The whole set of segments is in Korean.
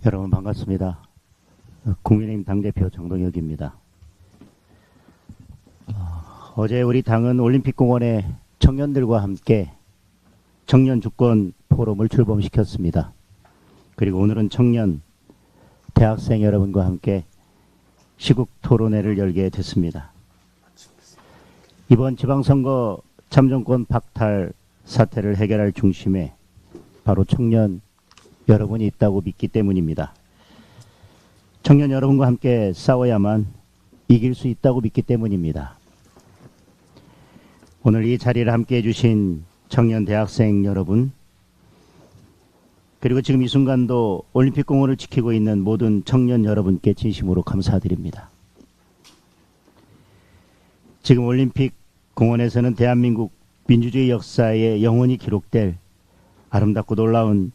여러분 반갑습니다. 국민의힘 당대표 정동혁입니다. 어제 우리 당은 올림픽공원에 청년들과 함께 청년 주권 포럼을 출범시켰습니다. 그리고 오늘은 청년, 대학생 여러분과 함께 시국 토론회를 열게 됐습니다. 이번 지방선거 참정권 박탈 사태를 해결할 중심에 바로 청년 여러분이 있다고 믿기 때문입니다. 청년 여러분과 함께 싸워야만 이길 수 있다고 믿기 때문입니다. 오늘 이 자리를 함께 해주신 청년 대학생 여러분, 그리고 지금 이 순간도 올림픽공원을 지키고 있는 모든 청년 여러분께 진심으로 감사드립니다. 지금 올림픽공원에서는 대한민국 민주주의 역사에 영원히 기록될 아름답고 놀라운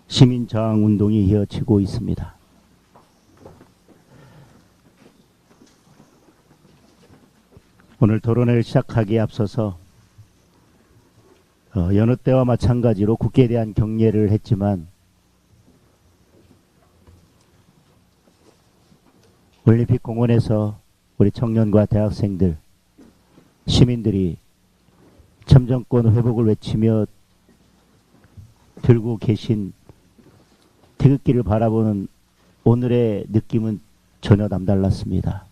시민저항운동이 이어지고 있습니다. 오늘 토론회를 시작하기에 앞서서 여느 때와 마찬가지로 국회에 대한 경례를 했지만 올림픽공원에서 우리 청년과 대학생들, 시민들이 참정권 회복을 외치며 들고 계신 태극기를 바라보는 오늘의 느낌은 전혀 남달랐습니다.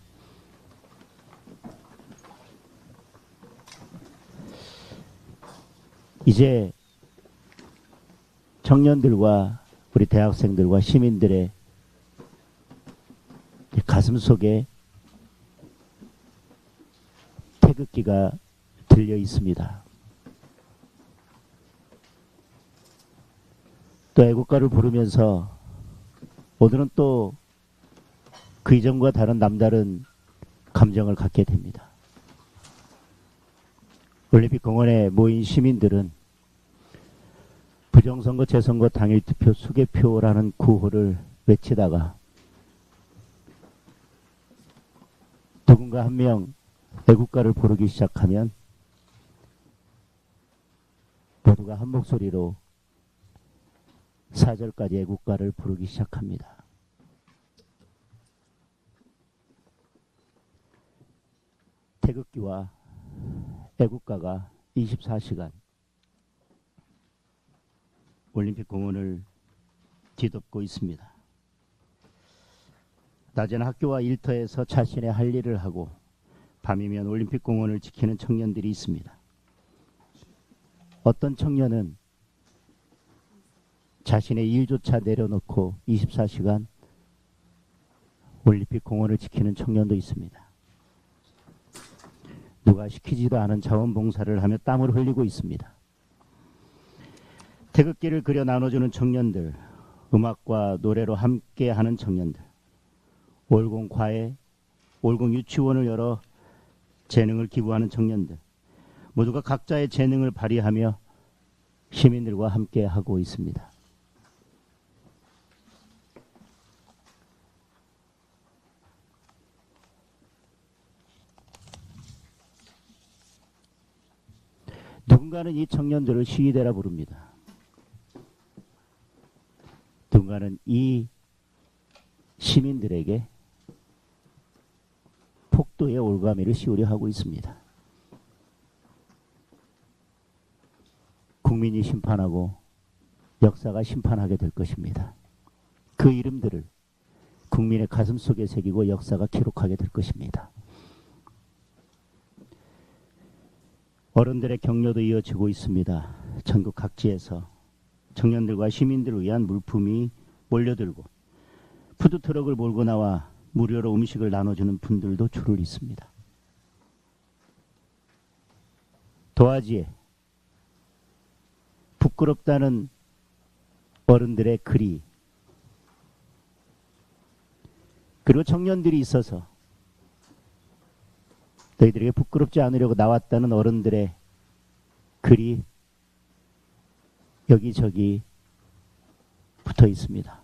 이제 청년들과 우리 대학생들과 시민들의 가슴 속에 태극기가 들려 있습니다. 또 애국가를 부르면서 오늘은 또 그 이전과 다른 남다른 감정을 갖게 됩니다. 올림픽공원에 모인 시민들은 부정선거 재선거 당일 투표 수개표라는 구호를 외치다가 누군가 한 명 애국가를 부르기 시작하면 모두가 한 목소리로 4절까지 애국가를 부르기 시작합니다. 태극기와 애국가가 24시간 올림픽공원을 뒤덮고 있습니다. 낮에는 학교와 일터에서 자신의 할 일을 하고 밤이면 올림픽공원을 지키는 청년들이 있습니다. 어떤 청년은 자신의 일조차 내려놓고 24시간 올림픽공원을 지키는 청년도 있습니다. 누가 시키지도 않은 자원봉사를 하며 땀을 흘리고 있습니다. 태극기를 그려 나눠주는 청년들, 음악과 노래로 함께하는 청년들, 올공과외, 올공유치원을 열어 재능을 기부하는 청년들, 모두가 각자의 재능을 발휘하며 시민들과 함께하고 있습니다. 누군가는 이 청년들을 시위대라 부릅니다. 누군가는 이 시민들에게 폭도의 올가미를 씌우려 하고 있습니다. 국민이 심판하고 역사가 심판하게 될 것입니다. 그 이름들을 국민의 가슴 속에 새기고 역사가 기록하게 될 것입니다. 어른들의 격려도 이어지고 있습니다. 전국 각지에서 청년들과 시민들을 위한 물품이 몰려들고 푸드트럭을 몰고 나와 무료로 음식을 나눠주는 분들도 줄을 잇습니다. 도화지에 부끄럽다는 어른들의 글이, 그리고 청년들이 있어서 너희들에게 부끄럽지 않으려고 나왔다는 어른들의 글이 여기저기 붙어 있습니다.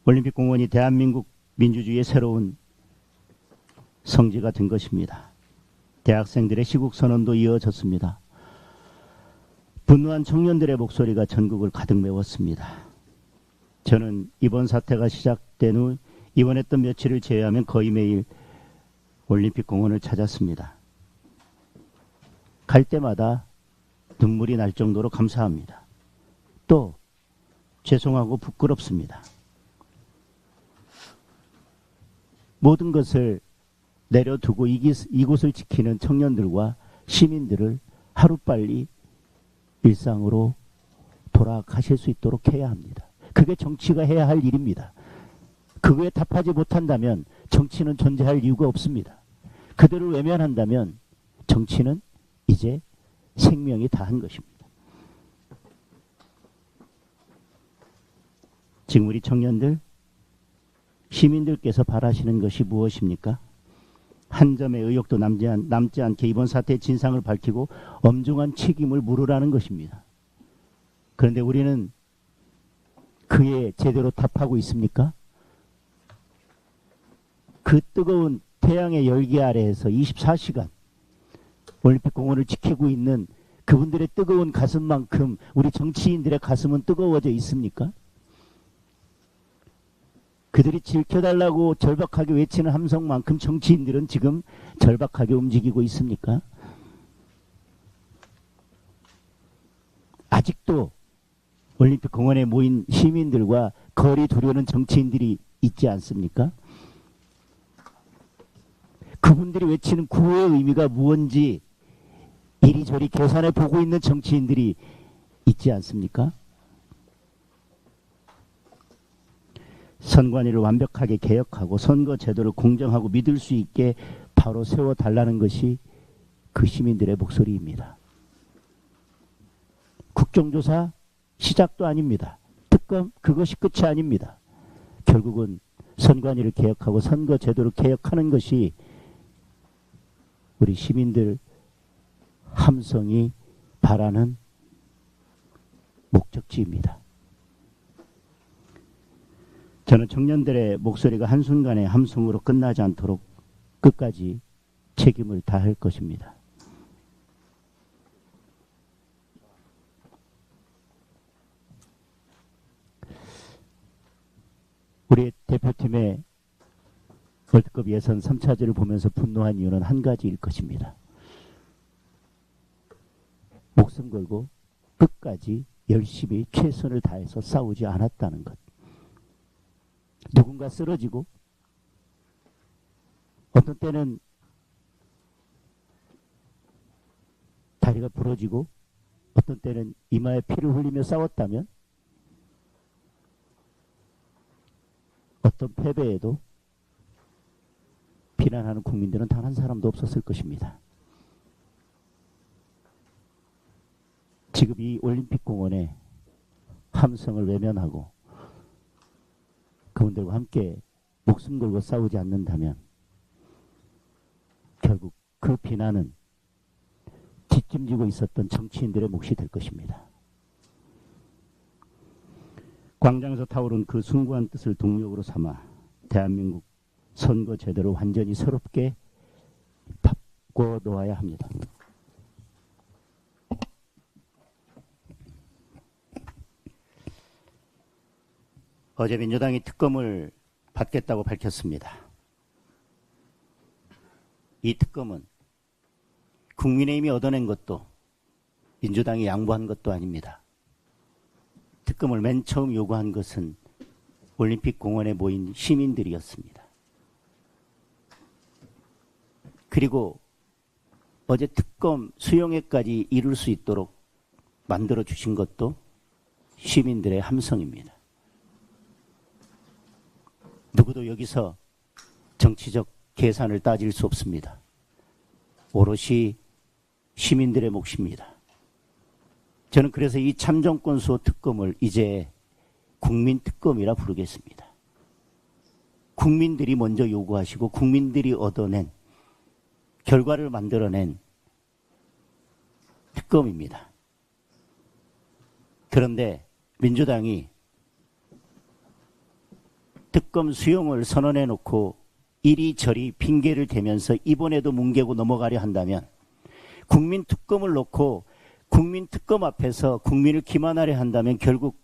올림픽공원이 대한민국 민주주의의 새로운 성지가 된 것입니다. 대학생들의 시국선언도 이어졌습니다. 분노한 청년들의 목소리가 전국을 가득 메웠습니다. 저는 이번 사태가 시작된 후 입원했던 며칠을 제외하면 거의 매일 올림픽 공원을 찾았습니다. 갈 때마다 눈물이 날 정도로 감사합니다. 또 죄송하고 부끄럽습니다. 모든 것을 내려두고 이곳을 지키는 청년들과 시민들을 하루빨리 일상으로 돌아가실 수 있도록 해야 합니다. 그게 정치가 해야 할 일입니다. 그거에 답하지 못한다면 정치는 존재할 이유가 없습니다. 그들을 외면한다면 정치는 이제 생명이 다한 것입니다. 지금 우리 청년들, 시민들께서 바라시는 것이 무엇입니까? 한 점의 의혹도 남지 않게 이번 사태의 진상을 밝히고 엄중한 책임을 물으라는 것입니다. 그런데 우리는 그에 제대로 답하고 있습니까? 그 뜨거운 태양의 열기 아래에서 24시간 올림픽 공원을 지키고 있는 그분들의 뜨거운 가슴만큼 우리 정치인들의 가슴은 뜨거워져 있습니까? 그들이 지켜달라고 절박하게 외치는 함성만큼 정치인들은 지금 절박하게 움직이고 있습니까? 아직도 올림픽 공원에 모인 시민들과 거리 두려는 정치인들이 있지 않습니까? 그분들이 외치는 구호의 의미가 무언지 이리저리 계산해 보고 있는 정치인들이 있지 않습니까? 선관위를 완벽하게 개혁하고 선거 제도를 공정하고 믿을 수 있게 바로 세워달라는 것이 그 시민들의 목소리입니다. 국정조사 시작도 아닙니다. 특검 그것이 끝이 아닙니다. 결국은 선관위를 개혁하고 선거 제도를 개혁하는 것이 우리 시민들 함성이 바라는 목적지입니다. 저는 청년들의 목소리가 한순간의 함성으로 끝나지 않도록 끝까지 책임을 다할 것입니다. 우리 대표팀의 월드컵 예선 3차전을 보면서 분노한 이유는 한 가지일 것입니다. 목숨 걸고 끝까지 열심히 최선을 다해서 싸우지 않았다는 것. 누군가 쓰러지고 어떤 때는 다리가 부러지고 어떤 때는 이마에 피를 흘리며 싸웠다면 어떤 패배에도 비난하는 국민들은 단 한 사람도 없었을 것입니다. 지금 이 올림픽 공원에 함성을 외면하고 그분들과 함께 목숨 걸고 싸우지 않는다면 결국 그 비난은 뒷짐지고 있었던 정치인들의 몫이 될 것입니다. 광장에서 타오른 그 숭고한 뜻을 동력으로 삼아 대한민국 선거 제도를 완전히 새롭게 바꿔 놓아야 합니다. 어제 민주당이 특검을 받겠다고 밝혔습니다. 이 특검은 국민의힘이 얻어낸 것도 민주당이 양보한 것도 아닙니다. 특검을 맨 처음 요구한 것은 올림픽 공원에 모인 시민들이었습니다. 그리고 어제 특검 수용회까지 이룰 수 있도록 만들어 주신 것도 시민들의 함성입니다. 누구도 여기서 정치적 계산을 따질 수 없습니다. 오롯이 시민들의 몫입니다. 저는 그래서 이 참정권 수호 특검을 이제 국민특검이라 부르겠습니다. 국민들이 먼저 요구하시고 국민들이 얻어낸 결과를 만들어낸 특검입니다. 그런데 민주당이 특검 수용을 선언해 놓고 이리저리 핑계를 대면서 이번에도 뭉개고 넘어가려 한다면 국민특검을 놓고 국민특검 앞에서 국민을 기만하려 한다면 결국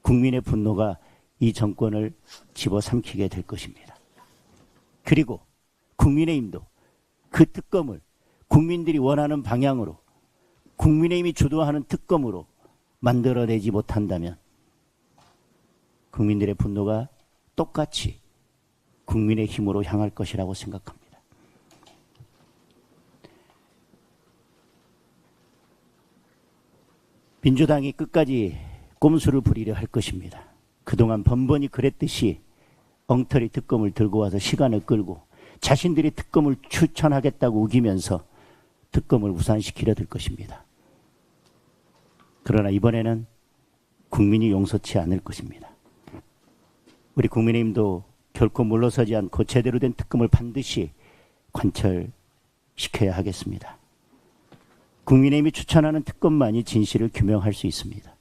국민의 분노가 이 정권을 집어삼키게 될 것입니다. 그리고 국민의힘도 그 특검을 국민들이 원하는 방향으로 국민의힘이 주도하는 특검으로 만들어내지 못한다면 국민들의 분노가 똑같이 국민의힘으로 향할 것이라고 생각합니다. 민주당이 끝까지 꼼수를 부리려 할 것입니다. 그동안 번번이 그랬듯이 엉터리 특검을 들고 와서 시간을 끌고 자신들이 특검을 추천하겠다고 우기면서 특검을 무산시키려 들 것입니다. 그러나 이번에는 국민이 용서치 않을 것입니다. 우리 국민의힘도 결코 물러서지 않고 제대로 된 특검을 반드시 관철시켜야 하겠습니다. 국민의힘이 추천하는 특검만이 진실을 규명할 수 있습니다.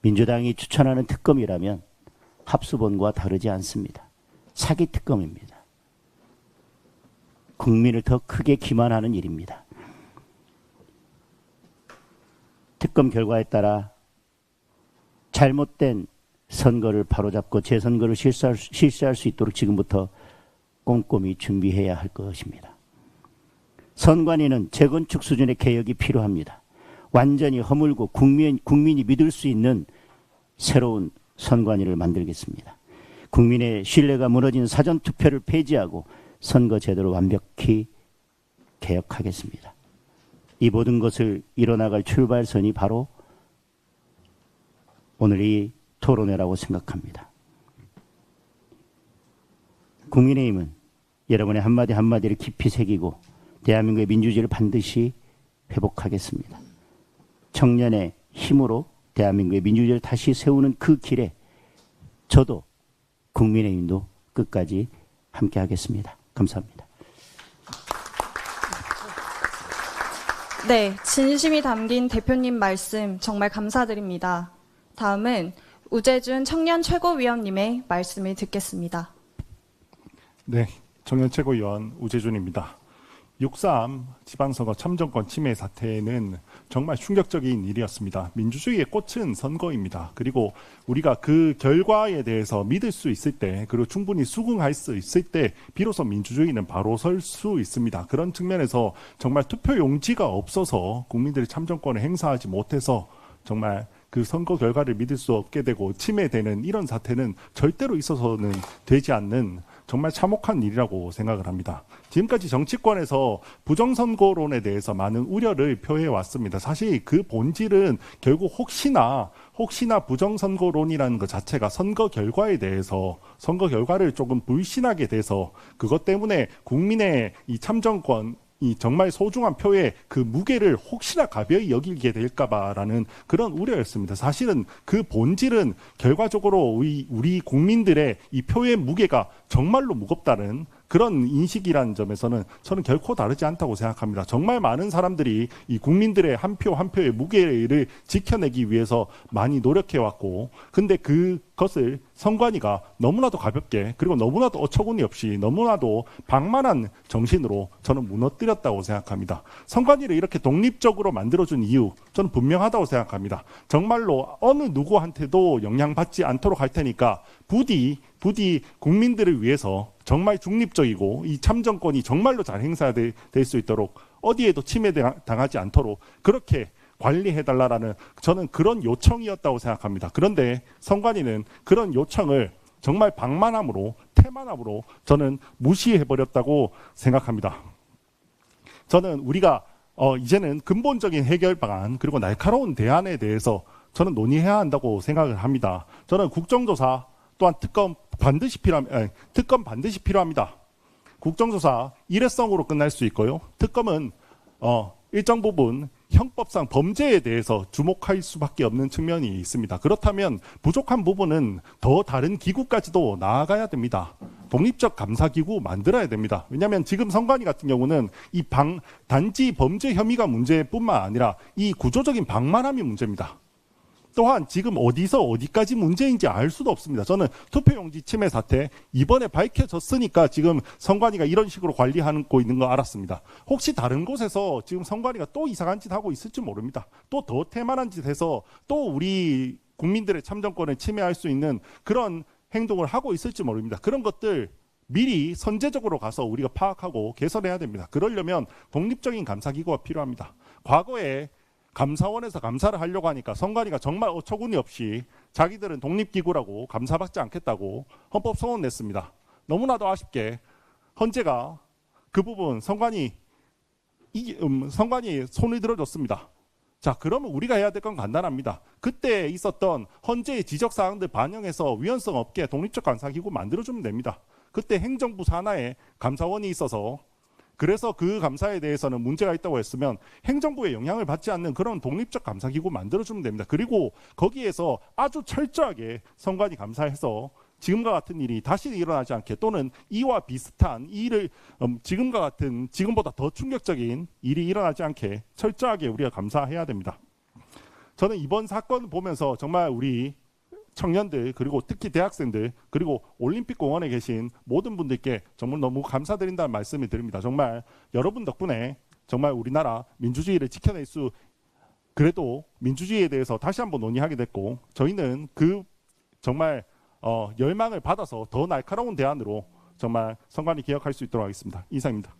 민주당이 추천하는 특검이라면 합수본과 다르지 않습니다. 사기 특검입니다. 국민을 더 크게 기만하는 일입니다. 특검 결과에 따라 잘못된 선거를 바로잡고 재선거를 실시할 수 있도록 지금부터 꼼꼼히 준비해야 할 것입니다. 선관위는 재건축 수준의 개혁이 필요합니다. 완전히 허물고 국민이 믿을 수 있는 새로운 선관위를 만들겠습니다. 국민의 신뢰가 무너진 사전투표를 폐지하고 선거 제도를 완벽히 개혁하겠습니다. 이 모든 것을 이뤄나갈 출발선이 바로 오늘 이 토론회라고 생각합니다. 국민의힘은 여러분의 한마디 한마디를 깊이 새기고 대한민국의 민주주의를 반드시 회복하겠습니다. 청년의 힘으로 대한민국의 민주주의를 다시 세우는 그 길에 저도 국민의힘도 끝까지 함께 하겠습니다. 감사합니다. 네, 진심이 담긴 대표님 말씀 정말 감사드립니다. 다음은 우재준 청년 최고위원님의 말씀을 듣겠습니다. 네, 청년 최고위원 우재준입니다. 6.3 지방선거 참정권 침해 사태는 정말 충격적인 일이었습니다. 민주주의의 꽃은 선거입니다. 그리고 우리가 그 결과에 대해서 믿을 수 있을 때, 그리고 충분히 수긍할 수 있을 때 비로소 민주주의는 바로 설 수 있습니다. 그런 측면에서 정말 투표 용지가 없어서 국민들이 참정권을 행사하지 못해서 정말 그 선거 결과를 믿을 수 없게 되고 침해되는 이런 사태는 절대로 있어서는 되지 않는 정말 참혹한 일이라고 생각을 합니다. 지금까지 정치권에서 부정선거론에 대해서 많은 우려를 표해 왔습니다. 사실 그 본질은 결국 혹시나 부정선거론이라는 것 자체가 선거 결과에 대해서 선거 결과를 조금 불신하게 돼서 그것 때문에 국민의 이 참정권 이 정말 소중한 표의 그 무게를 혹시나 가벼이 여기게 될까봐라는 그런 우려였습니다. 사실은 그 본질은 결과적으로 우리 국민들의 이 표의 무게가 정말로 무겁다는 그런 인식이라는 점에서는 저는 결코 다르지 않다고 생각합니다. 정말 많은 사람들이 이 국민들의 한 표 한 표의 무게를 지켜내기 위해서 많이 노력해왔고, 근데 그것을 선관위가 너무나도 가볍게 그리고 너무나도 어처구니 없이 너무나도 방만한 정신으로 저는 무너뜨렸다고 생각합니다. 선관위를 이렇게 독립적으로 만들어준 이유 저는 분명하다고 생각합니다. 정말로 어느 누구한테도 영향받지 않도록 할 테니까 부디 국민들을 위해서 정말 중립적이고 이 참정권이 정말로 잘 행사될 수 있도록 어디에도 침해당하지 않도록 그렇게 관리해달라는 저는 그런 요청이었다고 생각합니다. 그런데 선관위는 그런 요청을 정말 방만함으로 태만함으로 저는 무시해버렸다고 생각합니다. 저는 우리가 이제는 근본적인 해결 방안 그리고 날카로운 대안에 대해서 저는 논의해야 한다고 생각을 합니다. 저는 국정조사 또한 특검 반드시 필요합니다. 국정조사 일회성으로 끝날 수 있고요. 특검은 일정 부분 형법상 범죄에 대해서 주목할 수밖에 없는 측면이 있습니다. 그렇다면 부족한 부분은 더 다른 기구까지도 나아가야 됩니다. 독립적 감사기구 만들어야 됩니다. 왜냐하면 지금 선관위 같은 경우는 단지 범죄 혐의가 문제뿐만 아니라 이 구조적인 방만함이 문제입니다. 또한 지금 어디서 어디까지 문제인지 알 수도 없습니다. 저는 투표용지 침해 사태 이번에 밝혀졌으니까 지금 선관위가 이런 식으로 관리하고 있는 거 알았습니다. 혹시 다른 곳에서 지금 선관위가 또 이상한 짓 하고 있을지 모릅니다. 또 더 태만한 짓 해서 또 우리 국민들의 참정권을 침해할 수 있는 그런 행동을 하고 있을지 모릅니다. 그런 것들 미리 선제적으로 가서 우리가 파악하고 개선해야 됩니다. 그러려면 독립적인 감사기구가 필요합니다. 과거에 감사원에서 감사를 하려고 하니까 선관위가 정말 어처구니 없이 자기들은 독립기구라고 감사받지 않겠다고 헌법 소원 냈습니다. 너무나도 아쉽게 헌재가 그 부분 선관위 손을 들어줬습니다. 자, 그러면 우리가 해야 될 건 간단합니다. 그때 있었던 헌재의 지적사항들 반영해서 위헌성 없게 독립적 감사기구 만들어주면 됩니다. 그때 행정부 산하에 감사원이 있어서 그래서 그 감사에 대해서는 문제가 있다고 했으면 행정부의 영향을 받지 않는 그런 독립적 감사기구 만들어주면 됩니다. 그리고 거기에서 아주 철저하게 선관위 감사해서 지금과 같은 일이 다시 일어나지 않게 또는 이와 비슷한 일을 지금과 같은 지금보다 더 충격적인 일이 일어나지 않게 철저하게 우리가 감사해야 됩니다. 저는 이번 사건 보면서 정말 우리 청년들 그리고 특히 대학생들 그리고 올림픽 공원에 계신 모든 분들께 정말 너무 감사드린다는 말씀을 드립니다. 정말 여러분 덕분에 정말 우리나라 민주주의를 지켜낼 수 그래도 민주주의에 대해서 다시 한번 논의하게 됐고 저희는 그 정말 열망을 받아서 더 날카로운 대안으로 정말 선관위 개혁할 수 있도록 하겠습니다. 이상입니다.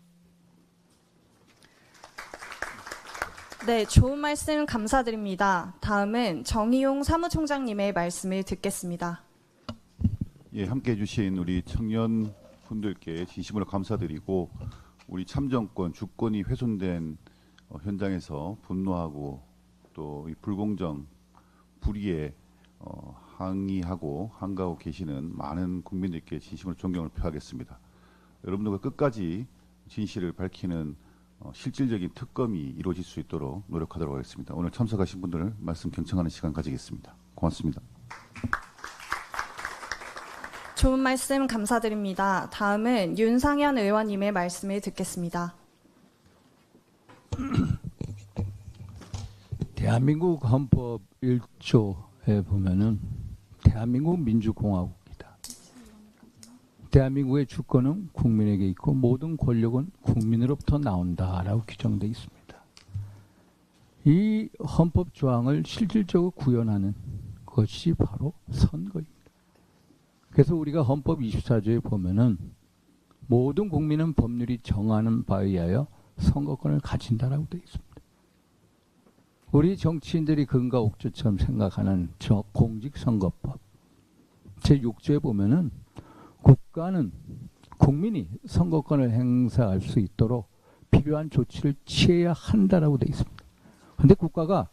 네, 좋은 말씀 감사드립니다. 다음은 정의용 사무총장님의 말씀을 듣겠습니다. 예, 함께해 주신 우리 청년 분들께 진심으로 감사드리고 우리 참정권 주권이 훼손된 현장에서 분노하고 또 이 불공정 불의에 항의하고 한가하고 계시는 많은 국민들께 진심으로 존경을 표하겠습니다. 여러분들과 끝까지 진실을 밝히는 실질적인 특검이 이루어질 수 있도록 노력하도록 하겠습니다. 오늘 참석하신 분들 말씀 경청하는 시간 가지겠습니다. 고맙습니다. 좋은 말씀 감사드립니다. 다음은 윤상현 의원님의 말씀을 듣겠습니다. 대한민국 헌법 1조에 보면은 대한민국 민주공화국이다. 대한민국의 주권은 국민에게 있고 모든 권력은 국민으로부터 나온다라고 규정되어 있습니다. 이 헌법 조항을 실질적으로 구현하는 것이 바로 선거입니다. 그래서 우리가 헌법 24조에 보면은 모든 국민은 법률이 정하는 바에 의하여 선거권을 가진다라고 되어 있습니다. 우리 정치인들이 근거 옥조처럼 생각하는 공직선거법 제6조에 보면은 국가는 국민이 선거권을 행사할 수 있도록 필요한 조치를 취해야 한다라고 되어 있습니다. 그런데 국가가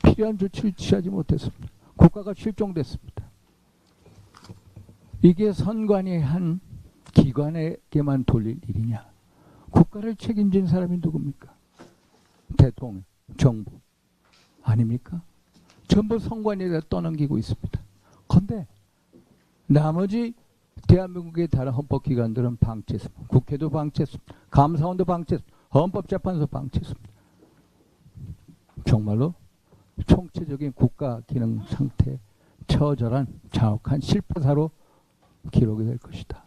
필요한 조치를 취하지 못했습니다. 국가가 실종됐습니다. 이게 선관위 한 기관에게만 돌릴 일이냐? 국가를 책임진 사람이 누굽니까? 대통령, 정부 아닙니까? 전부 선관위에다 떠넘기고 있습니다. 그런데 나머지 대한민국의 다른 헌법기관들은 방치했습니다. 국회도 방치했습니다. 감사원도 방치했습니다. 헌법재판소 방치했습니다. 정말로 총체적인 국가 기능 상태에 처절한 자욱한 실패사로 기록이 될 것이다.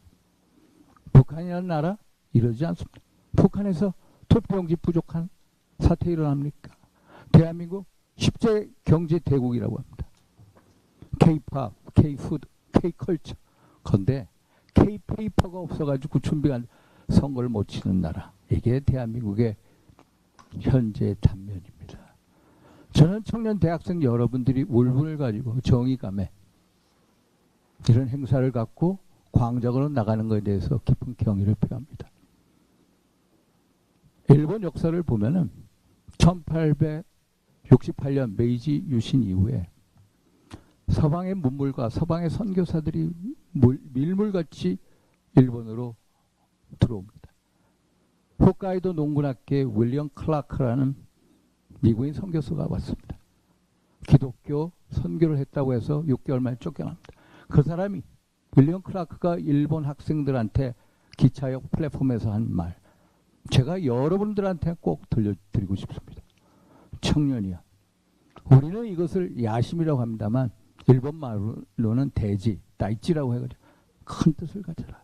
북한이라는 나라 이러지 않습니다. 북한에서 투표용지 부족한 사태 일어납니까? 대한민국 10대 경제 대국이라고 합니다. K-팝, K-푸드, K-컬처. 그런데 K-페이퍼가 없어가지고 준비한 선거를 못 치는 나라. 이게 대한민국의 현재 단면입니다. 저는 청년 대학생 여러분들이 울분을 가지고 정의감에 이런 행사를 갖고 광장으로 나가는 것에 대해서 깊은 경의를 표합니다. 일본 역사를 보면은 1868년 메이지 유신 이후에 서방의 문물과 서방의 선교사들이 밀물같이 일본으로 들어옵니다. 홋카이도 농군학교에 윌리엄 클라크라는 미국인 선교사가 왔습니다. 기독교 선교를 했다고 해서 6개월 만에 쫓겨납니다. 그 사람이 윌리엄 클라크가 일본 학생들한테 기차역 플랫폼에서 한 말, 제가 여러분들한테 꼭 들려드리고 싶습니다. 청년이야. 우리는 이것을 야심이라고 합니다만 일본 말로는 대지, 다이치라고 해가지고 큰 뜻을 가져라.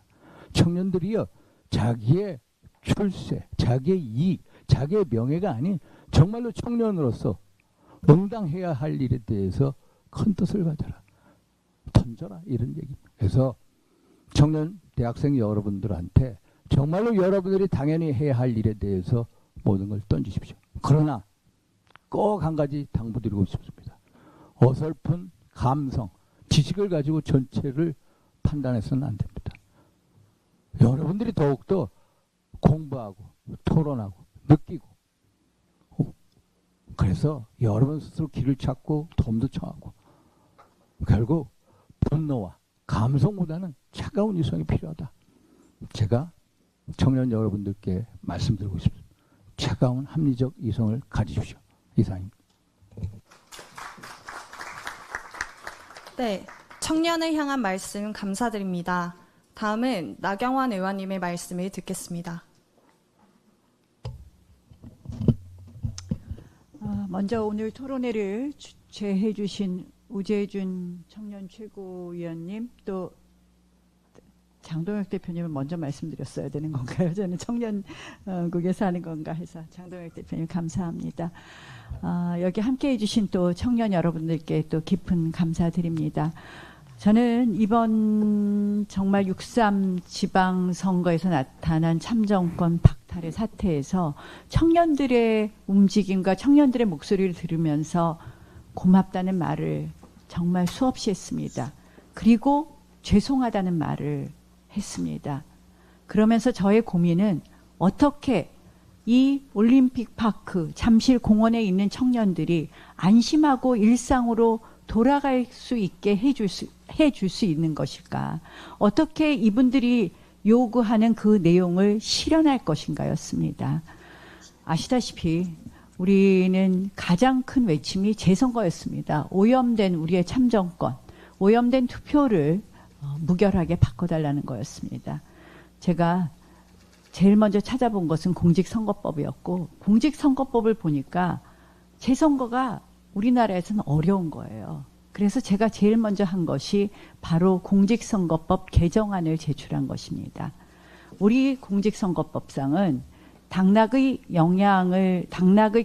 청년들이요, 자기의 출세, 자기의 이익, 자기의 명예가 아닌 정말로 청년으로서 응당해야 할 일에 대해서 큰 뜻을 가져라. 던져라. 이런 얘기입니다. 그래서 청년 대학생 여러분들한테 정말로 여러분들이 당연히 해야 할 일에 대해서 모든 걸 던지십시오. 그러나 꼭 한 가지 당부드리고 싶습니다. 어설픈 감성, 지식을 가지고 전체를 판단해서는 안 됩니다. 여러분들이 더욱더 공부하고 토론하고 느끼고 그래서 여러분 스스로 길을 찾고 도움도 청하고 결국 분노와 감성보다는 차가운 이성이 필요하다. 제가 청년 여러분들께 말씀드리고 싶습니다. 차가운 합리적 이성을 가지십시오. 이상입니다. 네, 청년을 향한 말씀 감사드립니다. 다음은 나경원 의원님의 말씀을 듣겠습니다. 먼저 오늘 토론회를 주최해 주신 우재준 청년 최고위원님, 또 장동혁 대표님을 먼저 말씀드렸어야 되는 건가요? 저는 청년국에서 하는 건가 해서 장동혁 대표님 감사합니다. 여기 함께해 주신 또 청년 여러분들께 또 깊은 감사드립니다. 저는 이번 정말 6.3 지방선거에서 나타난 참정권 박탈의 사태에서 청년들의 움직임과 청년들의 목소리를 들으면서 고맙다는 말을 정말 수없이 했습니다. 그리고 죄송하다는 말을 했습니다. 그러면서 저의 고민은 어떻게 이 올림픽 파크 잠실 공원에 있는 청년들이 안심하고 일상으로 돌아갈 수 있게 해줄 수 있는 것일까? 어떻게 이분들이 요구하는 그 내용을 실현할 것인가였습니다. 아시다시피 우리는 가장 큰 외침이 재선거였습니다. 오염된 우리의 참정권, 오염된 투표를 무결하게 바꿔달라는 거였습니다. 제가 제일 먼저 찾아본 것은 공직선거법이었고, 공직선거법을 보니까 재선거가 우리나라에서는 어려운 거예요. 그래서 제가 제일 먼저 한 것이 바로 공직선거법 개정안을 제출한 것입니다. 우리 공직선거법상은 당락의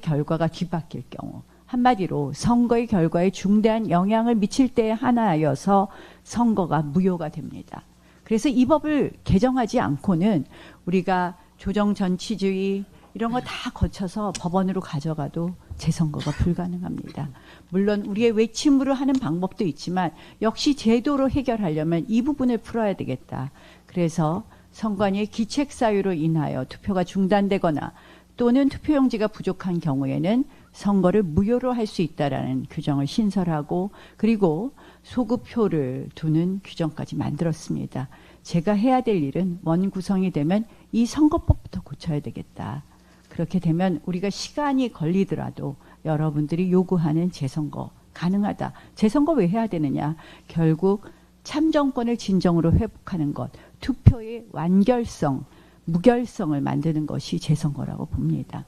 결과가 뒤바뀔 경우, 한마디로 선거의 결과에 중대한 영향을 미칠 때에 하나여서 선거가 무효가 됩니다. 그래서 이 법을 개정하지 않고는 우리가 조정전치주의 이런 거 다 거쳐서 법원으로 가져가도 재선거가 불가능합니다. 물론 우리의 외침으로 하는 방법도 있지만 역시 제도로 해결하려면 이 부분을 풀어야 되겠다. 그래서 선관위의 기책사유로 인하여 투표가 중단되거나 또는 투표용지가 부족한 경우에는 선거를 무효로 할 수 있다라는 규정을 신설하고, 그리고 소급표를 두는 규정까지 만들었습니다. 제가 해야 될 일은 원 구성이 되면 이 선거법부터 고쳐야 되겠다. 그렇게 되면 우리가 시간이 걸리더라도 여러분들이 요구하는 재선거 가능하다. 재선거 왜 해야 되느냐? 결국 참정권을 진정으로 회복하는 것, 투표의 완결성, 무결성을 만드는 것이 재선거라고 봅니다.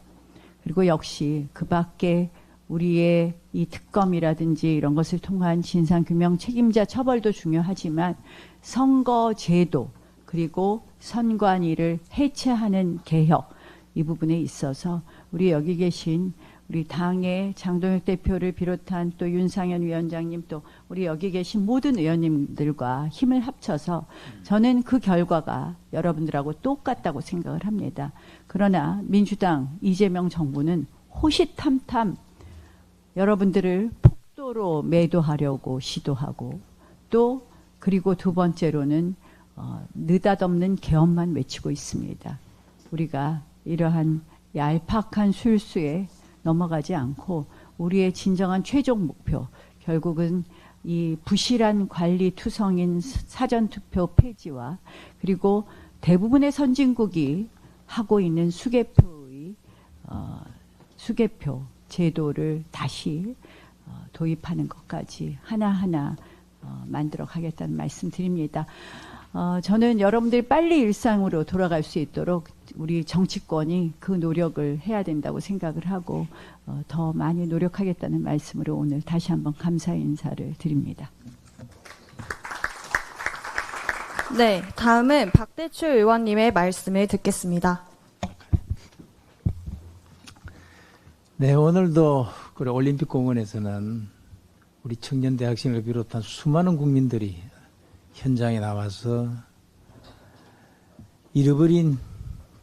그리고 역시 그 밖에 우리의 이 특검이라든지 이런 것을 통한 진상규명 책임자 처벌도 중요하지만 선거 제도 그리고 선관위를 해체하는 개혁, 이 부분에 있어서 우리 여기 계신 우리 당의 장동혁 대표를 비롯한 또 윤상현 위원장님, 또 우리 여기 계신 모든 의원님들과 힘을 합쳐서 저는 그 결과가 여러분들하고 똑같다고 생각을 합니다. 그러나 민주당 이재명 정부는 호시탐탐 여러분들을 폭도로 매도하려고 시도하고, 또 그리고 두 번째로는 느닷없는 개헌만 외치고 있습니다. 우리가 이러한 얄팍한 술수에 넘어가지 않고 우리의 진정한 최종 목표, 결국은 이 부실한 관리 투성인 사전투표 폐지와 그리고 대부분의 선진국이 하고 있는 수개표 제도를 다시 도입하는 것까지 하나하나 만들어 가겠다는 말씀 드립니다. 저는 여러분들이 빨리 일상으로 돌아갈 수 있도록 우리 정치권이 그 노력을 해야 된다고 생각을 하고 더 많이 노력하겠다는 말씀으로 오늘 다시 한번 감사의 인사를 드립니다. 네, 다음은 박대출 의원님의 말씀을 듣겠습니다. 네, 오늘도 그리고 올림픽 공원에서는 우리 청년 대학생을 비롯한 수많은 국민들이 현장에 나와서 잃어버린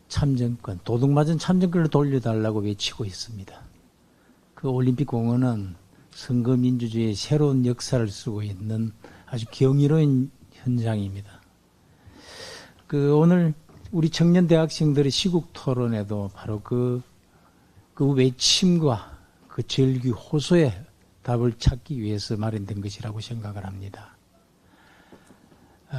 참정권, 도둑맞은 참정권을 돌려달라고 외치고 있습니다. 그 올림픽 공원은 선거 민주주의의 새로운 역사를 쓰고 있는 아주 경이로운 현장입니다. 오늘 우리 청년 대학생들의 시국 토론에도 바로 그 외침과 그 절규 호소의 답을 찾기 위해서 마련된 것이라고 생각을 합니다.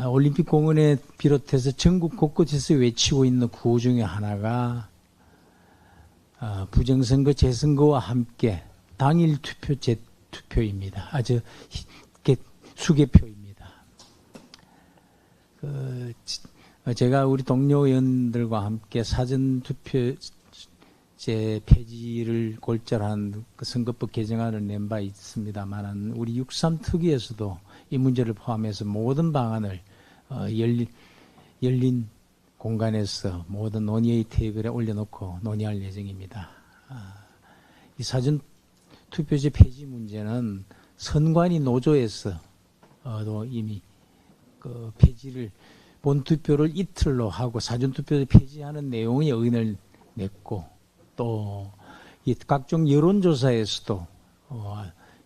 올림픽 공원에 비롯해서 전국 곳곳에서 외치고 있는 구호 중에 하나가 부정선거 재선거와 함께 당일 투표 재투표입니다. 아주 수개표입니다. 제가 우리 동료 의원들과 함께 사전투표제 폐지를 골자한 그 선거법 개정안을 낸 바 있습니다만 우리 6.3 특위에서도 이 문제를 포함해서 모든 방안을 열린 공간에서 모든 논의의 테이블에 올려놓고 논의할 예정입니다. 이 사전투표제 폐지 문제는 선관위 노조에서 이미 그 폐지를 본투표를 이틀로 하고 사전투표를 폐지하는 내용의 의견을 냈고 또 이 각종 여론조사에서도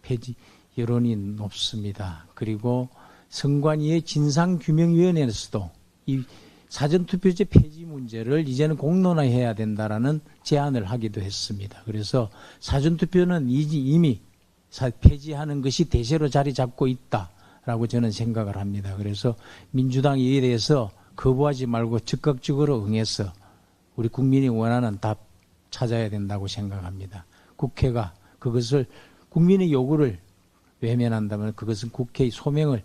폐지 여론이 높습니다. 그리고 선관위의 진상규명위원회에서도 이 사전투표제 폐지 문제를 이제는 공론화해야 된다라는 제안을 하기도 했습니다. 그래서 사전투표는 이미 폐지하는 것이 대세로 자리 잡고 있다라고 저는 생각을 합니다. 그래서 민주당이 이에 대해서 거부하지 말고 적극적으로 응해서 우리 국민이 원하는 답 찾아야 된다고 생각합니다. 국회가 그것을 국민의 요구를 외면한다면 그것은 국회의 소명을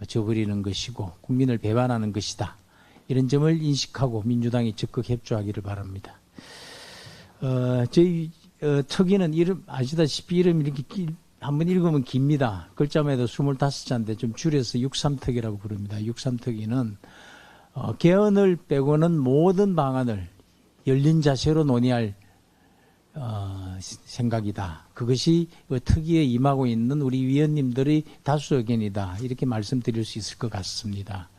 저버리는 것이고 국민을 배반하는 것이다. 이런 점을 인식하고 민주당이 적극 협조하기를 바랍니다. 저희 특위는 이름 아시다시피 이름이 이렇게 한번 읽으면 깁니다. 글자만 해도 25자인데 좀 줄여서 6.3특위라고 부릅니다. 6.3특위는 개헌을 빼고는 모든 방안을 열린 자세로 논의할 생각이다. 그것이 특위에 임하고 있는 우리 위원님들의 다수 의견이다. 이렇게 말씀드릴 수 있을 것 같습니다.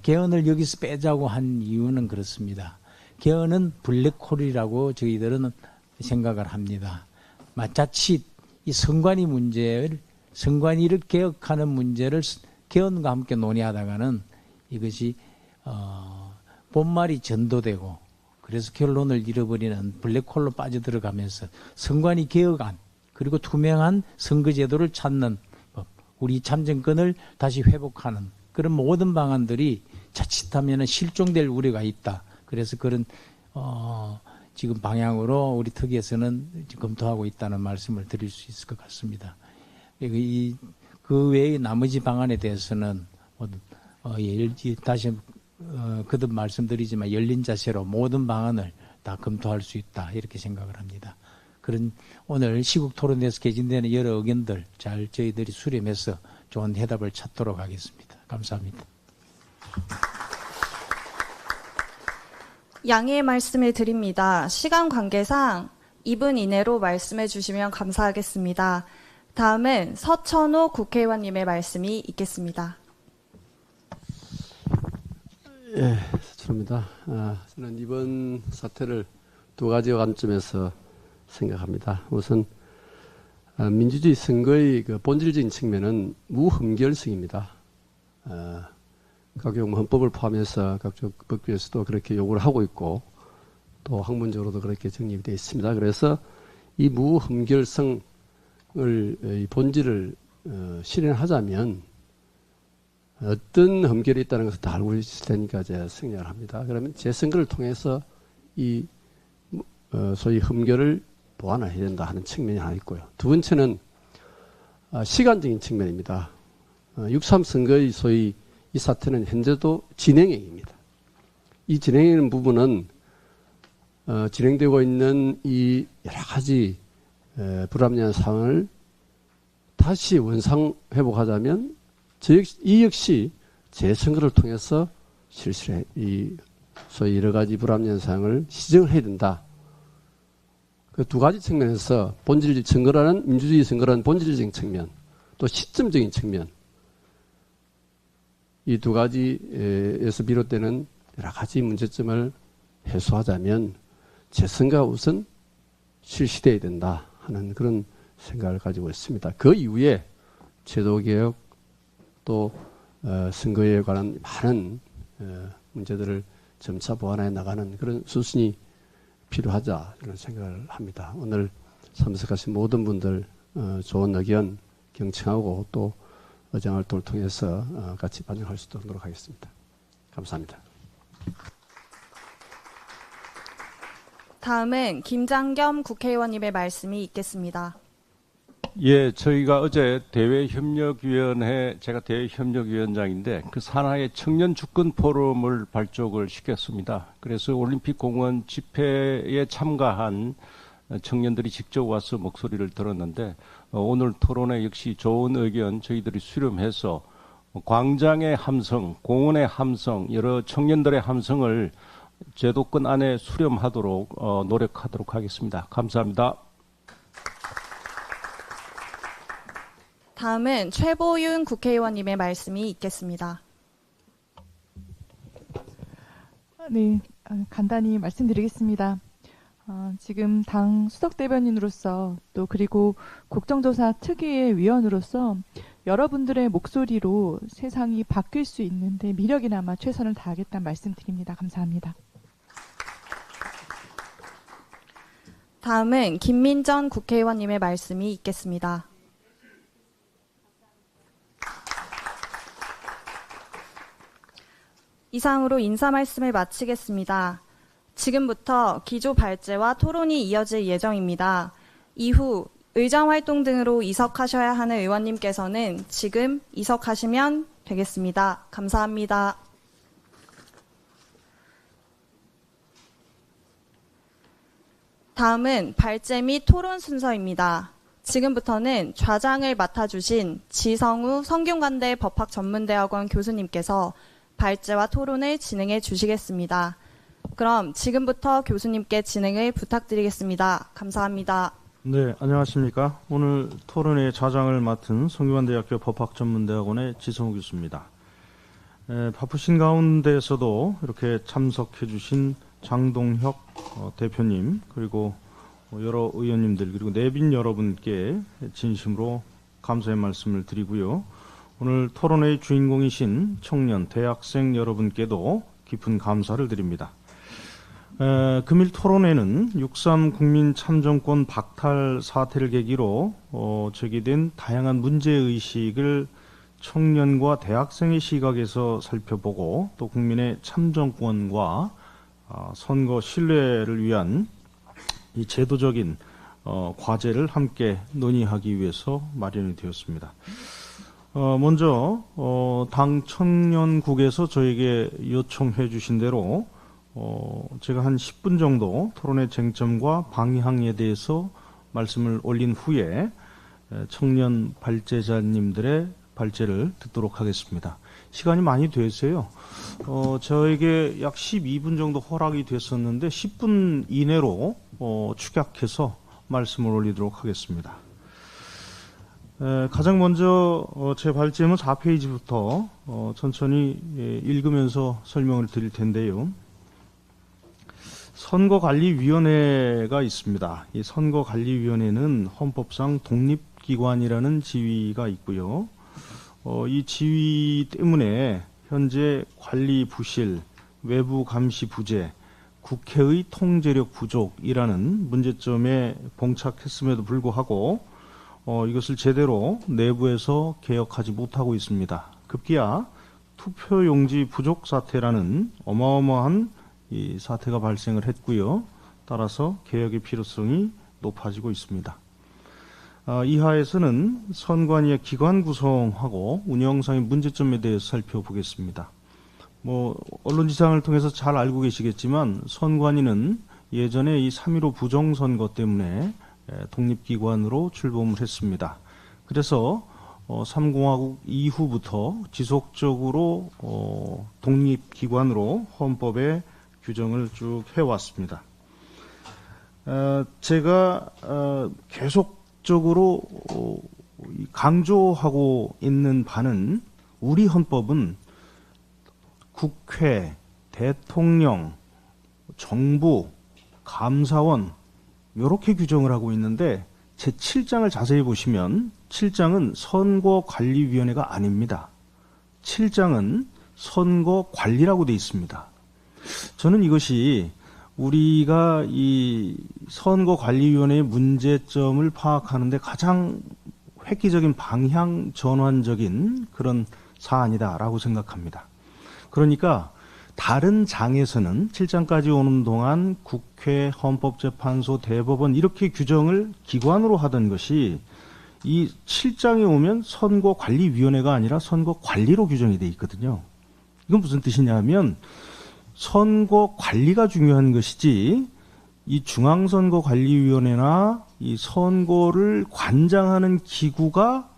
개헌을 여기서 빼자고 한 이유는 그렇습니다. 개헌은 블랙홀이라고 저희들은 생각을 합니다. 자칫 이 선관위를 개혁하는 문제를 개헌과 함께 논의하다가는 이것이 본말이 전도되고 그래서 결론을 잃어버리는 블랙홀로 빠져들어가면서 선관위 개혁안 그리고 투명한 선거제도를 찾는 법, 우리 참정권을 다시 회복하는 그런 모든 방안들이 자칫하면 실종될 우려가 있다. 그래서 그런 지금 방향으로 우리 특위에서는 검토하고 있다는 말씀을 드릴 수 있을 것 같습니다. 그 외의 나머지 방안에 대해서는 다시 거듭 말씀드리지만 열린 자세로 모든 방안을 다 검토할 수 있다 이렇게 생각을 합니다. 그런 오늘 시국 토론에서 개진되는 여러 의견들 잘 저희들이 수렴해서 좋은 해답을 찾도록 하겠습니다. 감사합니다. 양해의 말씀을 드립니다. 시간 관계상 2분 이내로 말씀해 주시면 감사하겠습니다. 다음은 서천호 국회의원님의 말씀이 있겠습니다. 예, 서천호입니다. 저는 이번 사태를 두 가지 관점에서 생각합니다. 우선 민주주의 선거의 그 본질적인 측면은 무흠결성입니다. 각종 헌법을 포함해서 각종 법규에서도 그렇게 요구를 하고 있고 또 학문적으로도 그렇게 정립이 되어 있습니다. 그래서 이 무흠결성을 이 본질을 실현하자면 어떤 흠결이 있다는 것을 다 알고 있을 테니까 제가 생략을 합니다. 그러면 재선거를 통해서 이 소위 흠결을 보완해야 된다 하는 측면이 하나 있고요. 두 번째는 시간적인 측면입니다. 6.3 선거의 소위 이 사태는 현재도 진행형입니다. 이 진행형 부분은 진행되고 있는 이 여러 가지 불합리한 상황을 다시 원상 회복하자면 이 역시 재선거를 통해서 실시해 이 소위 여러 가지 불합리한 사항을 시정을 해야 된다. 그 두 가지 측면에서 본질적 선거라는 민주주의 선거라는 본질적인 측면, 또 시점적인 측면, 이 두 가지에서 비롯되는 여러 가지 문제점을 해소하자면 재선거가 우선 실시돼야 된다 하는 그런 생각을 가지고 있습니다. 그 이후에 제도개혁 또 선거에 관한 많은 문제들을 점차 보완해 나가는 그런 수순이 필요하자 이런 생각을 합니다. 오늘 참석하신 모든 분들 좋은 의견 경청하고 또 의정활동을 통해서 같이 반영할 수 있도록 노력하겠습니다. 감사합니다. 다음은 김장겸 국회의원님의 말씀이 있겠습니다. 예, 저희가 어제 대외협력위원회, 제가 대외협력위원장인데 그 산하의 청년 주권 포럼을 발족을 시켰습니다. 그래서 올림픽 공원 집회에 참가한 청년들이 직접 와서 목소리를 들었는데 오늘 토론회 역시 좋은 의견 저희들이 수렴해서 광장의 함성, 공원의 함성, 여러 청년들의 함성을 제도권 안에 수렴하도록 노력하도록 하겠습니다. 감사합니다. 다음은 최보윤 국회의원님의 말씀이 있겠습니다. 네, 간단히 말씀드리겠습니다. 지금 당 수석대변인으로서 또 그리고 국정조사 특위의 위원으로서 여러분들의 목소리로 세상이 바뀔 수 있는데 미력이나마 최선을 다하겠다는 말씀드립니다. 감사합니다. 다음은 김민전 국회의원님의 말씀이 있겠습니다. 이상으로 인사 말씀을 마치겠습니다. 지금부터 기조 발제와 토론이 이어질 예정입니다. 이후 의정활동 등으로 이석하셔야 하는 의원님께서는 지금 이석하시면 되겠습니다. 감사합니다. 다음은 발제 및 토론 순서입니다. 지금부터는 좌장을 맡아주신 지성우 성균관대 법학전문대학원 교수님께서 발제와 토론을 진행해 주시겠습니다. 그럼 지금부터 교수님께 진행을 부탁드리겠습니다. 감사합니다. 네, 안녕하십니까. 오늘 토론회 좌장을 맡은 성균관대학교 법학전문대학원의 지성우 교수입니다. 바쁘신 가운데에서도 이렇게 참석해 주신 장동혁 대표님 그리고 여러 의원님들 그리고 내빈 여러분께 진심으로 감사의 말씀을 드리고요. 오늘 토론회의 주인공이신 청년, 대학생 여러분께도 깊은 감사를 드립니다. 금일 토론회는 6.3 국민 참정권 박탈 사태를 계기로 제기된 다양한 문제의식을 청년과 대학생의 시각에서 살펴보고 또 국민의 참정권과 선거 신뢰를 위한 이 제도적인 과제를 함께 논의하기 위해서 마련이 되었습니다. 먼저 당 청년국에서 저에게 요청해 주신 대로 제가 한 10분 정도 토론의 쟁점과 방향에 대해서 말씀을 올린 후에 청년 발제자님들의 발제를 듣도록 하겠습니다. 시간이 많이 돼서요. 저에게 약 12분 정도 허락이 됐었는데 10분 이내로 축약해서 말씀을 올리도록 하겠습니다. 가장 먼저 제 발제문 4페이지부터 천천히 읽으면서 설명을 드릴 텐데요. 선거관리위원회가 있습니다. 이 선거관리위원회는 헌법상 독립기관이라는 지위가 있고요. 이 지위 때문에 현재 관리 부실, 외부 감시 부재, 국회의 통제력 부족이라는 문제점에 봉착했음에도 불구하고 이것을 제대로 내부에서 개혁하지 못하고 있습니다. 급기야 투표용지 부족 사태라는 어마어마한 이 사태가 발생을 했고요. 따라서 개혁의 필요성이 높아지고 있습니다. 이하에서는 선관위의 기관 구성하고 운영상의 문제점에 대해서 살펴보겠습니다. 언론지상을 통해서 잘 알고 계시겠지만 선관위는 예전에 이 3.15 부정선거 때문에 독립기관으로 출범을 했습니다. 그래서 3공화국 이후부터 지속적으로 독립기관으로 헌법에 규정을 쭉 해왔습니다. 제가 계속적으로 강조하고 있는 바는 우리 헌법은 국회, 대통령, 정부, 감사원 이렇게 규정을 하고 있는데 제 7장을 자세히 보시면 7장은 선거관리위원회가 아닙니다. 7장은 선거관리라고 되어 있습니다. 저는 이것이 우리가 이 선거관리위원회의 문제점을 파악하는데 가장 획기적인 방향 전환적인 그런 사안이다라고 생각합니다. 그러니까 다른 장에서는 7장까지 오는 동안 국회, 헌법재판소, 대법원 이렇게 규정을 기관으로 하던 것이 이 7장에 오면 선거관리위원회가 아니라 선거관리로 규정이 돼 있거든요. 이건 무슨 뜻이냐 하면 선거관리가 중요한 것이지 이 중앙선거관리위원회나 이 선거를 관장하는 기구가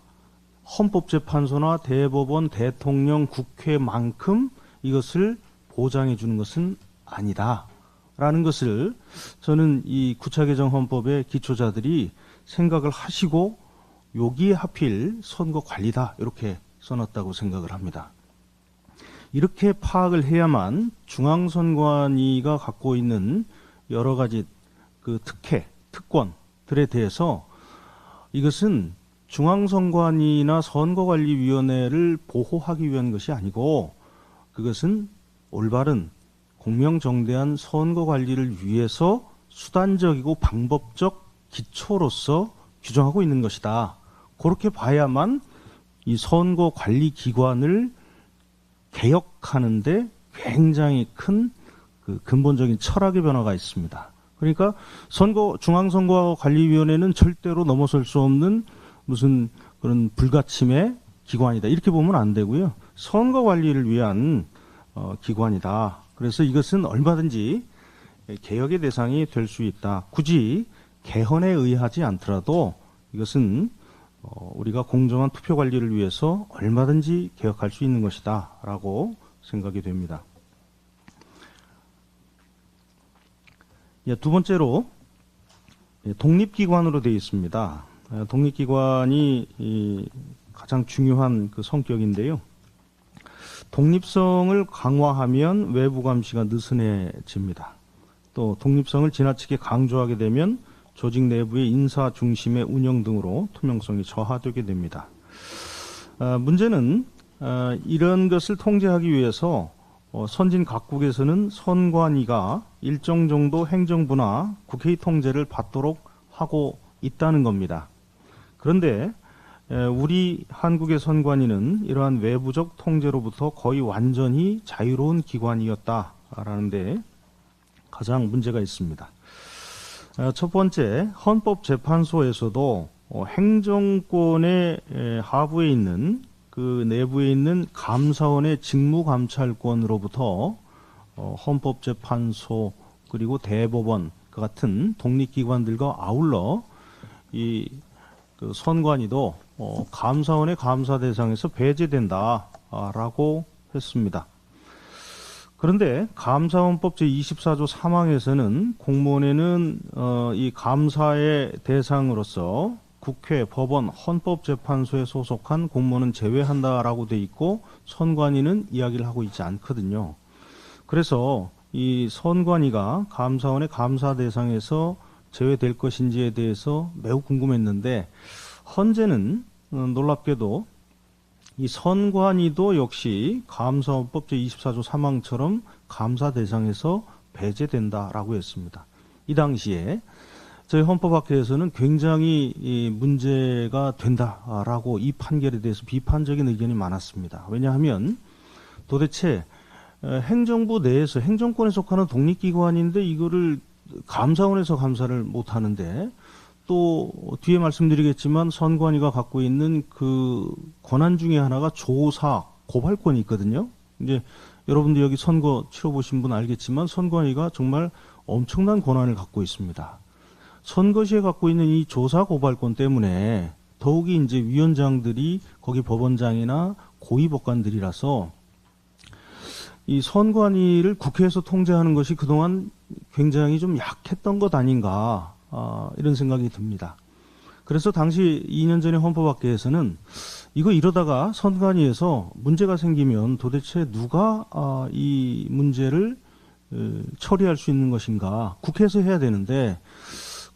헌법재판소나 대법원, 대통령, 국회만큼 이것을 보장해 주는 것은 아니다라는 것을 저는 이 9차 개정 헌법의 기초자들이 생각을 하시고 여기에 하필 선거관리다 이렇게 써놨다고 생각을 합니다. 이렇게 파악을 해야만 중앙선관위가 갖고 있는 여러 가지 그 특혜, 특권들에 대해서 이것은 중앙선관위나 선거관리위원회를 보호하기 위한 것이 아니고 그것은 올바른 공명정대한 선거관리를 위해서 수단적이고 방법적 기초로서 규정하고 있는 것이다. 그렇게 봐야만 이 선거관리기관을 개혁하는데 굉장히 큰 그 근본적인 철학의 변화가 있습니다. 그러니까 중앙선거관리위원회는 절대로 넘어설 수 없는 무슨 그런 불가침의 기관이다. 이렇게 보면 안 되고요. 선거관리를 위한 기관이다. 그래서 이것은 얼마든지 개혁의 대상이 될 수 있다. 굳이 개헌에 의하지 않더라도 이것은 우리가 공정한 투표 관리를 위해서 얼마든지 개혁할 수 있는 것이다 라고 생각이 됩니다. 두 번째로 독립기관으로 되어 있습니다. 독립기관이 가장 중요한 그 성격인데요. 독립성을 강화하면 외부 감시가 느슨해집니다. 또 독립성을 지나치게 강조하게 되면 조직 내부의 인사 중심의 운영 등으로 투명성이 저하되게 됩니다. 문제는 이런 것을 통제하기 위해서 선진 각국에서는 선관위가 일정 정도 행정부나 국회의 통제를 받도록 하고 있다는 겁니다. 그런데 우리 한국의 선관위는 이러한 외부적 통제로부터 거의 완전히 자유로운 기관이었다라는데 가장 문제가 있습니다. 첫 번째, 헌법재판소에서도 행정권의 하부에 있는 그 내부에 있는 감사원의 직무감찰권으로부터 헌법재판소 그리고 대법원 같은 독립기관들과 아울러 이 그 선관위도 감사원의 감사 대상에서 배제된다라고 했습니다. 그런데 감사원법 제24조 3항에서는 공무원에는 이 감사의 대상으로서 국회, 법원, 헌법재판소에 소속한 공무원은 제외한다라고 돼 있고 선관위는 이야기를 하고 있지 않거든요. 그래서 이 선관위가 감사원의 감사 대상에서 제외될 것인지에 대해서 매우 궁금했는데 현재는 놀랍게도 이 선관위도 역시 감사원법 제24조 3항처럼 감사 대상에서 배제된다라고 했습니다. 이 당시에 저희 헌법학회에서는 굉장히 문제가 된다라고 이 판결에 대해서 비판적인 의견이 많았습니다. 왜냐하면 도대체 행정부 내에서 행정권에 속하는 독립기관인데 이거를 감사원에서 감사를 못하는데 또 뒤에 말씀드리겠지만 선관위가 갖고 있는 그 권한 중에 하나가 조사, 고발권이 있거든요. 이제 여러분들 여기 선거 치러보신 분 알겠지만 선관위가 정말 엄청난 권한을 갖고 있습니다. 선거시에 갖고 있는 이 조사 고발권 때문에 더욱이 이제 위원장들이 거기 법원장이나 고위법관들이라서 이 선관위를 국회에서 통제하는 것이 그동안 굉장히 좀 약했던 것 아닌가 이런 생각이 듭니다. 그래서 당시 2년 전에 헌법학계에서는 이거 이러다가 선관위에서 문제가 생기면 도대체 누가 이 문제를 처리할 수 있는 것인가, 국회에서 해야 되는데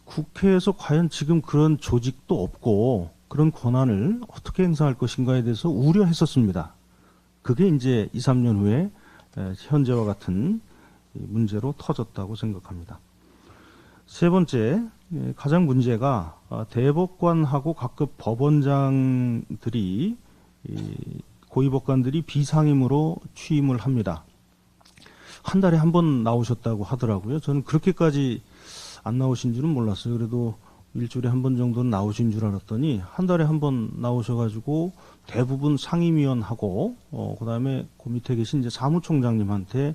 국회에서 과연 지금 그런 조직도 없고 그런 권한을 어떻게 행사할 것인가에 대해서 우려했었습니다. 그게 이제 2, 3년 후에 현재와 같은 문제로 터졌다고 생각합니다. 세 번째, 가장 문제가 대법관하고 각급 법원장들이 고위법관들이 비상임으로 취임을 합니다. 한 달에 한 번 나오셨다고 하더라고요. 저는 그렇게까지 안 나오신 줄은 몰랐어요. 그래도 일주일에 한 번 정도는 나오신 줄 알았더니 한 달에 한 번 나오셔가지고 대부분 상임위원하고 그다음에 그 밑에 계신 이제 사무총장님한테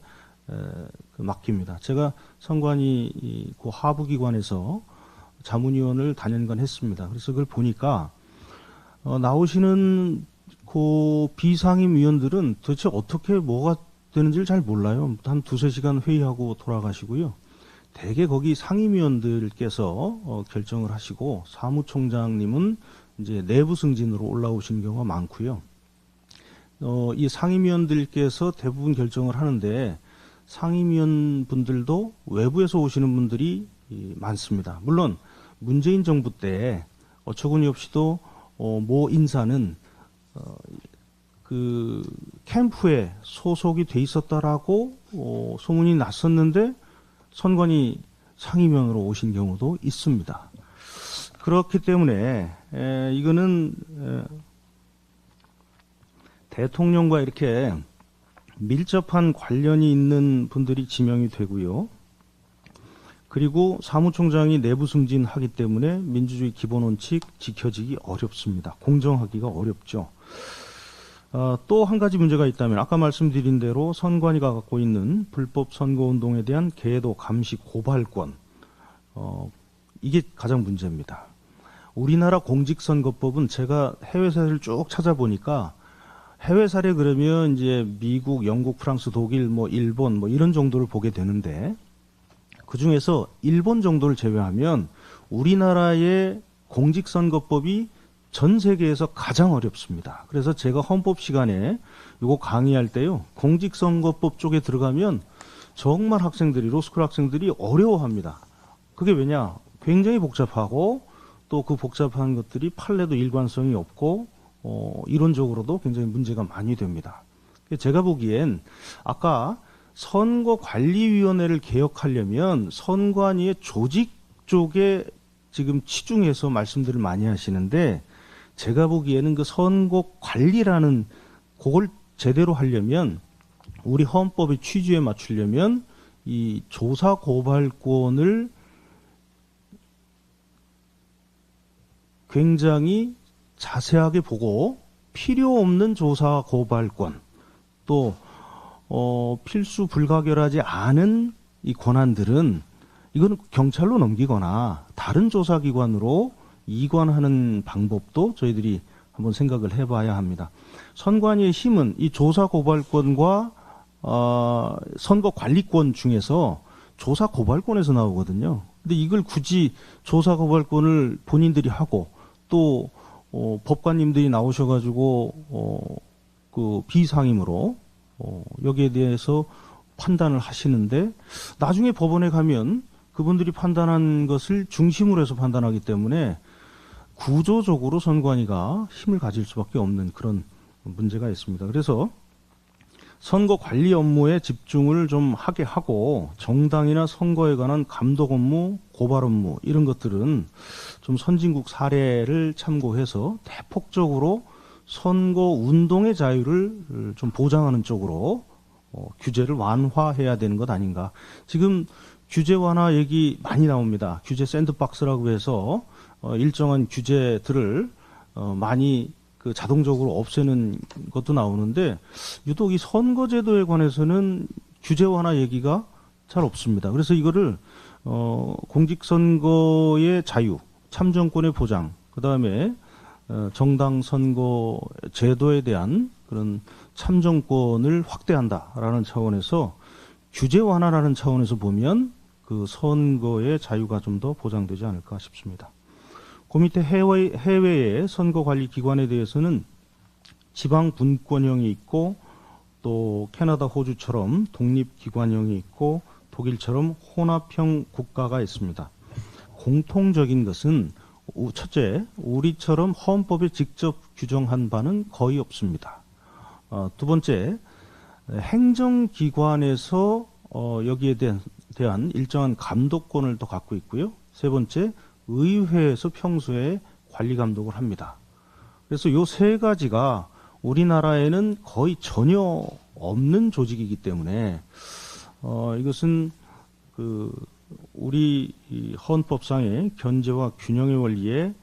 맡깁니다. 제가 선관위 그 하부기관에서 자문위원을 단연간 했습니다. 그래서 그걸 보니까 나오시는 그 비상임위원들은 도대체 어떻게 뭐가 되는지를 잘 몰라요. 한 2-3시간 회의하고 돌아가시고요. 대개 거기 상임위원들께서 결정을 하시고 사무총장님은 이제 내부 승진으로 올라오시는 경우가 많고요. 이 상임위원들께서 대부분 결정을 하는데 상임위원 분들도 외부에서 오시는 분들이 많습니다. 물론 문재인 정부 때 어처구니 없이도 모 인사는 그 캠프에 소속이 돼 있었다라고 소문이 났었는데 선관위 상임위원으로 오신 경우도 있습니다. 그렇기 때문에 이거는 대통령과 이렇게 밀접한 관련이 있는 분들이 지명이 되고요. 그리고 사무총장이 내부 승진하기 때문에 민주주의 기본원칙 지켜지기 어렵습니다. 공정하기가 어렵죠. 또 한 가지 문제가 있다면 아까 말씀드린 대로 선관위가 갖고 있는 불법 선거운동에 대한 계도, 감시, 고발권, 이게 가장 문제입니다. 우리나라 공직선거법은 제가 해외 사례를 쭉 찾아보니까 해외 사례 그러면 이제 미국, 영국, 프랑스, 독일, 일본 이런 정도를 보게 되는데 그 중에서 일본 정도를 제외하면 우리나라의 공직선거법이 전 세계에서 가장 어렵습니다. 그래서 제가 헌법 시간에 이거 강의할 때요, 공직선거법 쪽에 들어가면 정말 학생들이, 로스쿨 학생들이 어려워합니다. 그게 왜냐? 굉장히 복잡하고 또 그 복잡한 것들이 판례도 일관성이 없고 이론적으로도 굉장히 문제가 많이 됩니다. 제가 보기엔 아까 선거관리위원회를 개혁하려면 선관위의 조직 쪽에 지금 치중해서 말씀들을 많이 하시는데 제가 보기에는 그 선거관리라는 그걸 제대로 하려면 우리 헌법의 취지에 맞추려면 이 조사고발권을 굉장히 자세하게 보고 필요 없는 조사고발권 또 필수 불가결하지 않은 이 권한들은 이거는 경찰로 넘기거나 다른 조사기관으로 이관하는 방법도 저희들이 한번 생각을 해봐야 합니다. 선관위의 힘은 이 조사고발권과 선거관리권 중에서 조사고발권에서 나오거든요. 근데 이걸 굳이 조사고발권을 본인들이 하고 또 법관님들이 나오셔가지고 그 비상임으로 여기에 대해서 판단을 하시는데 나중에 법원에 가면 그분들이 판단한 것을 중심으로 해서 판단하기 때문에 구조적으로 선관위가 힘을 가질 수밖에 없는 그런 문제가 있습니다. 그래서 선거 관리 업무에 집중을 좀 하게 하고 정당이나 선거에 관한 감독 업무, 고발 업무 이런 것들은 좀 선진국 사례를 참고해서 대폭적으로 선거 운동의 자유를 좀 보장하는 쪽으로 규제를 완화해야 되는 것 아닌가. 지금 규제 완화 얘기 많이 나옵니다. 규제 샌드박스라고 해서 일정한 규제들을 많이 그 자동적으로 없애는 것도 나오는데 유독 이 선거제도에 관해서는 규제 완화 얘기가 잘 없습니다. 그래서 이거를 공직선거의 자유, 참정권의 보장, 그 다음에 정당 선거 제도에 대한 그런 참정권을 확대한다라는 차원에서 규제 완화라는 차원에서 보면 그 선거의 자유가 좀 더 보장되지 않을까 싶습니다. 그 밑에 해외의 선거관리기관에 대해서는 지방분권형이 있고 또 캐나다, 호주처럼 독립기관형이 있고 독일처럼 혼합형 국가가 있습니다. 공통적인 것은 첫째, 우리처럼 헌법에 직접 규정한 바는 거의 없습니다. 두 번째, 행정기관에서 여기에 대한 일정한 감독권을 더 갖고 있고요. 세 번째, 의회에서 평소에 관리 감독을 합니다. 그래서 이 세 가지가 우리나라에는 거의 전혀 없는 조직이기 때문에 이것은 우리 헌법상의 견제와 균형의 원리에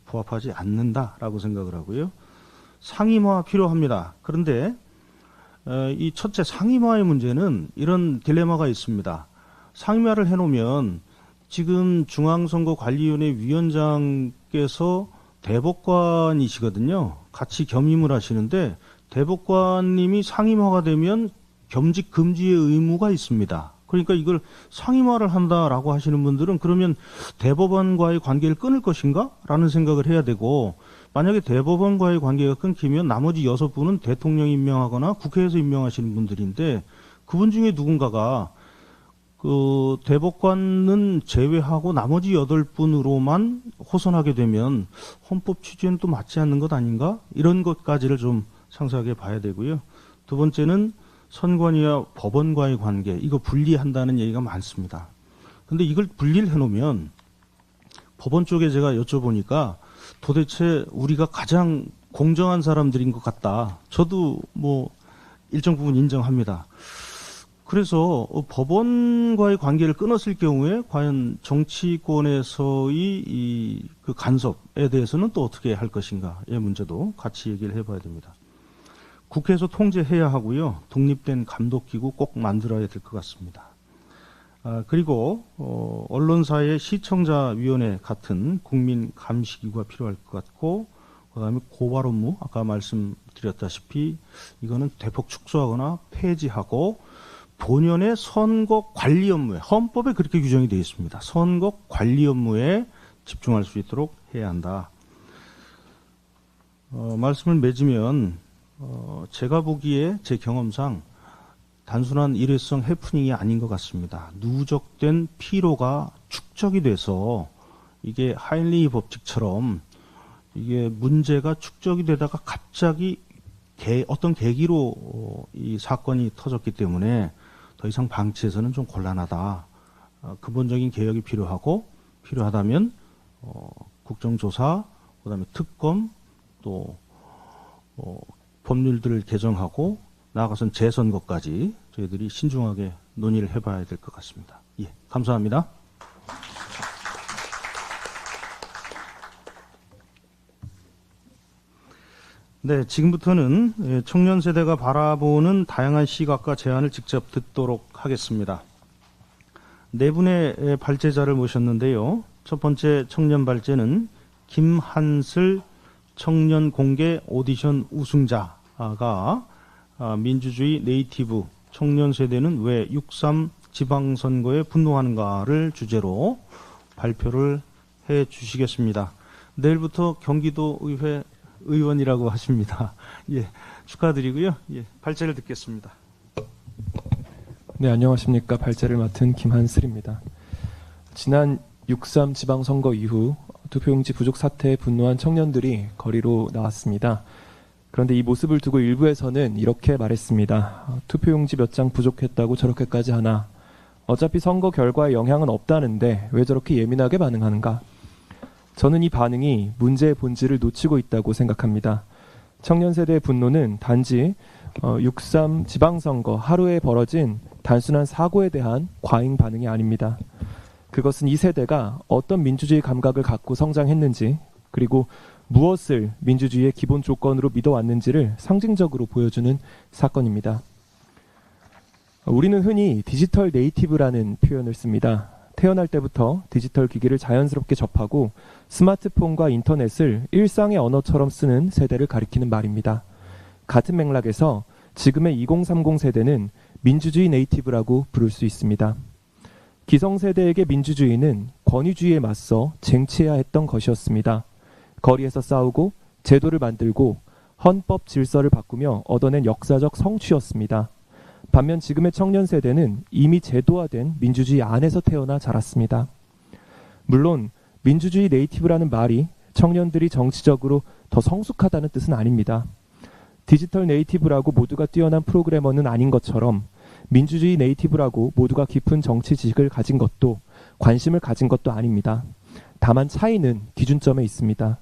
부합하지 않는다라고 생각을 하고요. 상임화 필요합니다. 그런데 이 첫째 상임화의 문제는 이런 딜레마가 있습니다. 상임화를 해놓으면 지금 중앙선거관리위원회 위원장께서 대법관이시거든요. 같이 겸임을 하시는데 대법관님이 상임화가 되면 겸직 금지의 의무가 있습니다. 그러니까 이걸 상임화를 한다라고 하시는 분들은 그러면 대법원과의 관계를 끊을 것인가? 라는 생각을 해야 되고, 만약에 대법원과의 관계가 끊기면 나머지 6분은 대통령이 임명하거나 국회에서 임명하시는 분들인데 그분 중에 누군가가 그 대법관은 제외하고 나머지 8분으로만 호선하게 되면 헌법 취지에는 또 맞지 않는 것 아닌가? 이런 것까지를 좀 상세하게 봐야 되고요. 두 번째는 선관위와 법원과의 관계, 이거 분리한다는 얘기가 많습니다. 근데 이걸 분리를 해놓으면 법원 쪽에 제가 여쭤보니까 도대체 우리가 가장 공정한 사람들인 것 같다. 저도 뭐 일정 부분 인정합니다. 그래서 법원과의 관계를 끊었을 경우에 과연 정치권에서의 그 간섭에 대해서는 또 어떻게 할 것인가의 문제도 같이 얘기를 해봐야 됩니다. 국회에서 통제해야 하고요. 독립된 감독기구 꼭 만들어야 될 것 같습니다. 그리고 언론사의 시청자위원회 같은 국민 감시기구가 필요할 것 같고, 그다음에 고발 업무, 아까 말씀드렸다시피 이거는 대폭 축소하거나 폐지하고 본연의 선거 관리 업무에, 헌법에 그렇게 규정이 되어 있습니다. 선거 관리 업무에 집중할 수 있도록 해야 한다. 말씀을 맺으면 제가 보기에 제 경험상 단순한 일회성 해프닝이 아닌 것 같습니다. 누적된 피로가 축적이 돼서 이게 하일리 법칙처럼 이게 문제가 축적이 되다가 갑자기 어떤 계기로 이 사건이 터졌기 때문에 더 이상 방치해서는 좀 곤란하다. 근본적인 개혁이 필요하다면 국정조사, 그다음에 특검, 또 법률들을 개정하고 나아가선 재선거까지 저희들이 신중하게 논의를 해봐야 될 것 같습니다. 예, 감사합니다. 네, 지금부터는 청년 세대가 바라보는 다양한 시각과 제안을 직접 듣도록 하겠습니다. 네 분의 발제자를 모셨는데요. 첫 번째 청년 발제는 김한슬 청년 공개 오디션 우승자가 민주주의 네이티브 청년 세대는 왜 6.3 지방선거에 분노하는가를 주제로 발표를 해 주시겠습니다. 내일부터 경기도 의회 의원이라고 하십니다. 예, 축하드리고요. 예, 발제를 듣겠습니다. 네, 안녕하십니까. 발제를 맡은 김한슬입니다. 지난 6.3 지방선거 이후 투표용지 부족 사태에 분노한 청년들이 거리로 나왔습니다. 그런데 이 모습을 두고 일부에서는 이렇게 말했습니다. 투표용지 몇 장 부족했다고 저렇게까지 하나. 어차피 선거 결과에 영향은 없다는데 왜 저렇게 예민하게 반응하는가. 저는 이 반응이 문제의 본질을 놓치고 있다고 생각합니다. 청년 세대의 분노는 단지 6.3 지방선거 하루에 벌어진 단순한 사고에 대한 과잉 반응이 아닙니다. 그것은 이 세대가 어떤 민주주의 감각을 갖고 성장했는지, 그리고 무엇을 민주주의의 기본 조건으로 믿어왔는지를 상징적으로 보여주는 사건입니다. 우리는 흔히 디지털 네이티브라는 표현을 씁니다. 태어날 때부터 디지털 기기를 자연스럽게 접하고 스마트폰과 인터넷을 일상의 언어처럼 쓰는 세대를 가리키는 말입니다. 같은 맥락에서 지금의 2030 세대는 민주주의 네이티브라고 부를 수 있습니다. 기성세대에게 민주주의는 권위주의에 맞서 쟁취해야 했던 것이었습니다. 거리에서 싸우고 제도를 만들고 헌법 질서를 바꾸며 얻어낸 역사적 성취였습니다. 반면 지금의 청년 세대는 이미 제도화된 민주주의 안에서 태어나 자랐습니다. 물론 민주주의 네이티브라는 말이 청년들이 정치적으로 더 성숙하다는 뜻은 아닙니다. 디지털 네이티브라고 모두가 뛰어난 프로그래머는 아닌 것처럼 민주주의 네이티브라고 모두가 깊은 정치 지식을 가진 것도 관심을 가진 것도 아닙니다. 다만 차이는 기준점에 있습니다.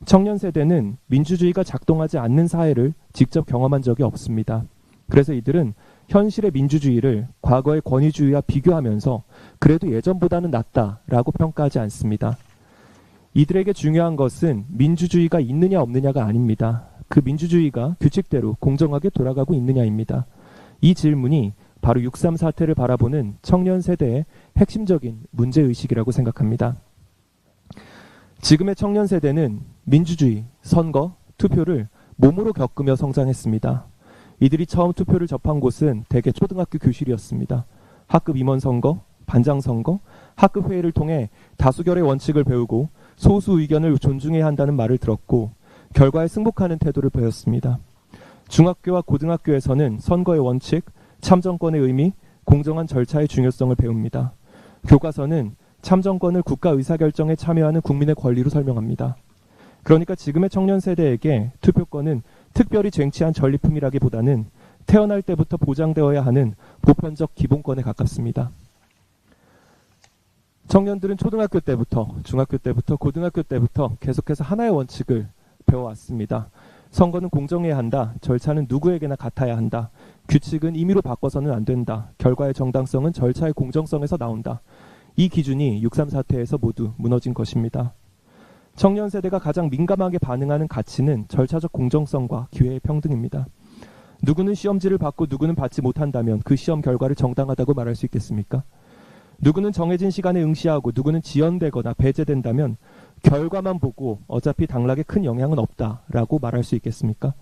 청년 세대는 민주주의가 작동하지 않는 사회를 직접 경험한 적이 없습니다. 그래서 이들은 현실의 민주주의를 과거의 권위주의와 비교하면서 그래도 예전보다는 낫다라고 평가하지 않습니다. 이들에게 중요한 것은 민주주의가 있느냐 없느냐가 아닙니다. 그 민주주의가 규칙대로 공정하게 돌아가고 있느냐입니다. 이 질문이 바로 6.3 사태를 바라보는 청년 세대의 핵심적인 문제의식이라고 생각합니다. 지금의 청년 세대는 민주주의, 선거, 투표를 몸으로 겪으며 성장했습니다. 이들이 처음 투표를 접한 곳은 대개 초등학교 교실이었습니다. 학급 임원 선거, 반장 선거, 학급 회의를 통해 다수결의 원칙을 배우고 소수 의견을 존중해야 한다는 말을 들었고 결과에 승복하는 태도를 보였습니다. 중학교와 고등학교에서는 선거의 원칙, 참정권의 의미, 공정한 절차의 중요성을 배웁니다. 교과서는 참정권을 국가 의사결정에 참여하는 국민의 권리로 설명합니다. 그러니까 지금의 청년 세대에게 투표권은 특별히 쟁취한 전리품이라기보다는 태어날 때부터 보장되어야 하는 보편적 기본권에 가깝습니다. 청년들은 초등학교 때부터, 중학교 때부터, 고등학교 때부터 계속해서 하나의 원칙을 배워왔습니다. 선거는 공정해야 한다. 절차는 누구에게나 같아야 한다. 규칙은 임의로 바꿔서는 안 된다. 결과의 정당성은 절차의 공정성에서 나온다. 이 기준이 6.3 사태에서 모두 무너진 것입니다. 청년 세대가 가장 민감하게 반응하는 가치는 절차적 공정성과 기회의 평등입니다. 누구는 시험지를 받고 누구는 받지 못한다면 그 시험 결과를 정당하다고 말할 수 있겠습니까? 누구는 정해진 시간에 응시하고 누구는 지연되거나 배제된다면 결과만 보고 어차피 당락에 큰 영향은 없다라고 말할 수 있겠습니까?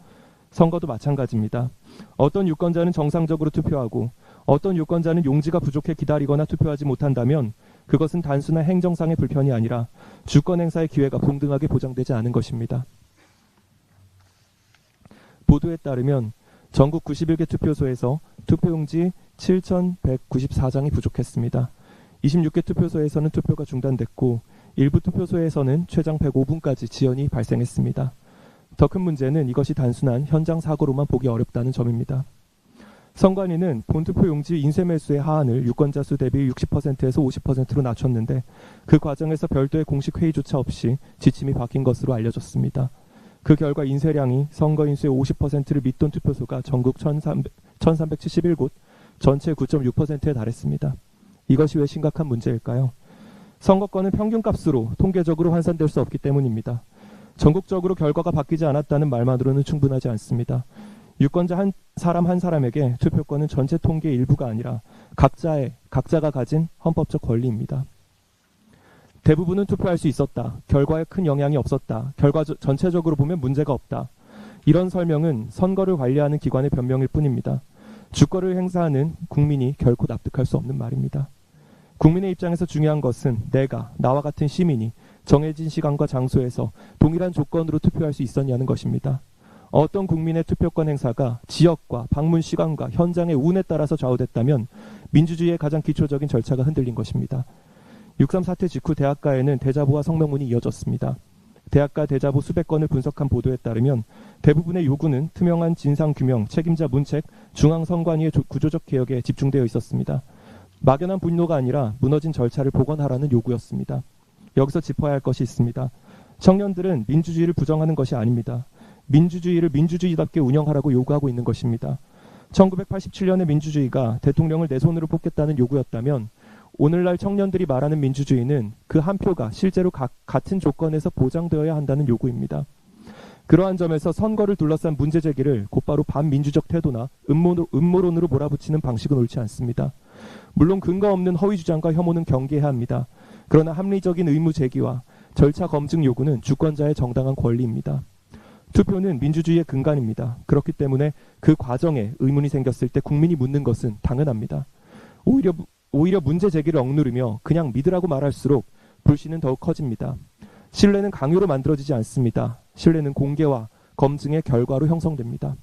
선거도 마찬가지입니다. 어떤 유권자는 정상적으로 투표하고 어떤 유권자는 용지가 부족해 기다리거나 투표하지 못한다면 그것은 단순한 행정상의 불편이 아니라 주권 행사의 기회가 동등하게 보장되지 않은 것입니다. 보도에 따르면 전국 91개 투표소에서 투표용지 7,194장이 부족했습니다. 26개 투표소에서는 투표가 중단됐고 일부 투표소에서는 최장 105분까지 지연이 발생했습니다. 더 큰 문제는 이것이 단순한 현장 사고로만 보기 어렵다는 점입니다. 선관위는 본투표용지 인쇄매수의 하한을 유권자 수 대비 60%에서 50%로 낮췄는데 그 과정에서 별도의 공식 회의조차 없이 지침이 바뀐 것으로 알려졌습니다. 그 결과 인쇄량이 선거인수의 50%를 밑돈 투표소가 전국 1371곳, 전체 9.6%에 달했습니다. 이것이 왜 심각한 문제일까요? 선거권은 평균값으로 통계적으로 환산될 수 없기 때문입니다. 전국적으로 결과가 바뀌지 않았다는 말만으로는 충분하지 않습니다. 유권자 한 사람에게 투표권은 전체 통계의 일부가 아니라 각자가 가진 헌법적 권리입니다. 대부분은 투표할 수 있었다. 결과에 큰 영향이 없었다. 결과 전체적으로 보면 문제가 없다. 이런 설명은 선거를 관리하는 기관의 변명일 뿐입니다. 주권을 행사하는 국민이 결코 납득할 수 없는 말입니다. 국민의 입장에서 중요한 것은 나와 같은 시민이 정해진 시간과 장소에서 동일한 조건으로 투표할 수 있었냐는 것입니다. 어떤 국민의 투표권 행사가 지역과 방문 시간과 현장의 운에 따라서 좌우됐다면 민주주의의 가장 기초적인 절차가 흔들린 것입니다. 6.3 사태 직후 대학가에는 대자보와 성명문이 이어졌습니다. 대학가 대자보 수백 건을 분석한 보도에 따르면 대부분의 요구는 투명한 진상규명, 책임자 문책, 중앙선관위의 구조적 개혁에 집중되어 있었습니다. 막연한 분노가 아니라 무너진 절차를 복원하라는 요구였습니다. 여기서 짚어야 할 것이 있습니다. 청년들은 민주주의를 부정하는 것이 아닙니다. 민주주의를 민주주의답게 운영하라고 요구하고 있는 것입니다. 1987년의 민주주의가 대통령을 내 손으로 뽑겠다는 요구였다면 오늘날 청년들이 말하는 민주주의는 그 한 표가 실제로 같은 조건에서 보장되어야 한다는 요구입니다. 그러한 점에서 선거를 둘러싼 문제 제기를 곧바로 반민주적 태도나 음모론으로 몰아붙이는 방식은 옳지 않습니다. 물론 근거 없는 허위 주장과 혐오는 경계해야 합니다. 그러나 합리적인 의무 제기와 절차 검증 요구는 주권자의 정당한 권리입니다. 투표는 민주주의의 근간입니다. 그렇기 때문에 그 과정에 의문이 생겼을 때 국민이 묻는 것은 당연합니다. 오히려 문제 제기를 억누르며 그냥 믿으라고 말할수록 불신은 더욱 커집니다. 신뢰는 강요로 만들어지지 않습니다. 신뢰는 공개와 검증의 결과로 형성됩니다.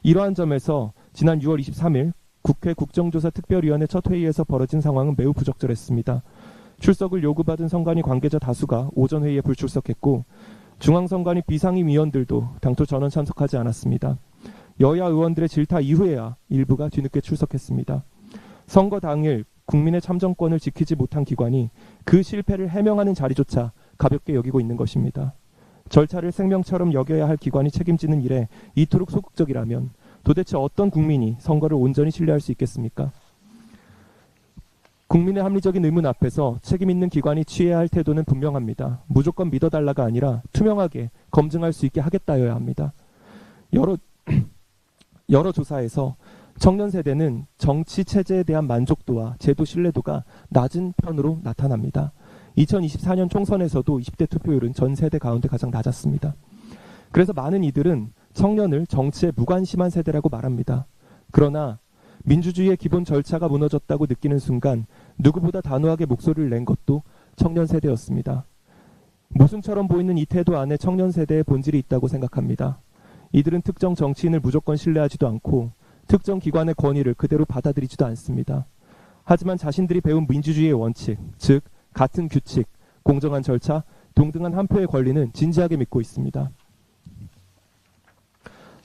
이러한 점에서 지난 6월 23일 국회 국정조사 특별위원회 첫 회의에서 벌어진 상황은 매우 부적절했습니다. 출석을 요구받은 선관위 관계자 다수가 오전 회의에 불출석했고 중앙선관위 비상임위원들도 당초 전원 참석하지 않았습니다. 여야 의원들의 질타 이후에야 일부가 뒤늦게 출석했습니다. 선거 당일 국민의 참정권을 지키지 못한 기관이 그 실패를 해명하는 자리조차 가볍게 여기고 있는 것입니다. 절차를 생명처럼 여겨야 할 기관이 책임지는 일에 이토록 소극적이라면 도대체 어떤 국민이 선거를 온전히 신뢰할 수 있겠습니까? 국민의 합리적인 의문 앞에서 책임 있는 기관이 취해야 할 태도는 분명합니다. 무조건 믿어달라가 아니라 투명하게 검증할 수 있게 하겠다여야 합니다. 여러 조사에서 청년 세대는 정치 체제에 대한 만족도와 제도 신뢰도가 낮은 편으로 나타납니다. 2024년 총선에서도 20대 투표율은 전 세대 가운데 가장 낮았습니다. 그래서 많은 이들은 청년을 정치에 무관심한 세대라고 말합니다. 그러나 민주주의의 기본 절차가 무너졌다고 느끼는 순간 누구보다 단호하게 목소리를 낸 것도 청년 세대였습니다. 모순처럼 보이는 이 태도 안에 청년 세대의 본질이 있다고 생각합니다. 이들은 특정 정치인을 무조건 신뢰하지도 않고 특정 기관의 권위를 그대로 받아들이지도 않습니다. 하지만 자신들이 배운 민주주의의 원칙, 즉 같은 규칙, 공정한 절차, 동등한 한 표의 권리는 진지하게 믿고 있습니다.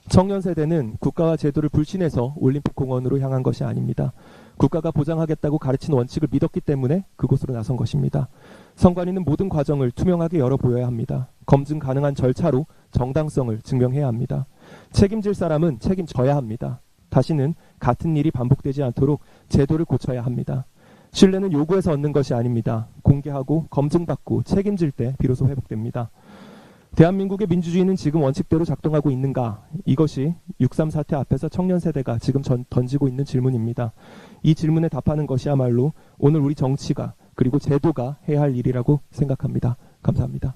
청년 세대는 국가와 제도를 불신해서 올림픽 공원으로 향한 것이 아닙니다. 국가가 보장하겠다고 가르친 원칙을 믿었기 때문에 그곳으로 나선 것입니다. 선관위는 모든 과정을 투명하게 열어보여야 합니다. 검증 가능한 절차로 정당성을 증명해야 합니다. 책임질 사람은 책임져야 합니다. 다시는 같은 일이 반복되지 않도록 제도를 고쳐야 합니다. 신뢰는 요구해서 얻는 것이 아닙니다. 공개하고 검증받고 책임질 때 비로소 회복됩니다. 대한민국의 민주주의는 지금 원칙대로 작동하고 있는가? 이것이 6.3 사태 앞에서 청년 세대가 지금 던지고 있는 질문입니다. 이 질문에 답하는 것이야말로 오늘 우리 정치가 그리고 제도가 해야 할 일이라고 생각합니다. 감사합니다.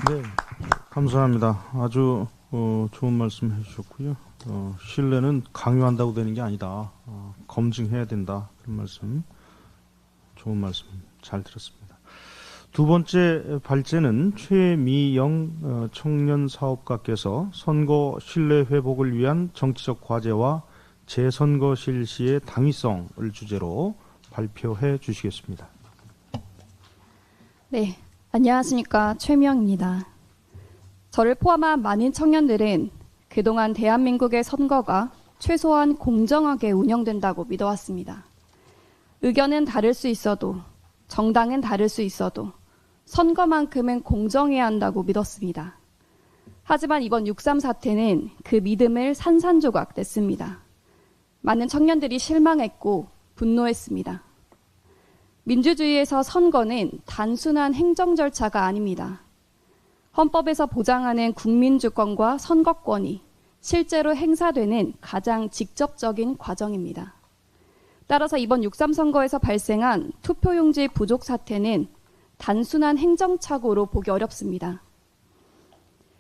네, 감사합니다. 아주 좋은 말씀 해주셨고요. 신뢰는 강요한다고 되는 게 아니다. 검증해야 된다. 그런 말씀, 좋은 말씀 잘 들었습니다. 두 번째 발제는 최미영 청년사업가께서 선거 신뢰 회복을 위한 정치적 과제와 재선거 실시의 당위성을 주제로 발표해 주시겠습니다. 네, 안녕하십니까. 최미영입니다. 저를 포함한 많은 청년들은 그동안 대한민국의 선거가 최소한 공정하게 운영된다고 믿어왔습니다. 의견은 다를 수 있어도, 정당은 다를 수 있어도 선거만큼은 공정해야 한다고 믿었습니다. 하지만 이번 6.3 사태는 그 믿음을 산산조각 냈습니다. 많은 청년들이 실망했고 분노했습니다. 민주주의에서 선거는 단순한 행정 절차가 아닙니다. 헌법에서 보장하는 국민주권과 선거권이 실제로 행사되는 가장 직접적인 과정입니다. 따라서 이번 6.3 선거에서 발생한 투표용지 부족 사태는 단순한 행정착오로 보기 어렵습니다.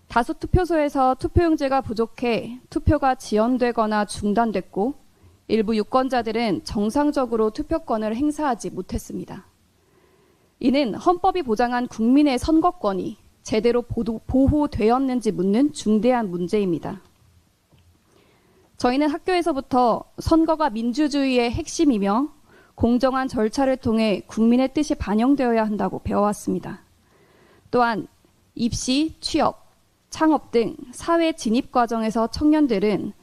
다수 투표소에서 투표용지가 부족해 투표가 지연되거나 중단됐고 일부 유권자들은 정상적으로 투표권을 행사하지 못했습니다. 이는 헌법이 보장한 국민의 선거권이 제대로 보호되었는지 묻는 중대한 문제입니다. 저희는 학교에서부터 선거가 민주주의의 핵심이며 공정한 절차를 통해 국민의 뜻이 반영되어야 한다고 배워왔습니다. 또한 입시, 취업, 창업 등 사회 진입 과정에서 청년들은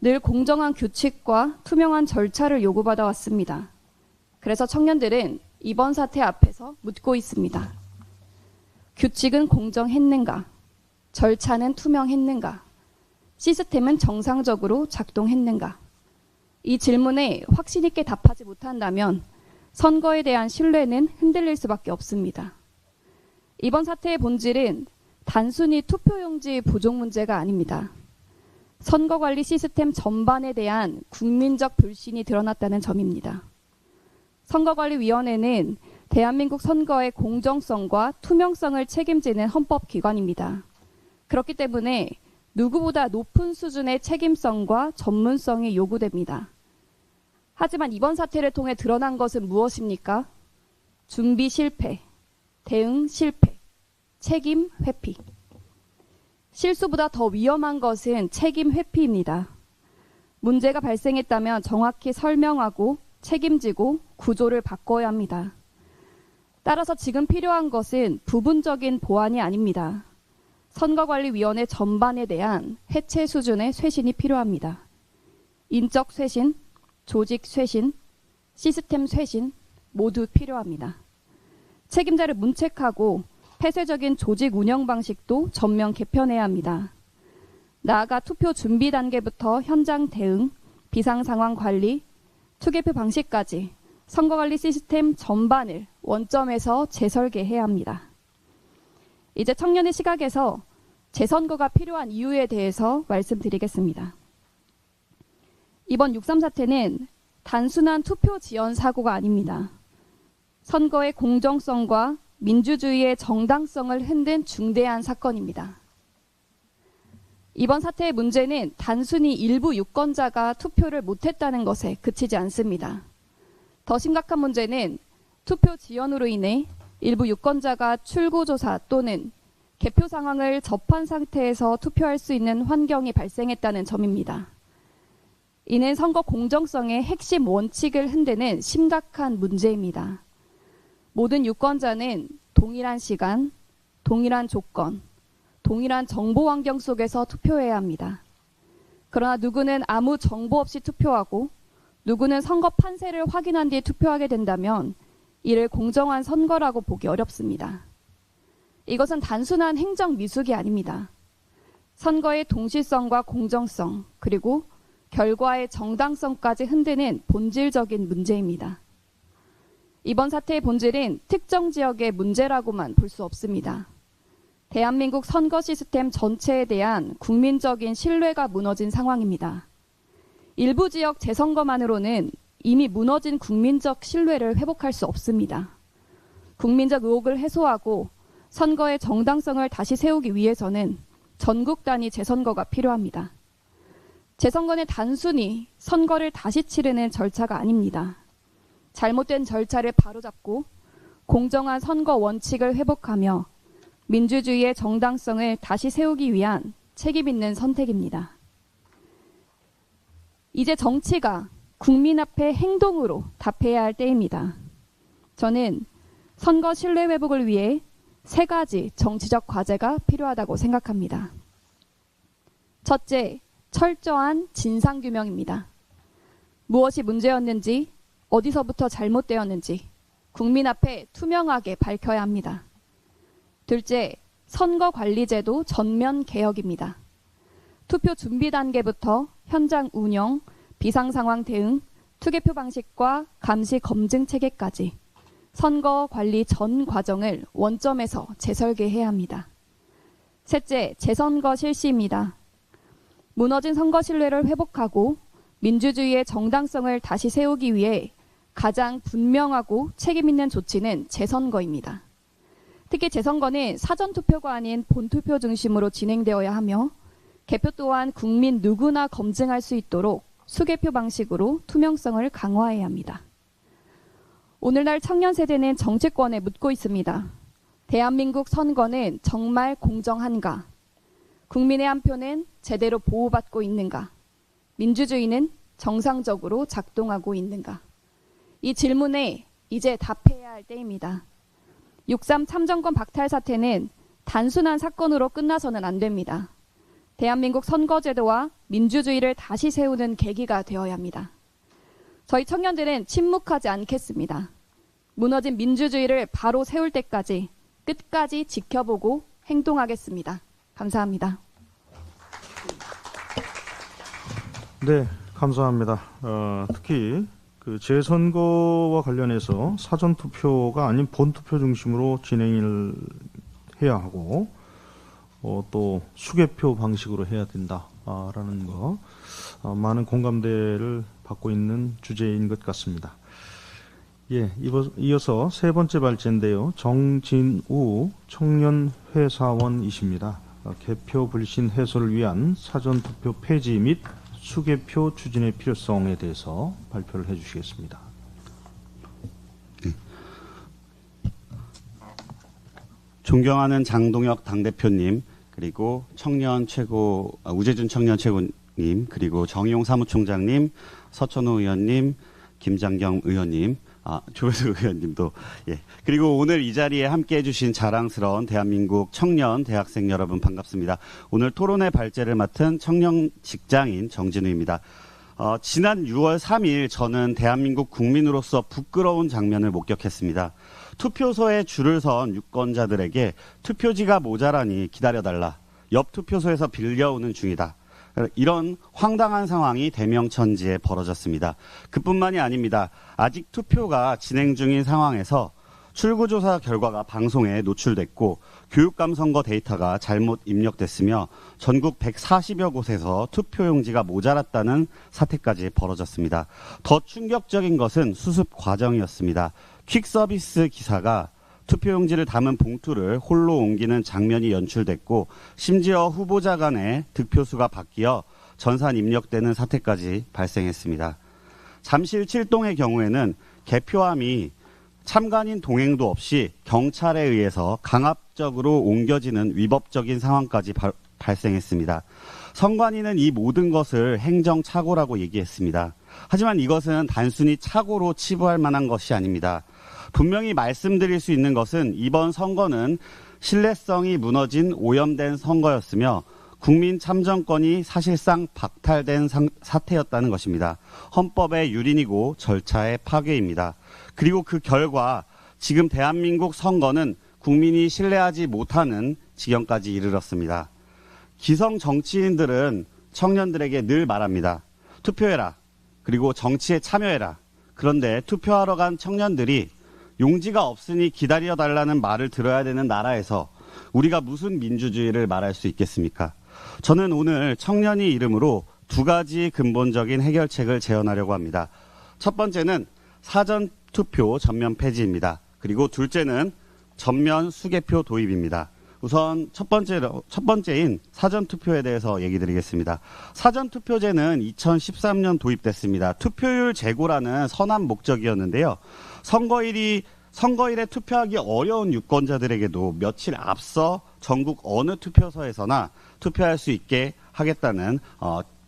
늘 공정한 규칙과 투명한 절차를 요구받아 왔습니다. 그래서 청년들은 이번 사태 앞에서 묻고 있습니다. 규칙은 공정했는가? 절차는 투명했는가? 시스템은 정상적으로 작동했는가? 이 질문에 확신 있게 답하지 못한다면 선거에 대한 신뢰는 흔들릴 수밖에 없습니다. 이번 사태의 본질은 단순히 투표용지 부족 문제가 아닙니다. 선거관리 시스템 전반에 대한 국민적 불신이 드러났다는 점입니다. 선거관리위원회는 대한민국 선거의 공정성과 투명성을 책임지는 헌법기관입니다. 그렇기 때문에 누구보다 높은 수준의 책임성과 전문성이 요구됩니다. 하지만 이번 사태를 통해 드러난 것은 무엇입니까? 준비 실패, 대응 실패, 책임 회피. 실수보다 더 위험한 것은 책임 회피입니다. 문제가 발생했다면 정확히 설명하고 책임지고 구조를 바꿔야 합니다. 따라서 지금 필요한 것은 부분적인 보완이 아닙니다. 선거관리위원회 전반에 대한 해체 수준의 쇄신이 필요합니다. 인적 쇄신, 조직 쇄신, 시스템 쇄신 모두 필요합니다. 책임자를 문책하고 폐쇄적인 조직 운영 방식도 전면 개편해야 합니다. 나아가 투표 준비 단계부터 현장 대응, 비상 상황 관리, 투개표 방식까지 선거관리 시스템 전반을 원점에서 재설계해야 합니다. 이제 청년의 시각에서 재선거가 필요한 이유에 대해서 말씀드리겠습니다. 이번 6.3 사태는 단순한 투표 지연 사고가 아닙니다. 선거의 공정성과 민주주의의 정당성을 흔든 중대한 사건입니다. 이번 사태의 문제는 단순히 일부 유권자가 투표를 못했다는 것에 그치지 않습니다. 더 심각한 문제는 투표 지연으로 인해 일부 유권자가 출구조사 또는 개표 상황을 접한 상태에서 투표할 수 있는 환경이 발생했다는 점입니다. 이는 선거 공정성의 핵심 원칙을 흔드는 심각한 문제입니다. 모든 유권자는 동일한 시간, 동일한 조건, 동일한 정보 환경 속에서 투표해야 합니다. 그러나 누구는 아무 정보 없이 투표하고 누구는 선거 판세를 확인한 뒤에 투표하게 된다면 이를 공정한 선거라고 보기 어렵습니다. 이것은 단순한 행정 미숙이 아닙니다. 선거의 동시성과 공정성, 그리고 결과의 정당성까지 흔드는 본질적인 문제입니다. 이번 사태의 본질은 특정 지역의 문제라고만 볼 수 없습니다. 대한민국 선거 시스템 전체에 대한 국민적인 신뢰가 무너진 상황입니다. 일부 지역 재선거만으로는 이미 무너진 국민적 신뢰를 회복할 수 없습니다. 국민적 의혹을 해소하고 선거의 정당성을 다시 세우기 위해서는 전국 단위 재선거가 필요합니다. 재선거는 단순히 선거를 다시 치르는 절차가 아닙니다. 잘못된 절차를 바로잡고 공정한 선거 원칙을 회복하며 민주주의의 정당성을 다시 세우기 위한 책임 있는 선택입니다. 이제 정치가 국민 앞에 행동으로 답해야 할 때입니다. 저는 선거 신뢰 회복을 위해 3가지 정치적 과제가 필요하다고 생각합니다. 첫째, 철저한 진상규명입니다. 무엇이 문제였는지, 어디서부터 잘못되었는지 국민 앞에 투명하게 밝혀야 합니다. 둘째, 선거관리제도 전면 개혁입니다. 투표 준비 단계부터 현장 운영, 비상상황 대응, 투개표 방식과 감시 검증 체계까지 선거 관리 전 과정을 원점에서 재설계해야 합니다. 셋째, 재선거 실시입니다. 무너진 선거 신뢰를 회복하고 민주주의의 정당성을 다시 세우기 위해 가장 분명하고 책임 있는 조치는 재선거입니다. 특히 재선거는 사전투표가 아닌 본투표 중심으로 진행되어야 하며 개표 또한 국민 누구나 검증할 수 있도록 수개표 방식으로 투명성을 강화해야 합니다. 오늘날 청년 세대는 정치권에 묻고 있습니다. 대한민국 선거는 정말 공정한가? 국민의 한 표는 제대로 보호받고 있는가? 민주주의는 정상적으로 작동하고 있는가? 이 질문에 이제 답해야 할 때입니다. 6.3 참정권 박탈 사태는 단순한 사건으로 끝나서는 안 됩니다. 대한민국 선거제도와 민주주의를 다시 세우는 계기가 되어야 합니다. 저희 청년들은 침묵하지 않겠습니다. 무너진 민주주의를 바로 세울 때까지 끝까지 지켜보고 행동하겠습니다. 감사합니다. 네, 감사합니다. 특히 그 재선거와 관련해서 사전투표가 아닌 본투표 중심으로 진행을 해야 하고 또 수개표 방식으로 해야 된다라는 거 많은 공감대를 받고 있는 주제인 것 같습니다. 예, 이어서 세 번째 발제인데요. 정진우 청년회사원이십니다. 개표 불신 해소를 위한 사전투표 폐지 및 수개표 추진의 필요성에 대해서 발표를 해주시겠습니다. 존경하는 장동혁 당대표님, 그리고 우재준 청년 최고님, 그리고 정의용 사무총장님, 서천호 의원님, 김장경 의원님, 조배수 의원님도, 예. 그리고 오늘 이 자리에 함께 해주신 자랑스러운 대한민국 청년 대학생 여러분 반갑습니다. 오늘 토론회 발제를 맡은 청년 직장인 정진우입니다. 지난 6월 3일 저는 대한민국 국민으로서 부끄러운 장면을 목격했습니다. 투표소에 줄을 선 유권자들에게 투표지가 모자라니 기다려달라. 옆 투표소에서 빌려오는 중이다. 이런 황당한 상황이 대명천지에 벌어졌습니다. 그뿐만이 아닙니다. 아직 투표가 진행 중인 상황에서 출구조사 결과가 방송에 노출됐고 교육감 선거 데이터가 잘못 입력됐으며 전국 140여 곳에서 투표용지가 모자랐다는 사태까지 벌어졌습니다. 더 충격적인 것은 수습 과정이었습니다. 퀵서비스 기사가 투표용지를 담은 봉투를 홀로 옮기는 장면이 연출됐고 심지어 후보자 간의 득표수가 바뀌어 전산 입력되는 사태까지 발생했습니다. 잠실 7동의 경우에는 개표함이 참관인 동행도 없이 경찰에 의해서 강압적으로 옮겨지는 위법적인 상황까지 발생했습니다. 선관위는 이 모든 것을 행정착오라고 얘기했습니다. 하지만 이것은 단순히 착오로 치부할 만한 것이 아닙니다. 분명히 말씀드릴 수 있는 것은 이번 선거는 신뢰성이 무너진 오염된 선거였으며 국민 참정권이 사실상 박탈된 사태였다는 것입니다. 헌법의 유린이고 절차의 파괴입니다. 그리고 그 결과 지금 대한민국 선거는 국민이 신뢰하지 못하는 지경까지 이르렀습니다. 기성 정치인들은 청년들에게 늘 말합니다. 투표해라. 그리고 정치에 참여해라. 그런데 투표하러 간 청년들이 용지가 없으니 기다려달라는 말을 들어야 되는 나라에서 우리가 무슨 민주주의를 말할 수 있겠습니까? 저는 오늘 청년이 이름으로 두 가지 근본적인 해결책을 제언하려고 합니다. 첫 번째는 사전투표 전면 폐지입니다. 그리고 둘째는 전면 수개표 도입입니다. 우선 첫 번째인 사전투표에 대해서 얘기 드리겠습니다. 사전투표제는 2013년 도입됐습니다. 투표율 제고라는 선한 목적이었는데요. 선거일에 투표하기 어려운 유권자들에게도 며칠 앞서 전국 어느 투표소에서나 투표할 수 있게 하겠다는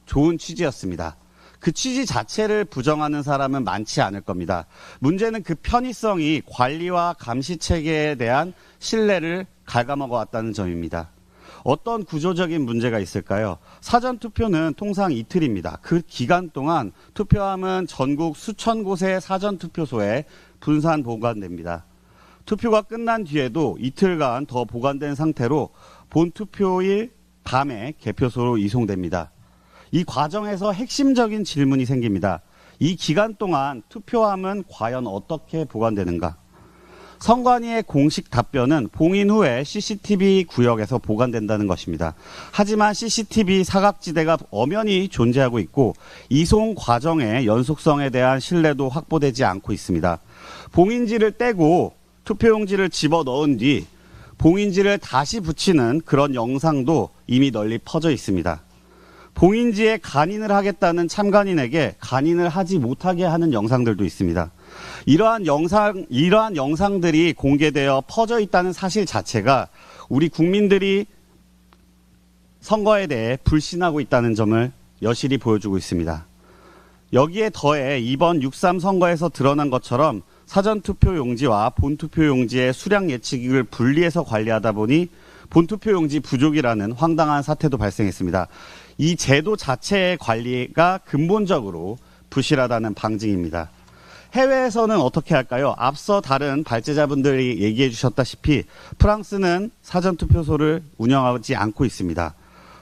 좋은 취지였습니다. 그 취지 자체를 부정하는 사람은 많지 않을 겁니다. 문제는 그 편의성이 관리와 감시 체계에 대한 신뢰를 갉아먹어 왔다는 점입니다. 어떤 구조적인 문제가 있을까요? 사전투표는 통상 이틀입니다. 그 기간 동안 투표함은 전국 수천 곳의 사전투표소에 분산 보관됩니다. 투표가 끝난 뒤에도 이틀간 더 보관된 상태로 본투표일 밤에 개표소로 이송됩니다. 이 과정에서 핵심적인 질문이 생깁니다. 이 기간 동안 투표함은 과연 어떻게 보관되는가? 선관위의 공식 답변은 봉인 후에 CCTV 구역에서 보관된다는 것입니다. 하지만 CCTV 사각지대가 엄연히 존재하고 있고 이송 과정의 연속성에 대한 신뢰도 확보되지 않고 있습니다. 봉인지를 떼고 투표용지를 집어넣은 뒤 봉인지를 다시 붙이는 그런 영상도 이미 널리 퍼져 있습니다. 봉인지에 간인을 하겠다는 참관인에게 간인을 하지 못하게 하는 영상들도 있습니다. 이러한 영상들이 공개되어 퍼져 있다는 사실 자체가 우리 국민들이 선거에 대해 불신하고 있다는 점을 여실히 보여주고 있습니다. 여기에 더해 이번 6.3 선거에서 드러난 것처럼 사전투표용지와 본투표용지의 수량 예측을 분리해서 관리하다 보니 본투표용지 부족이라는 황당한 사태도 발생했습니다. 이 제도 자체의 관리가 근본적으로 부실하다는 방증입니다. 해외에서는 어떻게 할까요? 앞서 다른 발제자분들이 얘기해 주셨다시피 프랑스는 사전투표소를 운영하지 않고 있습니다.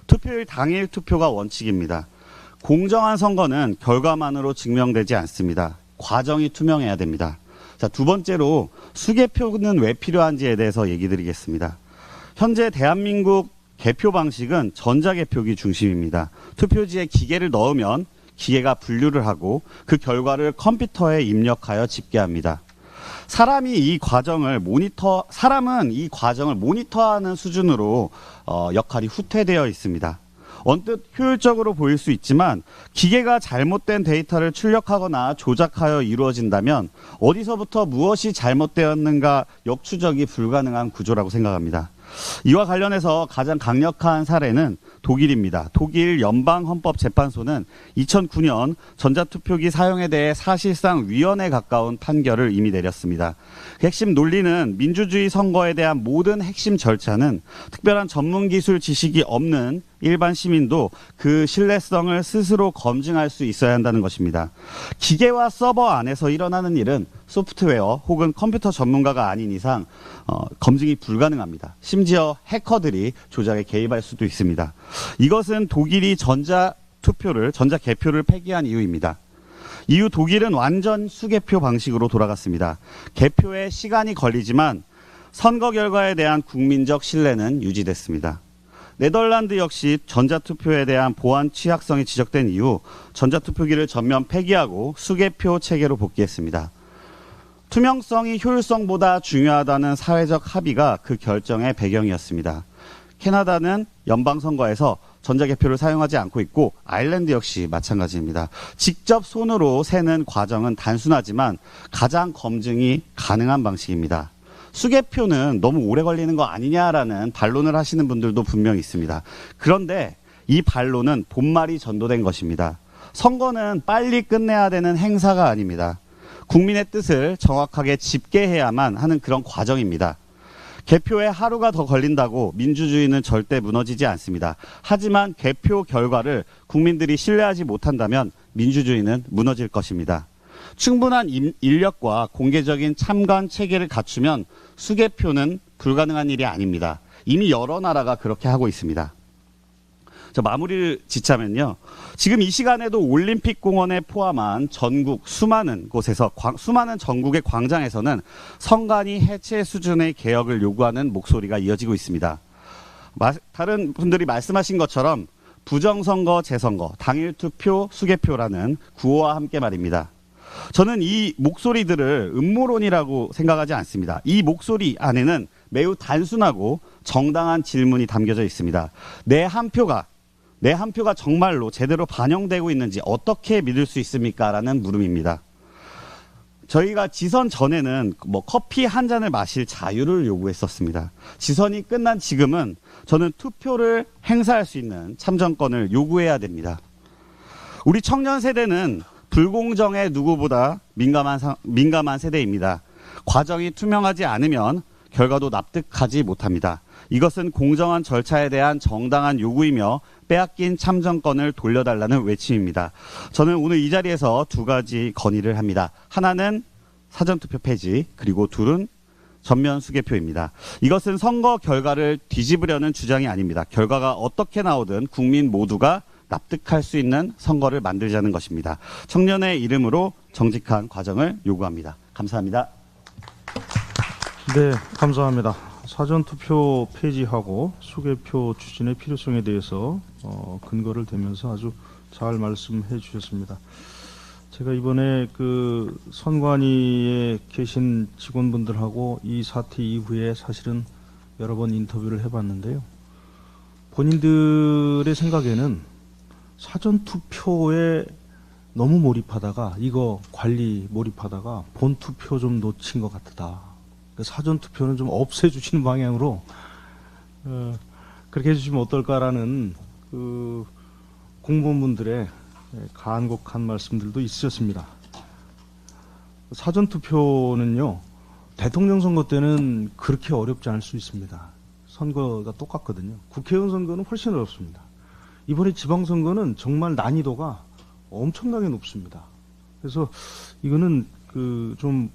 투표일 당일 투표가 원칙입니다. 공정한 선거는 결과만으로 증명되지 않습니다. 과정이 투명해야 됩니다. 자, 두 번째로 수개표는 왜 필요한지에 대해서 얘기 드리겠습니다. 현재 대한민국 개표 방식은 전자개표기 중심입니다. 투표지에 기계를 넣으면 기계가 분류를 하고 그 결과를 컴퓨터에 입력하여 집계합니다. 사람은 이 과정을 모니터하는 수준으로 역할이 후퇴되어 있습니다. 언뜻 효율적으로 보일 수 있지만 기계가 잘못된 데이터를 출력하거나 조작하여 이루어진다면 어디서부터 무엇이 잘못되었는가 역추적이 불가능한 구조라고 생각합니다. 이와 관련해서 가장 강력한 사례는 독일입니다. 독일 연방헌법재판소는 2009년 전자투표기 사용에 대해 사실상 위헌에 가까운 판결을 이미 내렸습니다. 핵심 논리는 민주주의 선거에 대한 모든 핵심 절차는 특별한 전문기술 지식이 없는 일반 시민도 그 신뢰성을 스스로 검증할 수 있어야 한다는 것입니다. 기계와 서버 안에서 일어나는 일은 소프트웨어 혹은 컴퓨터 전문가가 아닌 이상 검증이 불가능합니다. 심지어 해커들이 조작에 개입할 수도 있습니다. 이것은 독일이 전자개표를 폐기한 이유입니다. 이후 독일은 완전 수개표 방식으로 돌아갔습니다. 개표에 시간이 걸리지만 선거 결과에 대한 국민적 신뢰는 유지됐습니다. 네덜란드 역시 전자투표에 대한 보안 취약성이 지적된 이후 전자투표기를 전면 폐기하고 수개표 체계로 복귀했습니다. 투명성이 효율성보다 중요하다는 사회적 합의가 그 결정의 배경이었습니다. 캐나다는 연방선거에서 전자개표를 사용하지 않고 있고 아일랜드 역시 마찬가지입니다. 직접 손으로 세는 과정은 단순하지만 가장 검증이 가능한 방식입니다. 수개표는 너무 오래 걸리는 거 아니냐라는 반론을 하시는 분들도 분명히 있습니다. 그런데 이 반론은 본말이 전도된 것입니다. 선거는 빨리 끝내야 되는 행사가 아닙니다. 국민의 뜻을 정확하게 집계해야만 하는 그런 과정입니다. 개표에 하루가 더 걸린다고 민주주의는 절대 무너지지 않습니다. 하지만 개표 결과를 국민들이 신뢰하지 못한다면 민주주의는 무너질 것입니다. 충분한 인력과 공개적인 참관 체계를 갖추면 수개표는 불가능한 일이 아닙니다. 이미 여러 나라가 그렇게 하고 있습니다. 마무리를 짓자면요. 지금 이 시간에도 올림픽 공원에 포함한 전국 수많은 곳에서 수많은 전국의 광장에서는 선관위 해체 수준의 개혁을 요구하는 목소리가 이어지고 있습니다. 다른 분들이 말씀하신 것처럼 부정선거, 재선거, 당일 투표, 수개표라는 구호와 함께 말입니다. 저는 이 목소리들을 음모론이라고 생각하지 않습니다. 이 목소리 안에는 매우 단순하고 정당한 질문이 담겨져 있습니다. 내 한 표가 정말로 제대로 반영되고 있는지 어떻게 믿을 수 있습니까? 라는 물음입니다. 저희가 지선 전에는 커피 한 잔을 마실 자유를 요구했었습니다. 지선이 끝난 지금은 저는 투표를 행사할 수 있는 참정권을 요구해야 됩니다. 우리 청년 세대는 불공정에 누구보다 민감한 세대입니다. 과정이 투명하지 않으면 결과도 납득하지 못합니다. 이것은 공정한 절차에 대한 정당한 요구이며 빼앗긴 참정권을 돌려달라는 외침입니다. 저는 오늘 이 자리에서 두 가지 건의를 합니다. 하나는 사전투표 폐지, 그리고 둘은 전면 수개표입니다. 이것은 선거 결과를 뒤집으려는 주장이 아닙니다. 결과가 어떻게 나오든 국민 모두가 납득할 수 있는 선거를 만들자는 것입니다. 청년의 이름으로 정직한 과정을 요구합니다. 감사합니다. 네, 감사합니다. 사전투표 폐지하고 수개표 추진의 필요성에 대해서 근거를 대면서 아주 잘 말씀해 주셨습니다. 제가 이번에 그 선관위에 계신 직원분들하고 이 사태 이후에 사실은 여러 번 인터뷰를 해봤는데요. 본인들의 생각에는 사전투표에 너무 몰입하다가 이거 관리 몰입하다가 본투표 좀 놓친 것 같다. 사전투표는 좀 없애주시는 방향으로 그렇게 해주시면 어떨까라는 그 공무원분들의 간곡한 말씀들도 있으셨습니다. 사전투표는요, 대통령 선거 때는 그렇게 어렵지 않을 수 있습니다. 선거가 똑같거든요. 국회의원 선거는 훨씬 어렵습니다. 이번에 지방선거는 정말 난이도가 엄청나게 높습니다. 그래서 이거는 좀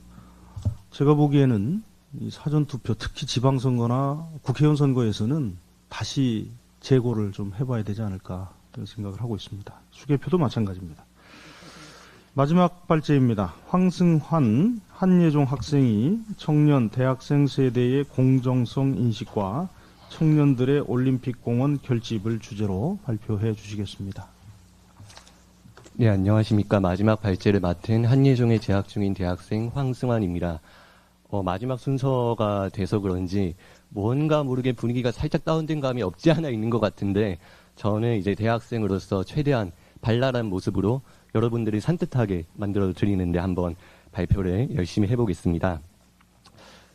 제가 보기에는 이 사전투표, 특히 지방선거나 국회의원 선거에서는 다시 재고를 좀 해봐야 되지 않을까 그런 생각을 하고 있습니다. 수개표도 마찬가지입니다. 마지막 발제입니다. 황승환, 한예종 학생이 청년, 대학생 세대의 공정성 인식과 청년들의 올림픽 공원 결집을 주제로 발표해 주시겠습니다. 네, 안녕하십니까. 마지막 발제를 맡은 한예종에 재학 중인 대학생 황승환입니다. 마지막 순서가 돼서 그런지 뭔가 모르게 분위기가 살짝 다운된 감이 없지 않아 있는 것 같은데 저는 이제 대학생으로서 최대한 발랄한 모습으로 여러분들이 산뜻하게 만들어 드리는데 한번 발표를 열심히 해보겠습니다.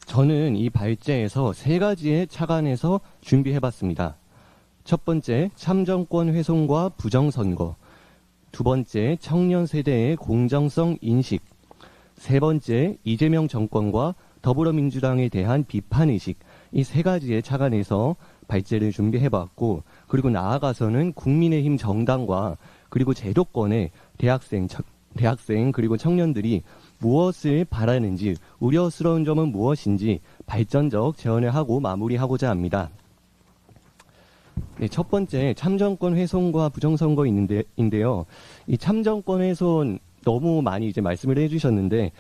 저는 이 발제에서 3가지의 차관에서 준비해봤습니다. 첫 번째, 참정권 훼손과 부정선거. 2번째, 청년 세대의 공정성 인식. 3번째, 이재명 정권과 더불어민주당에 대한 비판의식. 이 3가지의 차관에서 발제를 준비해봤고, 그리고 나아가서는 국민의힘 정당과 그리고 제도권의 대학생 그리고 청년들이 무엇을 바라는지, 우려스러운 점은 무엇인지 발전적 제언을 하고 마무리하고자 합니다. 네, 첫 번째, 참정권 훼손과 부정선거인데요. 이 참정권 훼손 너무 많이 이제 말씀을 해주셨는데,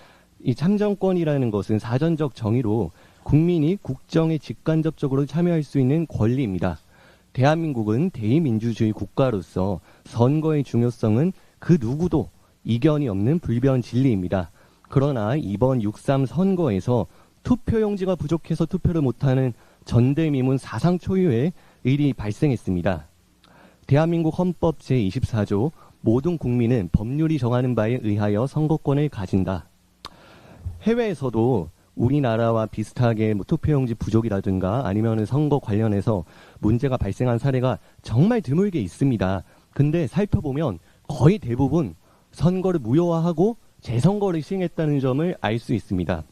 이 참정권이라는 것은 사전적 정의로 국민이 국정에 직간접적으로 참여할 수 있는 권리입니다. 대한민국은 대의민주주의 국가로서 선거의 중요성은 그 누구도 이견이 없는 불변 진리입니다. 그러나 이번 6.3 선거에서 투표용지가 부족해서 투표를 못하는 전대미문 사상 초유의 일이 발생했습니다. 대한민국 헌법 제24조 모든 국민은 법률이 정하는 바에 의하여 선거권을 가진다. 해외에서도 우리나라와 비슷하게 투표용지 부족이라든가 아니면 선거 관련해서 문제가 발생한 사례가 정말 드물게 있습니다. 근데 살펴보면 거의 대부분 선거를 무효화하고 재선거를 시행했다는 점을 알 수 있습니다.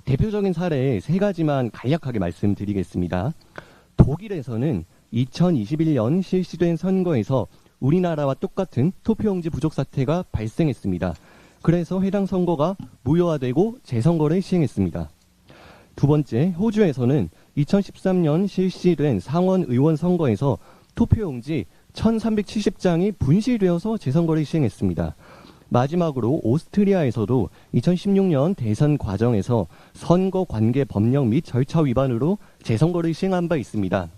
대표적인 사례 3가지만 간략하게 말씀드리겠습니다. 독일에서는 2021년 실시된 선거에서 우리나라와 똑같은 투표용지 부족 사태가 발생했습니다. 그래서 해당 선거가 무효화되고 재선거를 시행했습니다. 2번째, 호주에서는 2013년 실시된 상원 의원 선거에서 투표용지 1370장이 분실되어서 재선거를 시행했습니다. 마지막으로 오스트리아에서도 2016년 대선 과정에서 선거 관계 법령 및 절차 위반으로 재선거를 시행한 바 있습니다.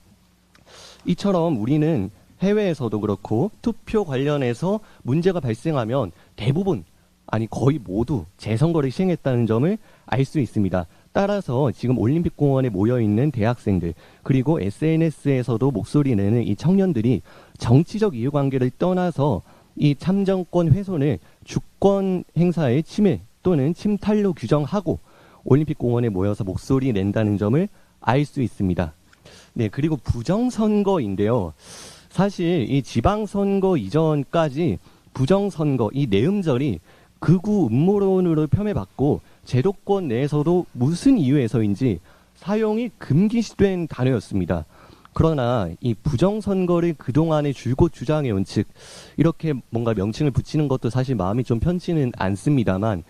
이처럼 우리는 해외에서도 그렇고 투표 관련해서 문제가 발생하면 대부분 아니 거의 모두 재선거를 시행했다는 점을 알 수 있습니다. 따라서 지금 올림픽공원에 모여있는 대학생들 그리고 SNS에서도 목소리 내는 이 청년들이 정치적 이해관계를 떠나서 이 참정권 훼손을 주권 행사의 침해 또는 침탈로 규정하고 올림픽공원에 모여서 목소리 낸다는 점을 알 수 있습니다. 네, 그리고 부정선거인데요. 사실 이 지방선거 이전까지 부정선거 이 내음절이 극우 음모론으로 폄훼받고 제도권 내에서도 무슨 이유에서인지 사용이 금기시된 단어였습니다. 그러나 이 부정선거를 그동안에 줄곧 주장해온 측 이렇게 뭔가 명칭을 붙이는 것도 사실 마음이 좀 편치는 않습니다만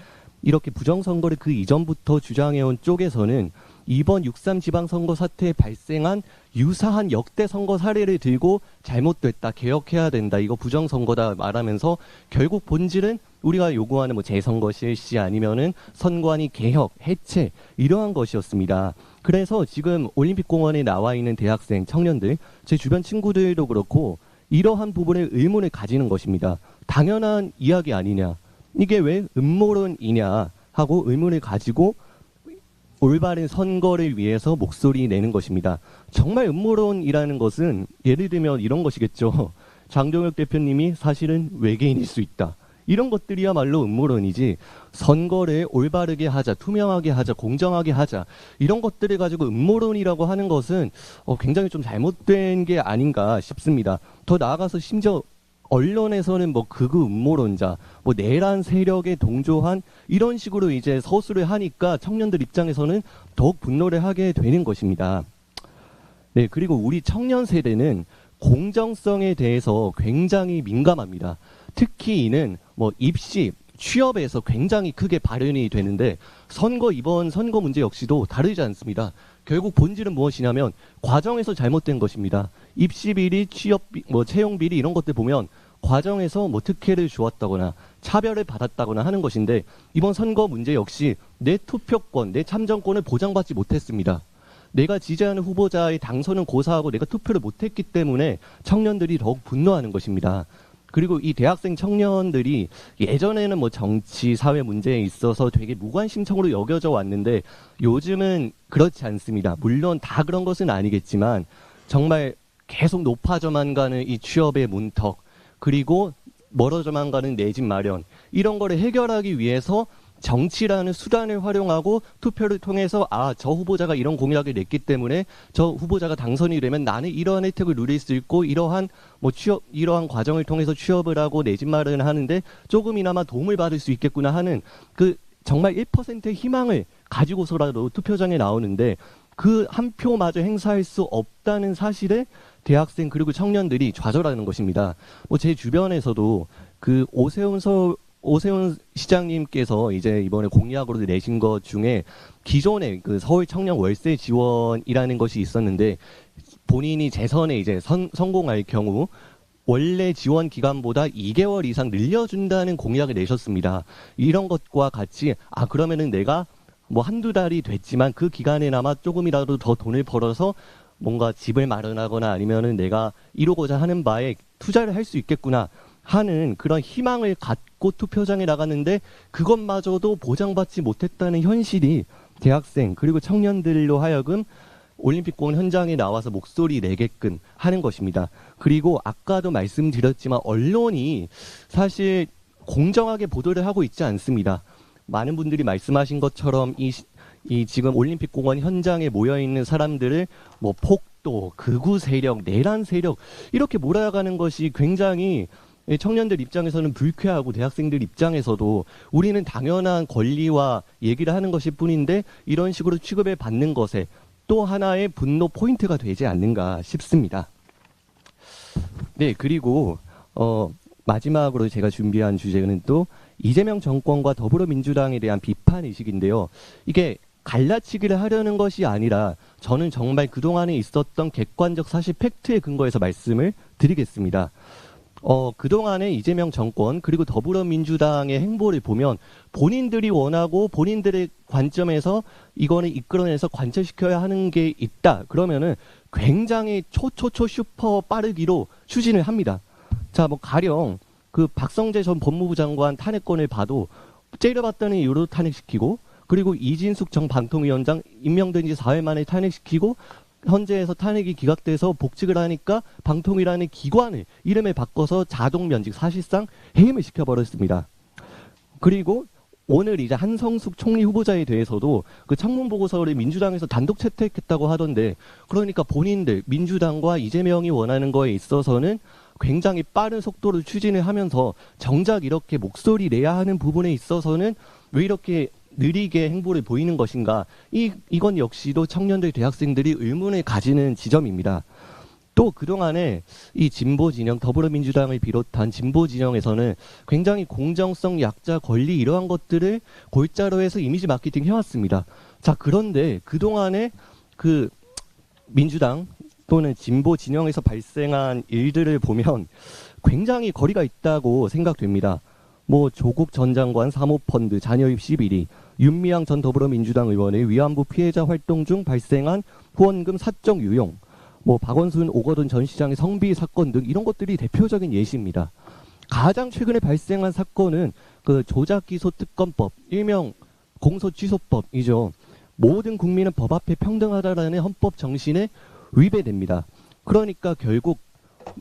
이렇게 부정선거를 그 이전부터 주장해온 쪽에서는 이번 6.3 지방선거 사태에 발생한 유사한 역대 선거 사례를 들고 잘못됐다, 개혁해야 된다, 이거 부정선거다 말하면서 결국 본질은 우리가 요구하는 뭐 재선거 실시 아니면은 선관위 개혁, 해체 이러한 것이었습니다. 그래서 지금 올림픽공원에 나와 있는 대학생, 청년들, 제 주변 친구들도 그렇고 이러한 부분에 의문을 가지는 것입니다. 당연한 이야기 아니냐, 이게 왜 음모론이냐 하고 의문을 가지고 올바른 선거를 위해서 목소리 내는 것입니다. 정말 음모론이라는 것은 예를 들면 이런 것이겠죠. 장동혁 대표님이 사실은 외계인일 수 있다. 이런 것들이야말로 음모론이지 선거를 올바르게 하자, 투명하게 하자, 공정하게 하자 이런 것들을 가지고 음모론이라고 하는 것은 굉장히 좀 잘못된 게 아닌가 싶습니다. 더 나아가서 심지어 언론에서는 뭐 극우 음모론자, 뭐 내란 세력에 동조한 이런 식으로 이제 서술을 하니까 청년들 입장에서는 더욱 분노를 하게 되는 것입니다. 네, 그리고 우리 청년 세대는 공정성에 대해서 굉장히 민감합니다. 특히 이는 뭐 입시, 취업에서 굉장히 크게 발현이 되는데 이번 선거 문제 역시도 다르지 않습니다. 결국 본질은 무엇이냐면 과정에서 잘못된 것입니다. 입시 비리, 취업 채용 비리 이런 것들 보면 과정에서 뭐 특혜를 주었다거나 차별을 받았다거나 하는 것인데 이번 선거 문제 역시 내 투표권, 내 참정권을 보장받지 못했습니다. 내가 지지하는 후보자의 당선은 고사하고 내가 투표를 못했기 때문에 청년들이 더욱 분노하는 것입니다. 그리고 이 대학생 청년들이 예전에는 뭐 정치, 사회 문제에 있어서 되게 무관심청으로 여겨져 왔는데 요즘은 그렇지 않습니다. 물론 다 그런 것은 아니겠지만 정말 계속 높아져만 가는 이 취업의 문턱, 그리고 멀어져만 가는 내 집 마련, 이런 거를 해결하기 위해서 정치라는 수단을 활용하고 투표를 통해서 저 후보자가 이런 공약을 냈기 때문에 저 후보자가 당선이 되면 나는 이러한 혜택을 누릴 수 있고 이러한 이러한 과정을 통해서 취업을 하고 내 집 마련을 하는데 조금이나마 도움을 받을 수 있겠구나 하는 그 정말 1%의 희망을 가지고서라도 투표장에 나오는데 그 한 표마저 행사할 수 없다는 사실에 대학생 그리고 청년들이 좌절하는 것입니다. 뭐 제 주변에서도 그 오세훈 시장님께서 이제 이번에 공약으로 내신 것 중에 기존에 그 서울 청년 월세 지원이라는 것이 있었는데 본인이 재선에 이제 성공할 경우 원래 지원 기간보다 2개월 이상 늘려준다는 공약을 내셨습니다. 이런 것과 같이 그러면은 내가 뭐 한두 달이 됐지만 그 기간에나마 조금이라도 더 돈을 벌어서 뭔가 집을 마련하거나 아니면은 내가 이루고자 하는 바에 투자를 할 수 있겠구나 하는 그런 희망을 갖고 투표장에 나갔는데 그것마저도 보장받지 못했다는 현실이 대학생 그리고 청년들로 하여금 올림픽 공원 현장에 나와서 목소리 내게끔 하는 것입니다. 그리고 아까도 말씀드렸지만 언론이 사실 공정하게 보도를 하고 있지 않습니다. 많은 분들이 말씀하신 것처럼 이 지금 올림픽 공원 현장에 모여 있는 사람들을 뭐 폭도, 극우 세력, 내란 세력 이렇게 몰아가는 것이 굉장히 청년들 입장에서는 불쾌하고 대학생들 입장에서도 우리는 당연한 권리와 얘기를 하는 것일 뿐인데 이런 식으로 취급을 받는 것에 또 하나의 분노 포인트가 되지 않는가 싶습니다. 네, 그리고 마지막으로 제가 준비한 주제는 또 이재명 정권과 더불어민주당에 대한 비판 의식인데요. 이게 갈라치기를 하려는 것이 아니라 저는 정말 그동안에 있었던 객관적 사실 팩트에 근거해서 말씀을 드리겠습니다. 그동안에 이재명 정권 그리고 더불어민주당의 행보를 보면 본인들이 원하고 본인들의 관점에서 이거는 이끌어내서 관철시켜야 하는 게 있다. 그러면은 굉장히 초초초 슈퍼 빠르기로 추진을 합니다. 자, 뭐 가령 그 박성재 전 법무부 장관 탄핵건을 봐도 째려봤다는 이유로 탄핵시키고 그리고 이진숙 전 방통위원장 임명된 지 4일 만에 탄핵시키고 헌재에서 탄핵이 기각돼서 복직을 하니까 방통위라는 기관을 이름을 바꿔서 자동 면직 사실상 해임을 시켜버렸습니다. 그리고 오늘 이제 한성숙 총리 후보자에 대해서도 그 청문 보고서를 민주당에서 단독 채택했다고 하던데 그러니까 본인들 민주당과 이재명이 원하는 거에 있어서는 굉장히 빠른 속도로 추진을 하면서 정작 이렇게 목소리 내야 하는 부분에 있어서는 왜 이렇게 느리게 행보를 보이는 것인가. 이건 역시도 청년들 대학생들이 의문을 가지는 지점입니다. 또 그동안에 이 진보 진영 더불어민주당을 비롯한 진보 진영에서는 굉장히 공정성, 약자, 권리 이러한 것들을 골자로 해서 이미지 마케팅 해왔습니다. 자, 그런데 그동안에 그 민주당 또는 진보 진영에서 발생한 일들을 보면 굉장히 거리가 있다고 생각됩니다. 뭐 조국 전 장관 사모펀드 잔여입 시비리, 윤미향 전 더불어민주당 의원의 위안부 피해자 활동 중 발생한 후원금 사적 유용, 뭐 박원순 오거돈 전 시장의 성비 사건 등 이런 것들이 대표적인 예시입니다. 가장 최근에 발생한 사건은 그 조작기소특검법, 일명 공소취소법이죠. 모든 국민은 법 앞에 평등하다라는 헌법 정신에 위배됩니다. 그러니까 결국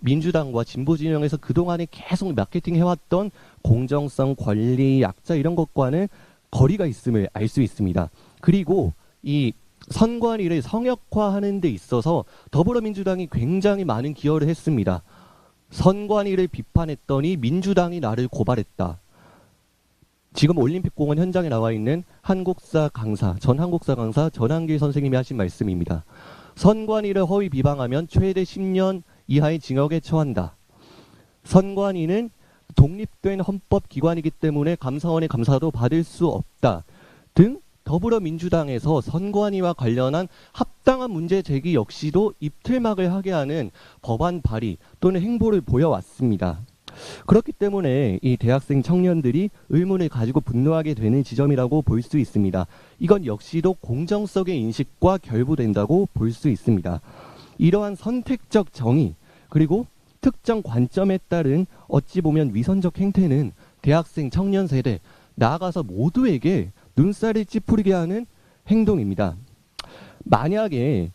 민주당과 진보 진영에서 그동안에 계속 마케팅 해왔던 공정성, 권리, 약자 이런 것과는 거리가 있음을 알 수 있습니다. 그리고 이 선관위를 성역화하는 데 있어서 더불어민주당이 굉장히 많은 기여를 했습니다. 선관위를 비판했더니 민주당이 나를 고발했다. 지금 올림픽공원 현장에 나와 있는 한국사 강사 전한길 선생님이 하신 말씀입니다. 선관위를 허위 비방하면 최대 10년 이하의 징역에 처한다. 선관위는 독립된 헌법기관이기 때문에 감사원의 감사도 받을 수 없다. 등 더불어민주당에서 선관위와 관련한 합당한 문제 제기 역시도 입틀막을 하게 하는 법안 발의 또는 행보를 보여왔습니다. 그렇기 때문에 이 대학생 청년들이 의문을 가지고 분노하게 되는 지점이라고 볼 수 있습니다. 이건 역시도 공정성의 인식과 결부된다고 볼 수 있습니다. 이러한 선택적 정의 그리고 특정 관점에 따른 어찌 보면 위선적 행태는 대학생, 청년 세대, 나아가서 모두에게 눈살을 찌푸리게 하는 행동입니다. 만약에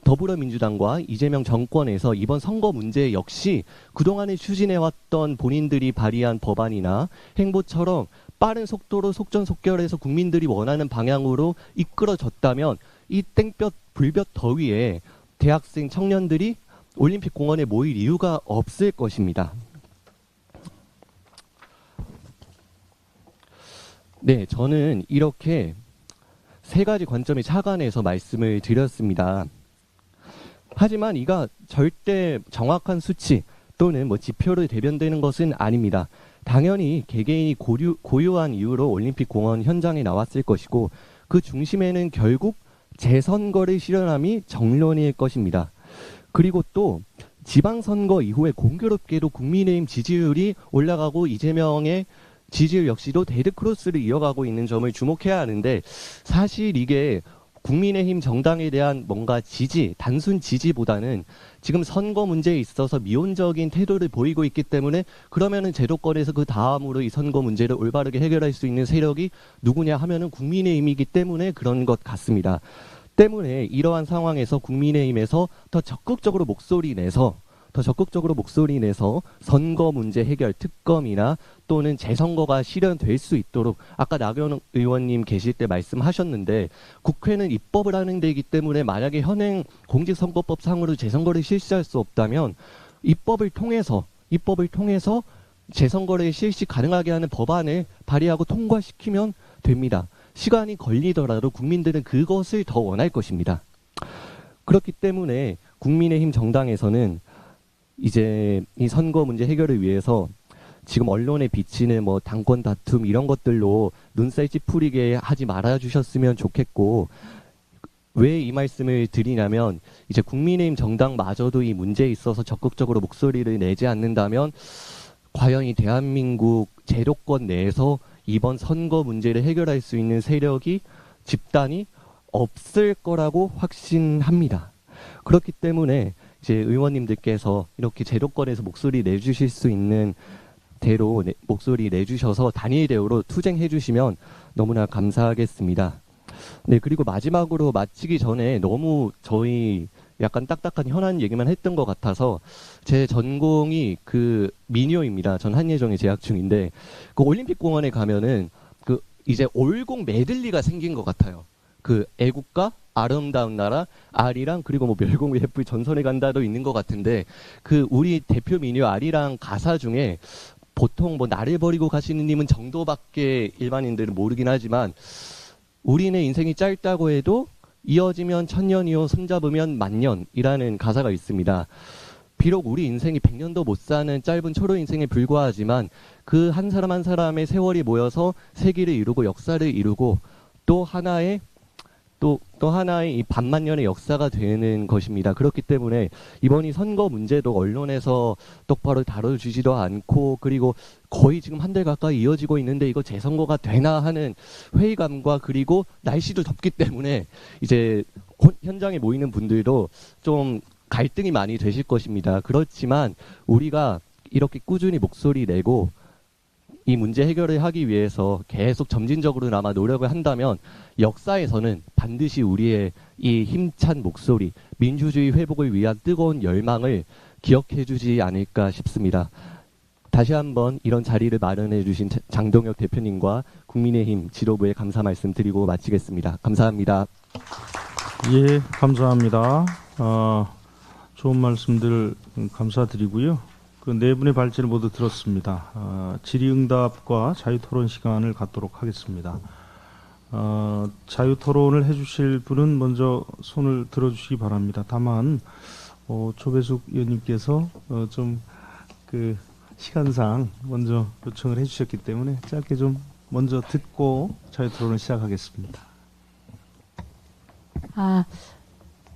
더불어민주당과 이재명 정권에서 이번 선거 문제 역시 그동안에 추진해왔던 본인들이 발의한 법안이나 행보처럼 빠른 속도로 속전속결해서 국민들이 원하는 방향으로 이끌어졌다면 이 땡볕 불볕 더위에 대학생 청년들이 올림픽 공원에 모일 이유가 없을 것입니다. 네, 저는 이렇게 세 가지 관점에 착안해서 말씀을 드렸습니다. 하지만 이가 절대 정확한 수치 또는 지표로 대변되는 것은 아닙니다. 당연히 개개인이 고유한 이유로 올림픽 공원 현장에 나왔을 것이고 그 중심에는 결국 재선거를 실현함이 정론일 것입니다. 그리고 또 지방선거 이후에 공교롭게도 국민의힘 지지율이 올라가고 이재명의 지지율 역시도 데드크로스를 이어가고 있는 점을 주목해야 하는데 사실 이게 국민의힘 정당에 대한 뭔가 지지, 단순 지지보다는 지금 선거 문제에 있어서 미온적인 태도를 보이고 있기 때문에 그러면은 제도권에서 그 다음으로 이 선거 문제를 올바르게 해결할 수 있는 세력이 누구냐 하면은 국민의힘이기 때문에 그런 것 같습니다. 때문에 이러한 상황에서 국민의힘에서 더 적극적으로 목소리 내서 선거 문제 해결 특검이나 또는 재선거가 실현될 수 있도록 아까 나경원 의원님 계실 때 말씀하셨는데 국회는 입법을 하는 데이기 때문에 만약에 현행 공직선거법상으로 재선거를 실시할 수 없다면 입법을 통해서 재선거를 실시 가능하게 하는 법안을 발의하고 통과시키면 됩니다. 시간이 걸리더라도 국민들은 그것을 더 원할 것입니다. 그렇기 때문에 국민의힘 정당에서는 이제 이 선거 문제 해결을 위해서 지금 언론에 비치는 당권 다툼 이런 것들로 눈살 찌푸리게 하지 말아 주셨으면 좋겠고, 왜 이 말씀을 드리냐면 이제 국민의힘 정당마저도 이 문제에 있어서 적극적으로 목소리를 내지 않는다면 과연 이 대한민국 제도권 내에서 이번 선거 문제를 해결할 수 있는 세력이 집단이 없을 거라고 확신합니다. 그렇기 때문에 이제 의원님들께서 이렇게 제도권에서 목소리 내주실 수 있는 대로 목소리 내주셔서 단일 대우로 투쟁해 주시면 너무나 감사하겠습니다. 네, 그리고 마지막으로 마치기 전에 너무 저희 약간 딱딱한 현안 얘기만 했던 것 같아서 제 전공이 그 민요입니다. 전 한예종에 재학 중인데 그 올림픽 공원에 가면은 그 이제 올공 메들리가 생긴 것 같아요. 그 애국가, 아름다운 나라, 아리랑 그리고 멸공 외풀 전선에 간다도 있는 것 같은데 그 우리 대표 민요 아리랑 가사 중에 보통 나를 버리고 가시는 님은 정도밖에 일반인들은 모르긴 하지만 우리네 인생이 짧다고 해도 이어지면 천년이요 손잡으면 만년이라는 가사가 있습니다. 비록 우리 인생이 100년도 못 사는 짧은 초로 인생에 불과하지만 그 한 사람 한 사람의 세월이 모여서 세기를 이루고 역사를 이루고 또 하나의 이 반만년의 역사가 되는 것입니다. 그렇기 때문에 이번 이 선거 문제도 언론에서 똑바로 다뤄주지도 않고 그리고 거의 지금 한 달 가까이 이어지고 있는데 이거 재선거가 되나 하는 회의감과 그리고 날씨도 덥기 때문에 이제 현장에 모이는 분들도 좀 갈등이 많이 되실 것입니다. 그렇지만 우리가 이렇게 꾸준히 목소리 내고 이 문제 해결을 하기 위해서 계속 점진적으로나마 노력을 한다면 역사에서는 반드시 우리의 이 힘찬 목소리, 민주주의 회복을 위한 뜨거운 열망을 기억해 주지 않을까 싶습니다. 다시 한번 이런 자리를 마련해 주신 장동혁 대표님과 국민의힘 지도부에 감사 말씀 드리고 마치겠습니다. 감사합니다. 예, 감사합니다. 좋은 말씀들 감사드리고요. 그 네 분의 발제를 모두 들었습니다. 질의응답과 자유토론 시간을 갖도록 하겠습니다. 자유토론을 해주실 분은 먼저 손을 들어주시기 바랍니다. 다만 조배숙 의원님께서 좀 그 시간상 먼저 요청을 해주셨기 때문에 짧게 좀 먼저 듣고 자유토론을 시작하겠습니다.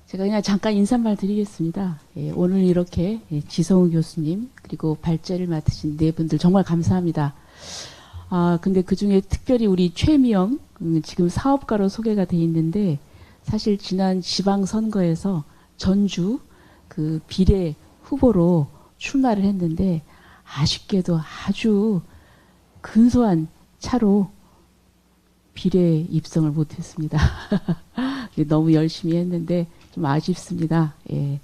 제가 그냥 잠깐 인사말 드리겠습니다. 오늘 이렇게 지성우 교수님 그리고 발제를 맡으신 네 분들 정말 감사합니다. 근데 그중에 특별히 우리 최미영 지금 사업가로 소개가 돼 있는데 사실 지난 지방선거에서 전주 그 비례 후보로 출마를 했는데 아쉽게도 아주 근소한 차로 비례 입성을 못했습니다. 너무 열심히 했는데 좀 아쉽습니다. 예.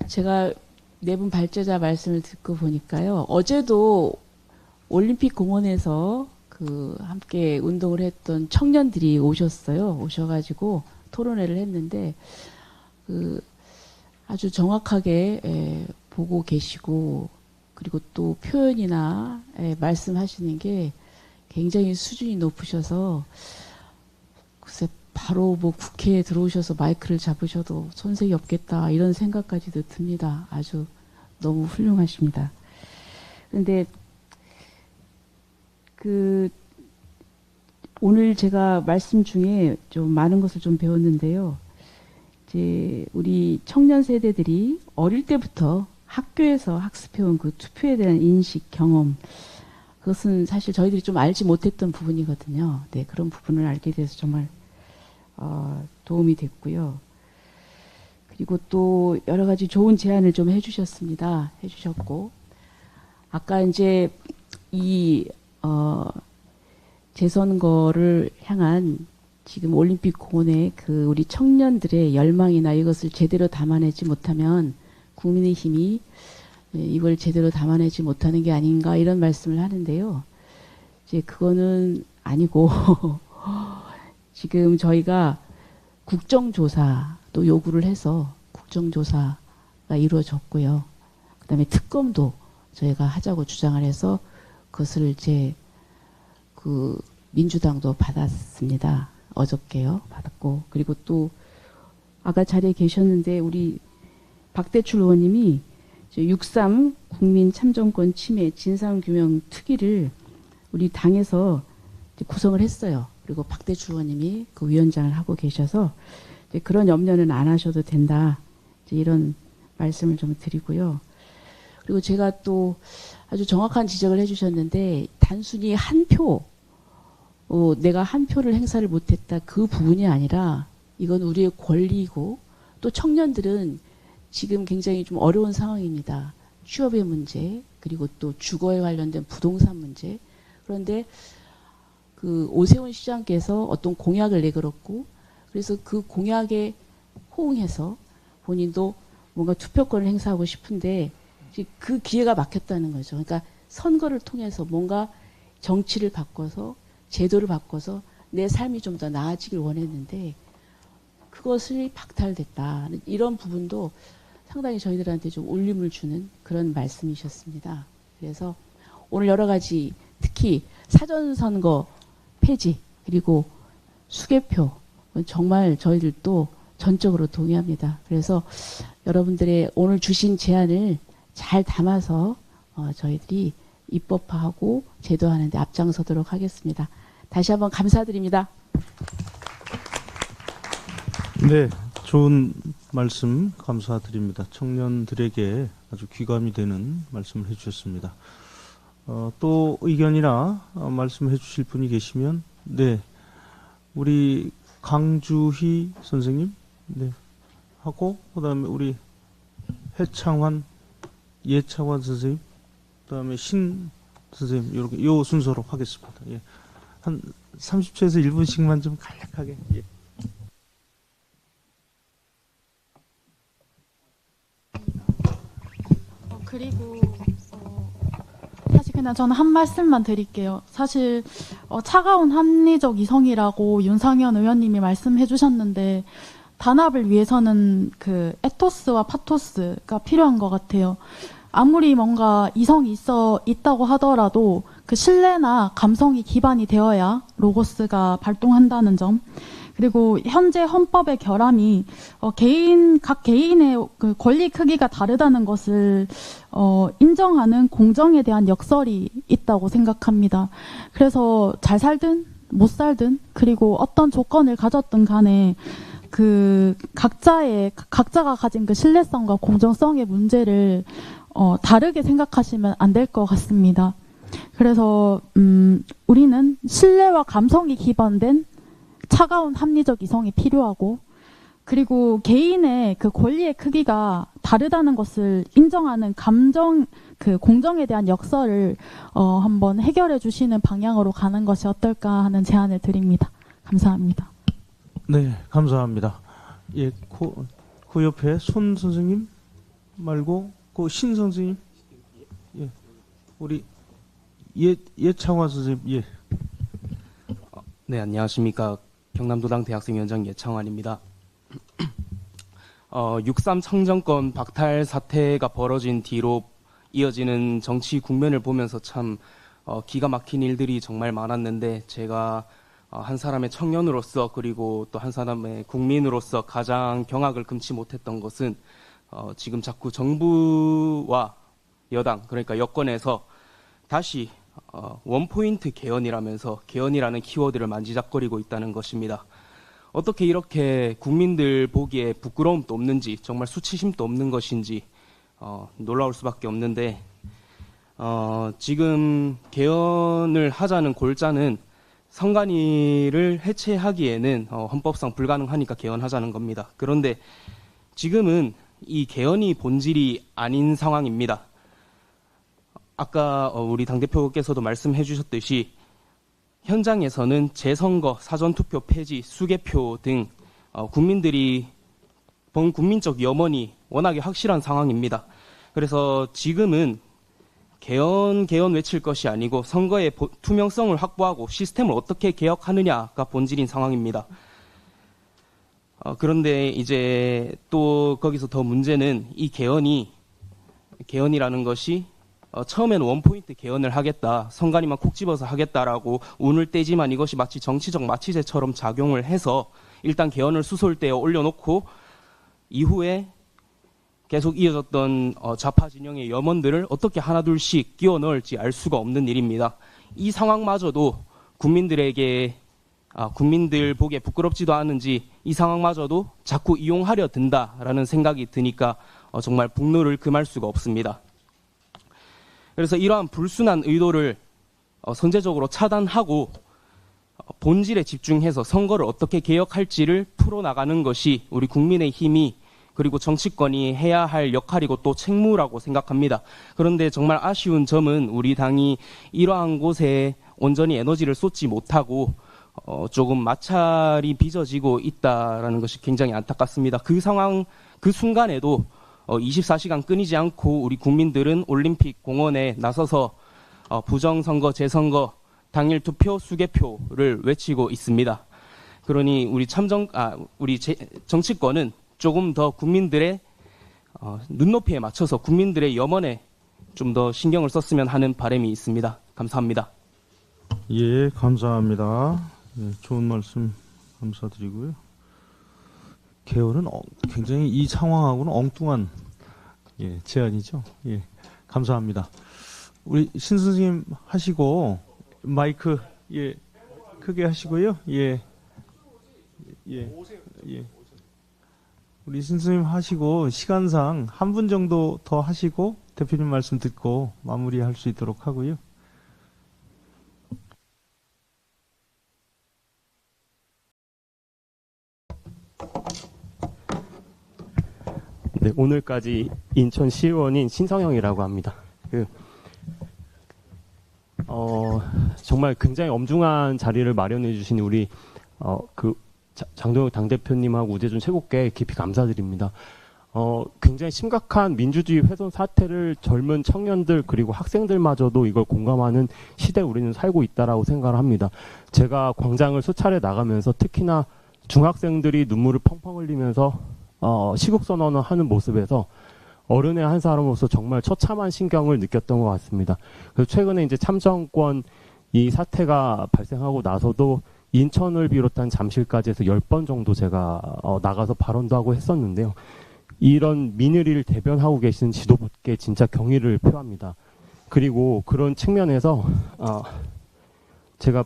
제가 네 분 발제자 말씀을 듣고 보니까요. 어제도 올림픽 공원에서 함께 운동을 했던 청년들이 오셨어요. 오셔가지고 토론회를 했는데 아주 정확하게 보고 계시고 그리고 또 표현이나 말씀하시는 게 굉장히 수준이 높으셔서 글쎄 바로 뭐 국회에 들어오셔서 마이크를 잡으셔도 손색이 없겠다 이런 생각까지도 듭니다. 아주 너무 훌륭하십니다. 그런데 오늘 제가 말씀 중에 좀 많은 것을 좀 배웠는데요. 이제 우리 청년 세대들이 어릴 때부터 학교에서 학습해온 그 투표에 대한 인식, 경험, 그것은 사실 저희들이 좀 알지 못했던 부분이거든요. 네, 그런 부분을 알게 돼서 정말 도움이 됐고요. 그리고 또 여러 가지 좋은 제안을 좀 해주셨고, 아까 이제 이 재선거를 향한 지금 올림픽 공원의 우리 청년들의 열망이나 이것을 제대로 담아내지 못하면 국민의힘이 이걸 제대로 담아내지 못하는 게 아닌가 이런 말씀을 하는데요. 이제 그거는 아니고 지금 저희가 국정조사도 요구를 해서 국정조사가 이루어졌고요. 그다음에 특검도 저희가 하자고 주장을 해서 그것을 이제 민주당도 받았습니다. 어저께요. 받았고. 그리고 또 아까 자리에 계셨는데 우리 박대출 의원님이 6.3 국민 참정권 침해 진상규명 특위를 우리 당에서 구성을 했어요. 그리고 박대출 의원님이 그 위원장을 하고 계셔서 이제 그런 염려는 안 하셔도 된다. 이제 이런 말씀을 좀 드리고요. 그리고 제가 또 아주 정확한 지적을 해주셨는데 단순히 한 표, 내가 한 표를 행사를 못했다 그 부분이 아니라 이건 우리의 권리이고 또 청년들은 지금 굉장히 좀 어려운 상황입니다. 취업의 문제 그리고 또 주거에 관련된 부동산 문제. 그런데 오세훈 시장께서 어떤 공약을 내걸었고 그래서 그 공약에 호응해서 본인도 뭔가 투표권을 행사하고 싶은데 그 기회가 막혔다는 거죠. 그러니까 선거를 통해서 뭔가 정치를 바꿔서 제도를 바꿔서 내 삶이 좀 더 나아지길 원했는데 그것이 박탈됐다. 이런 부분도 상당히 저희들한테 좀 울림을 주는 그런 말씀이셨습니다. 그래서 오늘 여러 가지 특히 사전선거 폐지 그리고 수개표 정말 저희들도 전적으로 동의합니다. 그래서 여러분들의 오늘 주신 제안을 잘 담아서 저희들이 입법화하고 제도하는 데 앞장서도록 하겠습니다. 다시 한번 감사드립니다. 네, 좋은 말씀 감사드립니다. 청년들에게 아주 귀감이 되는 말씀을 해주셨습니다. 또 의견이나 말씀해 주실 분이 계시면 네, 우리 강주희 선생님 네, 하고 그다음에 우리 예창환 선생님 그다음에 신 선생님 이렇게 요 순서로 하겠습니다. 예. 한 30초에서 1분씩만 좀 간략하게. 예. 그리고 사실 그냥 저는 한 말씀만 드릴게요. 사실 차가운 합리적 이성이라고 윤상현 의원님이 말씀해 주셨는데 단합을 위해서는 그 에토스와 파토스가 필요한 것 같아요. 아무리 뭔가 이성이 있다고 하더라도 그 신뢰나 감성이 기반이 되어야 로고스가 발동한다는 점. 그리고 현재 헌법의 결함이 각 개인의 그 권리 크기가 다르다는 것을 인정하는 공정에 대한 역설이 있다고 생각합니다. 그래서 잘 살든 못 살든 그리고 어떤 조건을 가졌든 간에 그 각자가 가진 그 신뢰성과 공정성의 문제를 다르게 생각하시면 안 될 것 같습니다. 그래서 우리는 신뢰와 감성이 기반된 차가운 합리적 이성이 필요하고 그리고 개인의 그 권리의 크기가 다르다는 것을 인정하는 감정, 그 공정에 대한 역설을 한번 해결해 주시는 방향으로 가는 것이 어떨까 하는 제안을 드립니다. 감사합니다. 네, 감사합니다. 예, 그 옆에 손 선생님 말고 그 신 선생님, 예, 우리 예창화 선생님, 예. 네, 안녕하십니까. 경남도당 대학생위원장 예창환입니다. 6.3 청정권 박탈 사태가 벌어진 뒤로 이어지는 정치 국면을 보면서 참 기가 막힌 일들이 정말 많았는데, 제가 한 사람의 청년으로서 그리고 또 한 사람의 국민으로서 가장 경악을 금치 못했던 것은 지금 자꾸 정부와 여당, 그러니까 여권에서 다시 원포인트 개헌이라면서 개헌이라는 키워드를 만지작거리고 있다는 것입니다. 어떻게 이렇게 국민들 보기에 부끄러움도 없는지, 정말 수치심도 없는 것인지 놀라울 수밖에 없는데, 지금 개헌을 하자는 골자는 선관위를 해체하기에는 헌법상 불가능하니까 개헌하자는 겁니다. 그런데 지금은 이 개헌이 본질이 아닌 상황입니다. 아까 우리 당대표께서도 말씀해 주셨듯이 현장에서는 재선거, 사전투표 폐지, 수개표 등 국민들이 본 국민적 염원이 워낙에 확실한 상황입니다. 그래서 지금은 개헌 외칠 것이 아니고 선거의 투명성을 확보하고 시스템을 어떻게 개혁하느냐가 본질인 상황입니다. 그런데 이제 또 거기서 더 문제는 이 개헌이라는 것이 처음에는 원포인트 개헌을 하겠다, 선관위만 콕 집어서 하겠다라고 운을 떼지만 이것이 마치 정치적 마취제처럼 작용을 해서 일단 개헌을 수솔대에 올려놓고 이후에 계속 이어졌던 좌파 진영의 염원들을 어떻게 하나둘씩 끼워 넣을지 알 수가 없는 일입니다. 이 상황마저도 국민들 보기에 부끄럽지도 않은지 이 상황마저도 자꾸 이용하려 든다라는 생각이 드니까 정말 분노를 금할 수가 없습니다. 그래서 이러한 불순한 의도를 선제적으로 차단하고 본질에 집중해서 선거를 어떻게 개혁할지를 풀어나가는 것이 우리 국민의힘이 그리고 정치권이 해야 할 역할이고 또 책무라고 생각합니다. 그런데 정말 아쉬운 점은 우리 당이 이러한 곳에 온전히 에너지를 쏟지 못하고 조금 마찰이 빚어지고 있다라는 것이 굉장히 안타깝습니다. 그 상황, 그 순간에도 24시간 끊이지 않고 우리 국민들은 올림픽 공원에 나서서 부정선거, 재선거, 당일 투표, 수개표를 외치고 있습니다. 그러니 우리 정치권은 조금 더 국민들의 눈높이에 맞춰서 국민들의 염원에 좀 더 신경을 썼으면 하는 바람이 있습니다. 감사합니다. 예, 감사합니다. 예, 좋은 말씀 감사드리고요. 개헌은 굉장히 이 상황하고는 엉뚱한 제안이죠. 예, 감사합니다. 우리 신 선생님 하시고 마이크 크게 하시고요. 예. 우리 신 선생님 하시고 시간상 한 분 정도 더 하시고 대표님 말씀 듣고 마무리할 수 있도록 하고요. 네, 오늘까지 인천시의원인 신성영이라고 합니다. 정말 굉장히 엄중한 자리를 마련해 주신 우리 장동혁 당대표님하고 우재준 최고께 깊이 감사드립니다. 굉장히 심각한 민주주의 훼손 사태를 젊은 청년들 그리고 학생들마저도 이걸 공감하는 시대에 우리는 살고 있다라고 생각을 합니다. 제가 광장을 수차례 나가면서 특히나 중학생들이 눈물을 펑펑 흘리면서 시국선언을 하는 모습에서 어른의 한 사람으로서 정말 처참한 신경을 느꼈던 것 같습니다. 그래서 최근에 이제 참정권 이 사태가 발생하고 나서도 인천을 비롯한 잠실까지 해서 10번 정도 제가 나가서 발언도 하고 했었는데요. 이런 민의를 대변하고 계신 지도부께 진짜 경의를 표합니다. 그리고 그런 측면에서 제가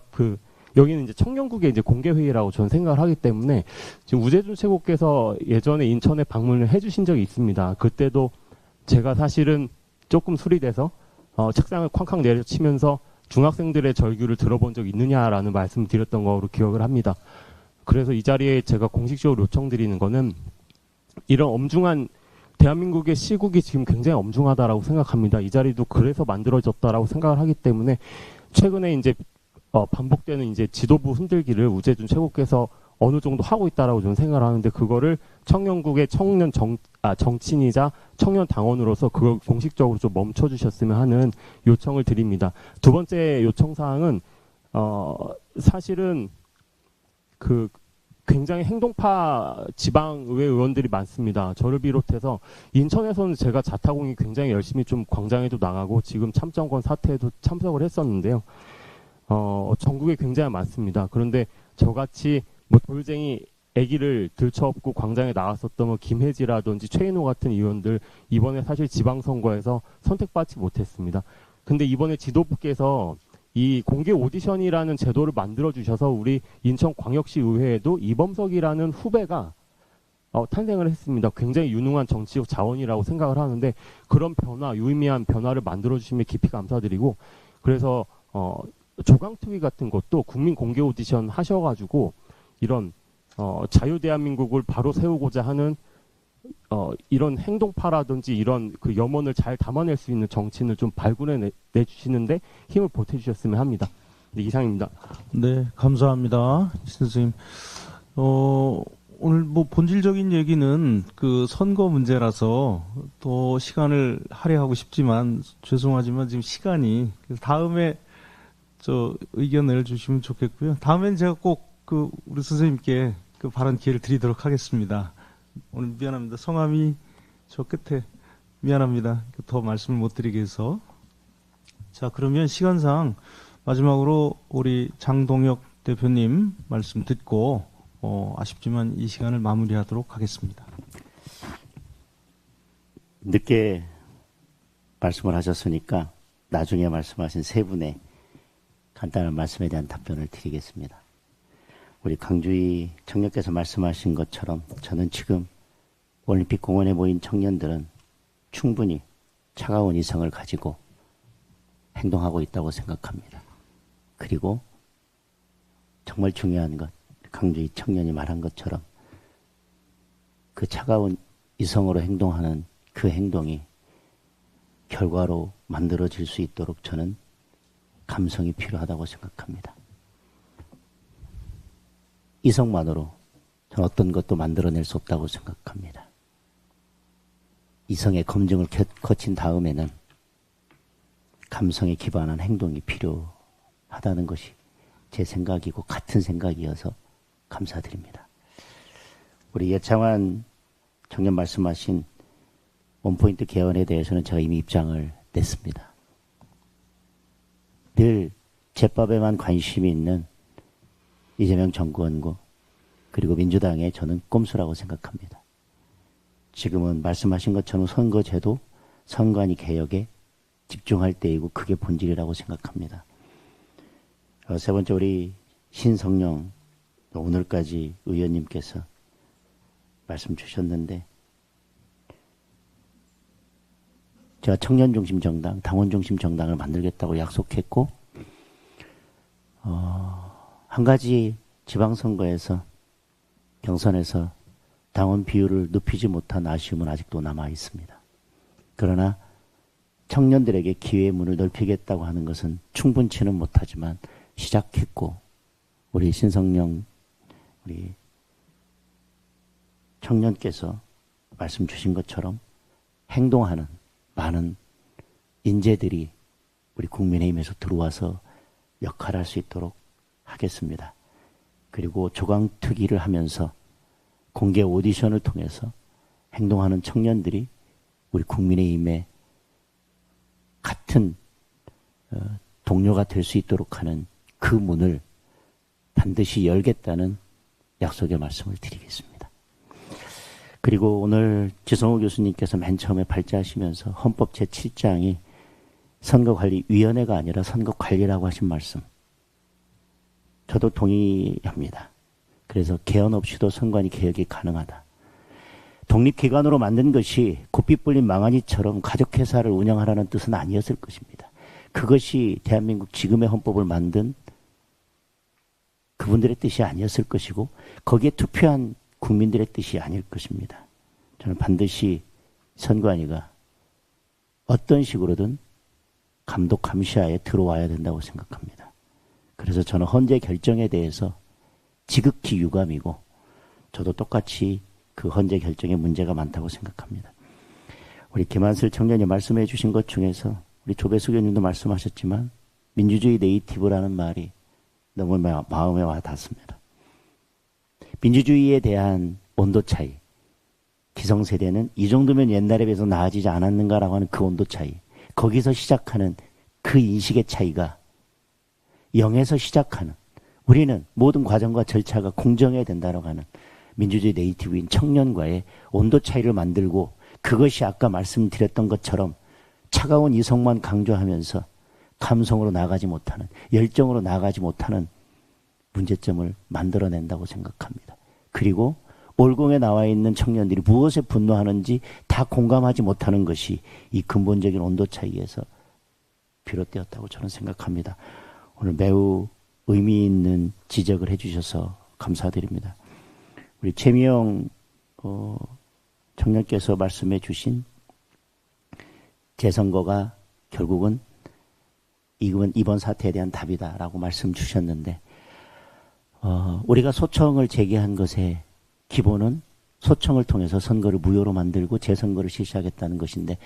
여기는 이제 청년국의 이제 공개회의라고 저는 생각을 하기 때문에 지금 우재준 최고께서 예전에 인천에 방문을 해주신 적이 있습니다. 그때도 제가 사실은 조금 수리돼서 책상을 쾅쾅 내려치면서 중학생들의 절규를 들어본 적이 있느냐라는 말씀을 드렸던 거로 기억을 합니다. 그래서 이 자리에 제가 공식적으로 요청드리는 거는 이런 엄중한 대한민국의 시국이 지금 굉장히 엄중하다라고 생각합니다. 이 자리도 그래서 만들어졌다라고 생각을 하기 때문에 최근에 이제 반복되는 이제 지도부 흔들기를 우재준 최고께서 어느 정도 하고 있다라고 저는 생각을 하는데 그거를 청년국의 정치인이자 청년 당원으로서 그걸 공식적으로 좀 멈춰주셨으면 하는 요청을 드립니다. 두 번째 요청 사항은 사실은 그 굉장히 행동파 지방의회 의원들이 많습니다. 저를 비롯해서 인천에서는 제가 자타공이 굉장히 열심히 좀 광장에도 나가고 지금 참정권 사태에도 참석을 했었는데요. 전국에 굉장히 많습니다. 그런데 저같이 뭐 돌쟁이 애기를 들쳐업고 광장에 나왔었던 뭐 김혜지라든지 최인호 같은 의원들 이번에 사실 지방선거에서 선택받지 못했습니다. 근데 이번에 지도부께서 이 공개 오디션이라는 제도를 만들어 주셔서 우리 인천광역시 의회에도 이범석이라는 후배가 탄생을 했습니다. 굉장히 유능한 정치적 자원이라고 생각을 하는데 그런 변화, 유의미한 변화를 만들어 주시면 깊이 감사드리고 그래서 조강특위 같은 것도 국민 공개 오디션 하셔가지고 이런 자유대한민국을 바로 세우고자 하는 이런 행동파라든지 이런 그 염원을 잘 담아낼 수 있는 정치인을 좀 발굴해 내주시는데 힘을 보태주셨으면 합니다. 네, 이상입니다. 네, 감사합니다. 선생님. 오늘 뭐 본질적인 얘기는 그 선거 문제라서 또 시간을 할애하고 싶지만 죄송하지만 지금 시간이 그래서 다음에 저 의견을 주시면 좋겠고요. 다음엔 제가 꼭 그 우리 선생님께 그 발언 기회를 드리도록 하겠습니다. 오늘 미안합니다. 성함이 저 끝에 미안합니다. 더 말씀을 못 드리게 해서. 자, 그러면 시간상 마지막으로 우리 장동혁 대표님 말씀 듣고 아쉽지만 이 시간을 마무리하도록 하겠습니다. 늦게 말씀을 하셨으니까 나중에 말씀하신 세 분의 간단한 말씀에 대한 답변을 드리겠습니다. 우리 강주희 청년께서 말씀하신 것처럼 저는 지금 올림픽 공원에 모인 청년들은 충분히 차가운 이성을 가지고 행동하고 있다고 생각합니다. 그리고 정말 중요한 것, 강주희 청년이 말한 것처럼 그 차가운 이성으로 행동하는 그 행동이 결과로 만들어질 수 있도록 저는 감성이 필요하다고 생각합니다. 이성만으로 저는 어떤 것도 만들어낼 수 없다고 생각합니다. 이성의 검증을 거친 다음에는 감성에 기반한 행동이 필요하다는 것이 제 생각이고 같은 생각이어서 감사드립니다. 우리 예창환 청년 말씀하신 원포인트 개헌에 대해서는 제가 이미 입장을 냈습니다. 늘 제밥에만 관심이 있는 이재명 정권과 그리고 민주당의 저는 꼼수라고 생각합니다. 지금은 말씀하신 것처럼 선거제도, 선관위 개혁에 집중할 때이고 그게 본질이라고 생각합니다. 세 번째 우리 신성령 오늘까지 의원님께서 말씀 주셨는데 제가 청년중심 정당, 당원중심 정당을 만들겠다고 약속했고 한 가지 지방선거에서 경선에서 당원 비율을 높이지 못한 아쉬움은 아직도 남아 있습니다. 그러나 청년들에게 기회의 문을 넓히겠다고 하는 것은 충분치는 못하지만 시작했고 우리 신성령 우리 청년께서 말씀 주신 것처럼 행동하는 많은 인재들이 우리 국민의힘에서 들어와서 역할할 수 있도록 하겠습니다. 그리고 조강특위를 하면서 공개 오디션을 통해서 행동하는 청년들이 우리 국민의힘의 같은 동료가 될 수 있도록 하는 그 문을 반드시 열겠다는 약속의 말씀을 드리겠습니다. 그리고 오늘 지성호 교수님께서 맨 처음에 발제하시면서 헌법 제7장이 선거관리위원회가 아니라 선거관리라고 하신 말씀 저도 동의합니다. 그래서 개헌 없이도 선관위 개혁이 가능하다. 독립기관으로 만든 것이 고삐 불린 망아니처럼 가족회사를 운영하라는 뜻은 아니었을 것입니다. 그것이 대한민국 지금의 헌법을 만든 그분들의 뜻이 아니었을 것이고 거기에 투표한 국민들의 뜻이 아닐 것입니다. 저는 반드시 선관위가 어떤 식으로든 감독 감시하에 들어와야 된다고 생각합니다. 그래서 저는 헌재 결정에 대해서 지극히 유감이고 저도 똑같이 그 헌재 결정에 문제가 많다고 생각합니다. 우리 김한슬 청년이 말씀해 주신 것 중에서 우리 조배숙 의원님도 말씀하셨지만 민주주의 네이티브라는 말이 너무 마음에 와 닿습니다. 민주주의에 대한 온도 차이, 기성세대는 이 정도면 옛날에 비해서 나아지지 않았는가라고 하는 그 온도 차이, 거기서 시작하는 그 인식의 차이가 0에서 시작하는, 우리는 모든 과정과 절차가 공정해야 된다고 하는 민주주의 네이티브인 청년과의 온도 차이를 만들고, 그것이 아까 말씀드렸던 것처럼 차가운 이성만 강조하면서 감성으로 나가지 못하는, 열정으로 나가지 못하는 문제점을 만들어낸다고 생각합니다. 그리고 올공에 나와 있는 청년들이 무엇에 분노하는지 다 공감하지 못하는 것이 이 근본적인 온도 차이에서 비롯되었다고 저는 생각합니다. 오늘 매우 의미 있는 지적을 해주셔서 감사드립니다. 우리 최미영 청년께서 말씀해 주신 재선거가 결국은 이번 사태에 대한 답이다라고 말씀 주셨는데, 우리가 소청을 제기한 것의 기본은 소청을 통해서 선거를 무효로 만들고 재선거를 실시하겠다는 것인데,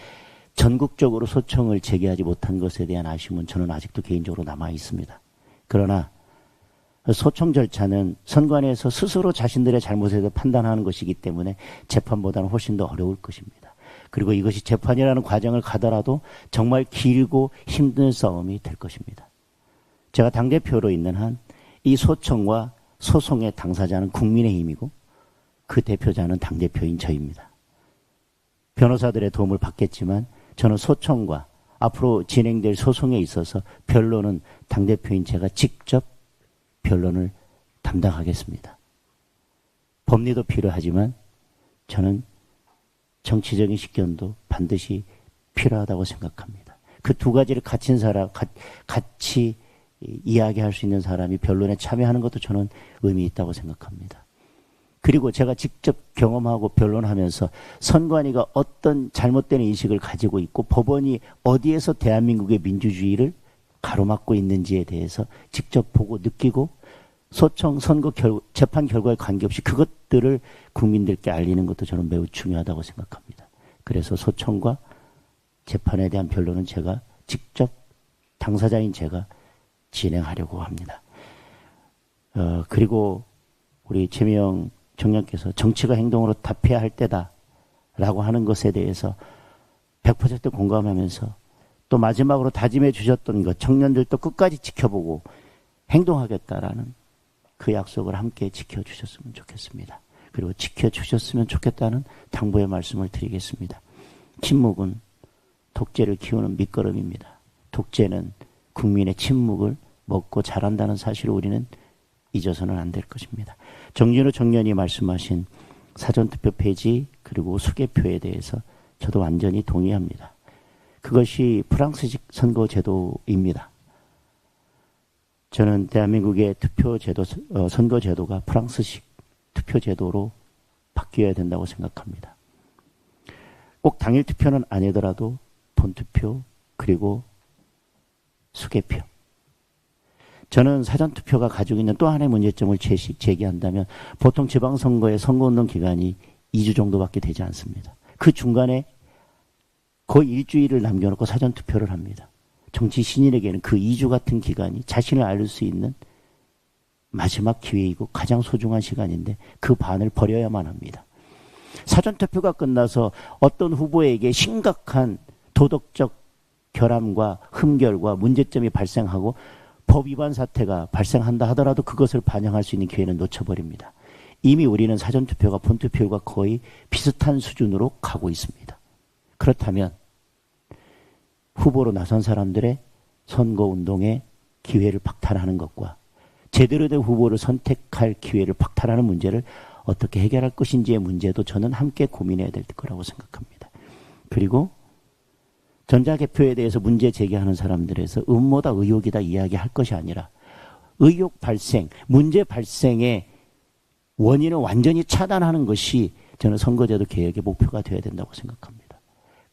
전국적으로 소청을 제기하지 못한 것에 대한 아쉬움은 저는 아직도 개인적으로 남아 있습니다. 그러나 소청 절차는 선관위에서 스스로 자신들의 잘못에 대해 판단하는 것이기 때문에 재판보다는 훨씬 더 어려울 것입니다. 그리고 이것이 재판이라는 과정을 가더라도 정말 길고 힘든 싸움이 될 것입니다. 제가 당대표로 있는 한 이 소청과 소송의 당사자는 국민의힘이고 그 대표자는 당대표인 저입니다. 변호사들의 도움을 받겠지만 저는 소청과 앞으로 진행될 소송에 있어서 변론은 당대표인 제가 직접 변론을 담당하겠습니다. 법리도 필요하지만 저는 정치적인 식견도 반드시 필요하다고 생각합니다. 그 두 가지를 같이 이야기할 수 있는 사람이 변론에 참여하는 것도 저는 의미 있다고 생각합니다. 그리고 제가 직접 경험하고 변론하면서 선관위가 어떤 잘못된 인식을 가지고 있고 법원이 어디에서 대한민국의 민주주의를 가로막고 있는지에 대해서 직접 보고 느끼고 소청, 선거, 재판 결과에 관계없이 그것들을 국민들께 알리는 것도 저는 매우 중요하다고 생각합니다. 그래서 소청과 재판에 대한 변론은 제가 직접 당사자인 제가 진행하려고 합니다. 그리고 우리 최미영 청년께서 정치가 행동으로 답해야 할 때다라고 하는 것에 대해서 100% 공감하면서 또 마지막으로 다짐해 주셨던 것, 청년들도 끝까지 지켜보고 행동하겠다라는 그 약속을 함께 지켜주셨으면 좋겠습니다. 그리고 지켜주셨으면 좋겠다는 당부의 말씀을 드리겠습니다. 침묵은 독재를 키우는 밑거름입니다. 독재는 국민의 침묵을 먹고 자란다는 사실을 우리는 잊어서는 안 될 것입니다. 정진우 청년이 말씀하신 사전투표 폐지 그리고 수개표에 대해서 저도 완전히 동의합니다. 그것이 프랑스식 선거제도입니다. 저는 대한민국의 투표제도, 선거제도가 프랑스식 투표제도로 바뀌어야 된다고 생각합니다. 꼭 당일 투표는 아니더라도 본투표 그리고 수개표. 저는 사전투표가 가지고 있는 또 하나의 문제점을 제기한다면 보통 지방선거의 선거운동 기간이 2주 정도밖에 되지 않습니다. 그 중간에 거의 일주일을 남겨놓고 사전투표를 합니다. 정치 신인에게는 그 2주 같은 기간이 자신을 알 수 있는 마지막 기회이고 가장 소중한 시간인데 그 반을 버려야만 합니다. 사전투표가 끝나서 어떤 후보에게 심각한 도덕적 결함과 흠결과 문제점이 발생하고 법 위반 사태가 발생한다 하더라도 그것을 반영할 수 있는 기회는 놓쳐버립니다. 이미 우리는 사전투표가 본투표와 거의 비슷한 수준으로 가고 있습니다. 그렇다면 후보로 나선 사람들의 선거운동의 기회를 박탈하는 것과 제대로 된 후보를 선택할 기회를 박탈하는 문제를 어떻게 해결할 것인지의 문제도 저는 함께 고민해야 될 거라고 생각합니다. 그리고 전자개표에 대해서 문제 제기하는 사람들에서 음모다 의혹이다 이야기할 것이 아니라 의혹 발생, 문제 발생의 원인을 완전히 차단하는 것이 저는 선거제도 개혁의 목표가 되어야 된다고 생각합니다.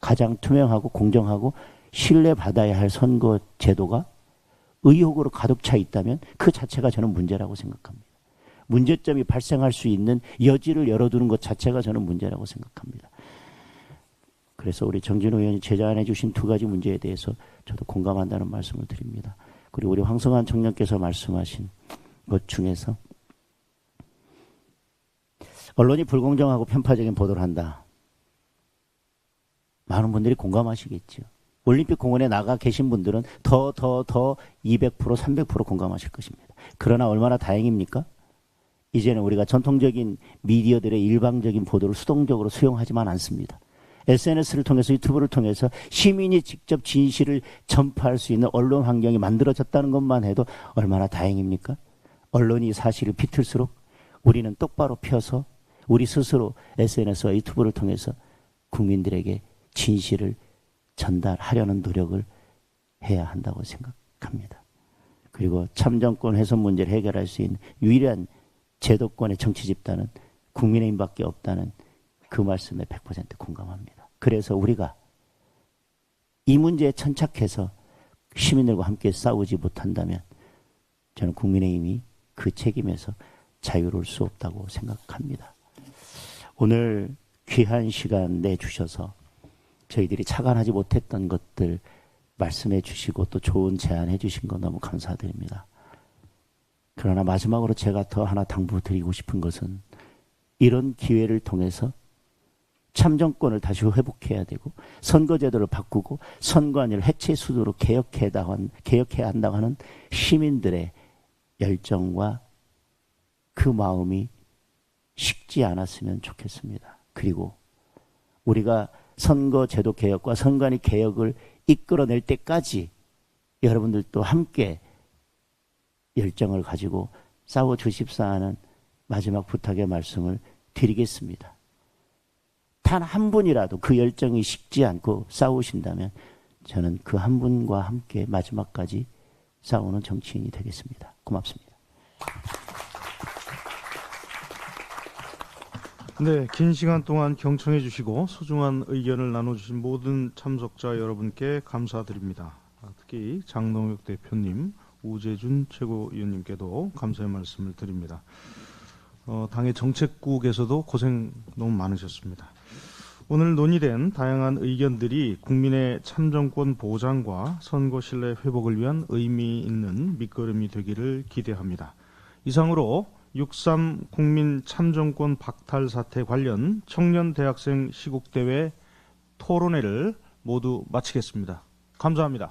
가장 투명하고 공정하고 신뢰받아야 할 선거제도가 의혹으로 가득 차 있다면 그 자체가 저는 문제라고 생각합니다. 문제점이 발생할 수 있는 여지를 열어두는 것 자체가 저는 문제라고 생각합니다. 그래서 우리 정진호 의원이 제안해 주신 두 가지 문제에 대해서 저도 공감한다는 말씀을 드립니다. 그리고 우리 황성한 청년께서 말씀하신 것 중에서 언론이 불공정하고 편파적인 보도를 한다. 많은 분들이 공감하시겠죠. 올림픽 공원에 나가 계신 분들은 더 200%, 300% 공감하실 것입니다. 그러나 얼마나 다행입니까? 이제는 우리가 전통적인 미디어들의 일방적인 보도를 수동적으로 수용하지만 않습니다. SNS를 통해서 유튜브를 통해서 시민이 직접 진실을 전파할 수 있는 언론 환경이 만들어졌다는 것만 해도 얼마나 다행입니까? 언론이 사실을 비틀수록 우리는 똑바로 펴서 우리 스스로 SNS와 유튜브를 통해서 국민들에게 진실을 전달하려는 노력을 해야 한다고 생각합니다. 그리고 참정권 훼손 문제를 해결할 수 있는 유일한 제도권의 정치 집단은 국민의힘밖에 없다는 그 말씀에 100% 공감합니다. 그래서 우리가 이 문제에 천착해서 시민들과 함께 싸우지 못한다면 저는 국민의힘이 그 책임에서 자유로울 수 없다고 생각합니다. 오늘 귀한 시간 내주셔서 저희들이 착안하지 못했던 것들 말씀해 주시고 또 좋은 제안해 주신 거 너무 감사드립니다. 그러나 마지막으로 제가 더 하나 당부드리고 싶은 것은 이런 기회를 통해서 참정권을 다시 회복해야 되고 선거제도를 바꾸고 선관위를 해체 수도로 개혁해야 한다고 하는 시민들의 열정과 그 마음이 식지 않았으면 좋겠습니다. 그리고 우리가 선거제도 개혁과 선관위 개혁을 이끌어낼 때까지 여러분들도 함께 열정을 가지고 싸워주십사 하는 마지막 부탁의 말씀을 드리겠습니다. 단 한 분이라도 그 열정이 식지 않고 싸우신다면 저는 그 한 분과 함께 마지막까지 싸우는 정치인이 되겠습니다. 고맙습니다. 네, 긴 시간 동안 경청해 주시고 소중한 의견을 나눠주신 모든 참석자 여러분께 감사드립니다. 특히 장동혁 대표님, 우재준 최고위원님께도 감사의 말씀을 드립니다. 당의 정책국에서도 고생 너무 많으셨습니다. 오늘 논의된 다양한 의견들이 국민의 참정권 보장과 선거 신뢰 회복을 위한 의미 있는 밑거름이 되기를 기대합니다. 이상으로 6.3 국민 참정권 박탈 사태 관련 청년 대학생 시국대회 토론회를 모두 마치겠습니다. 감사합니다.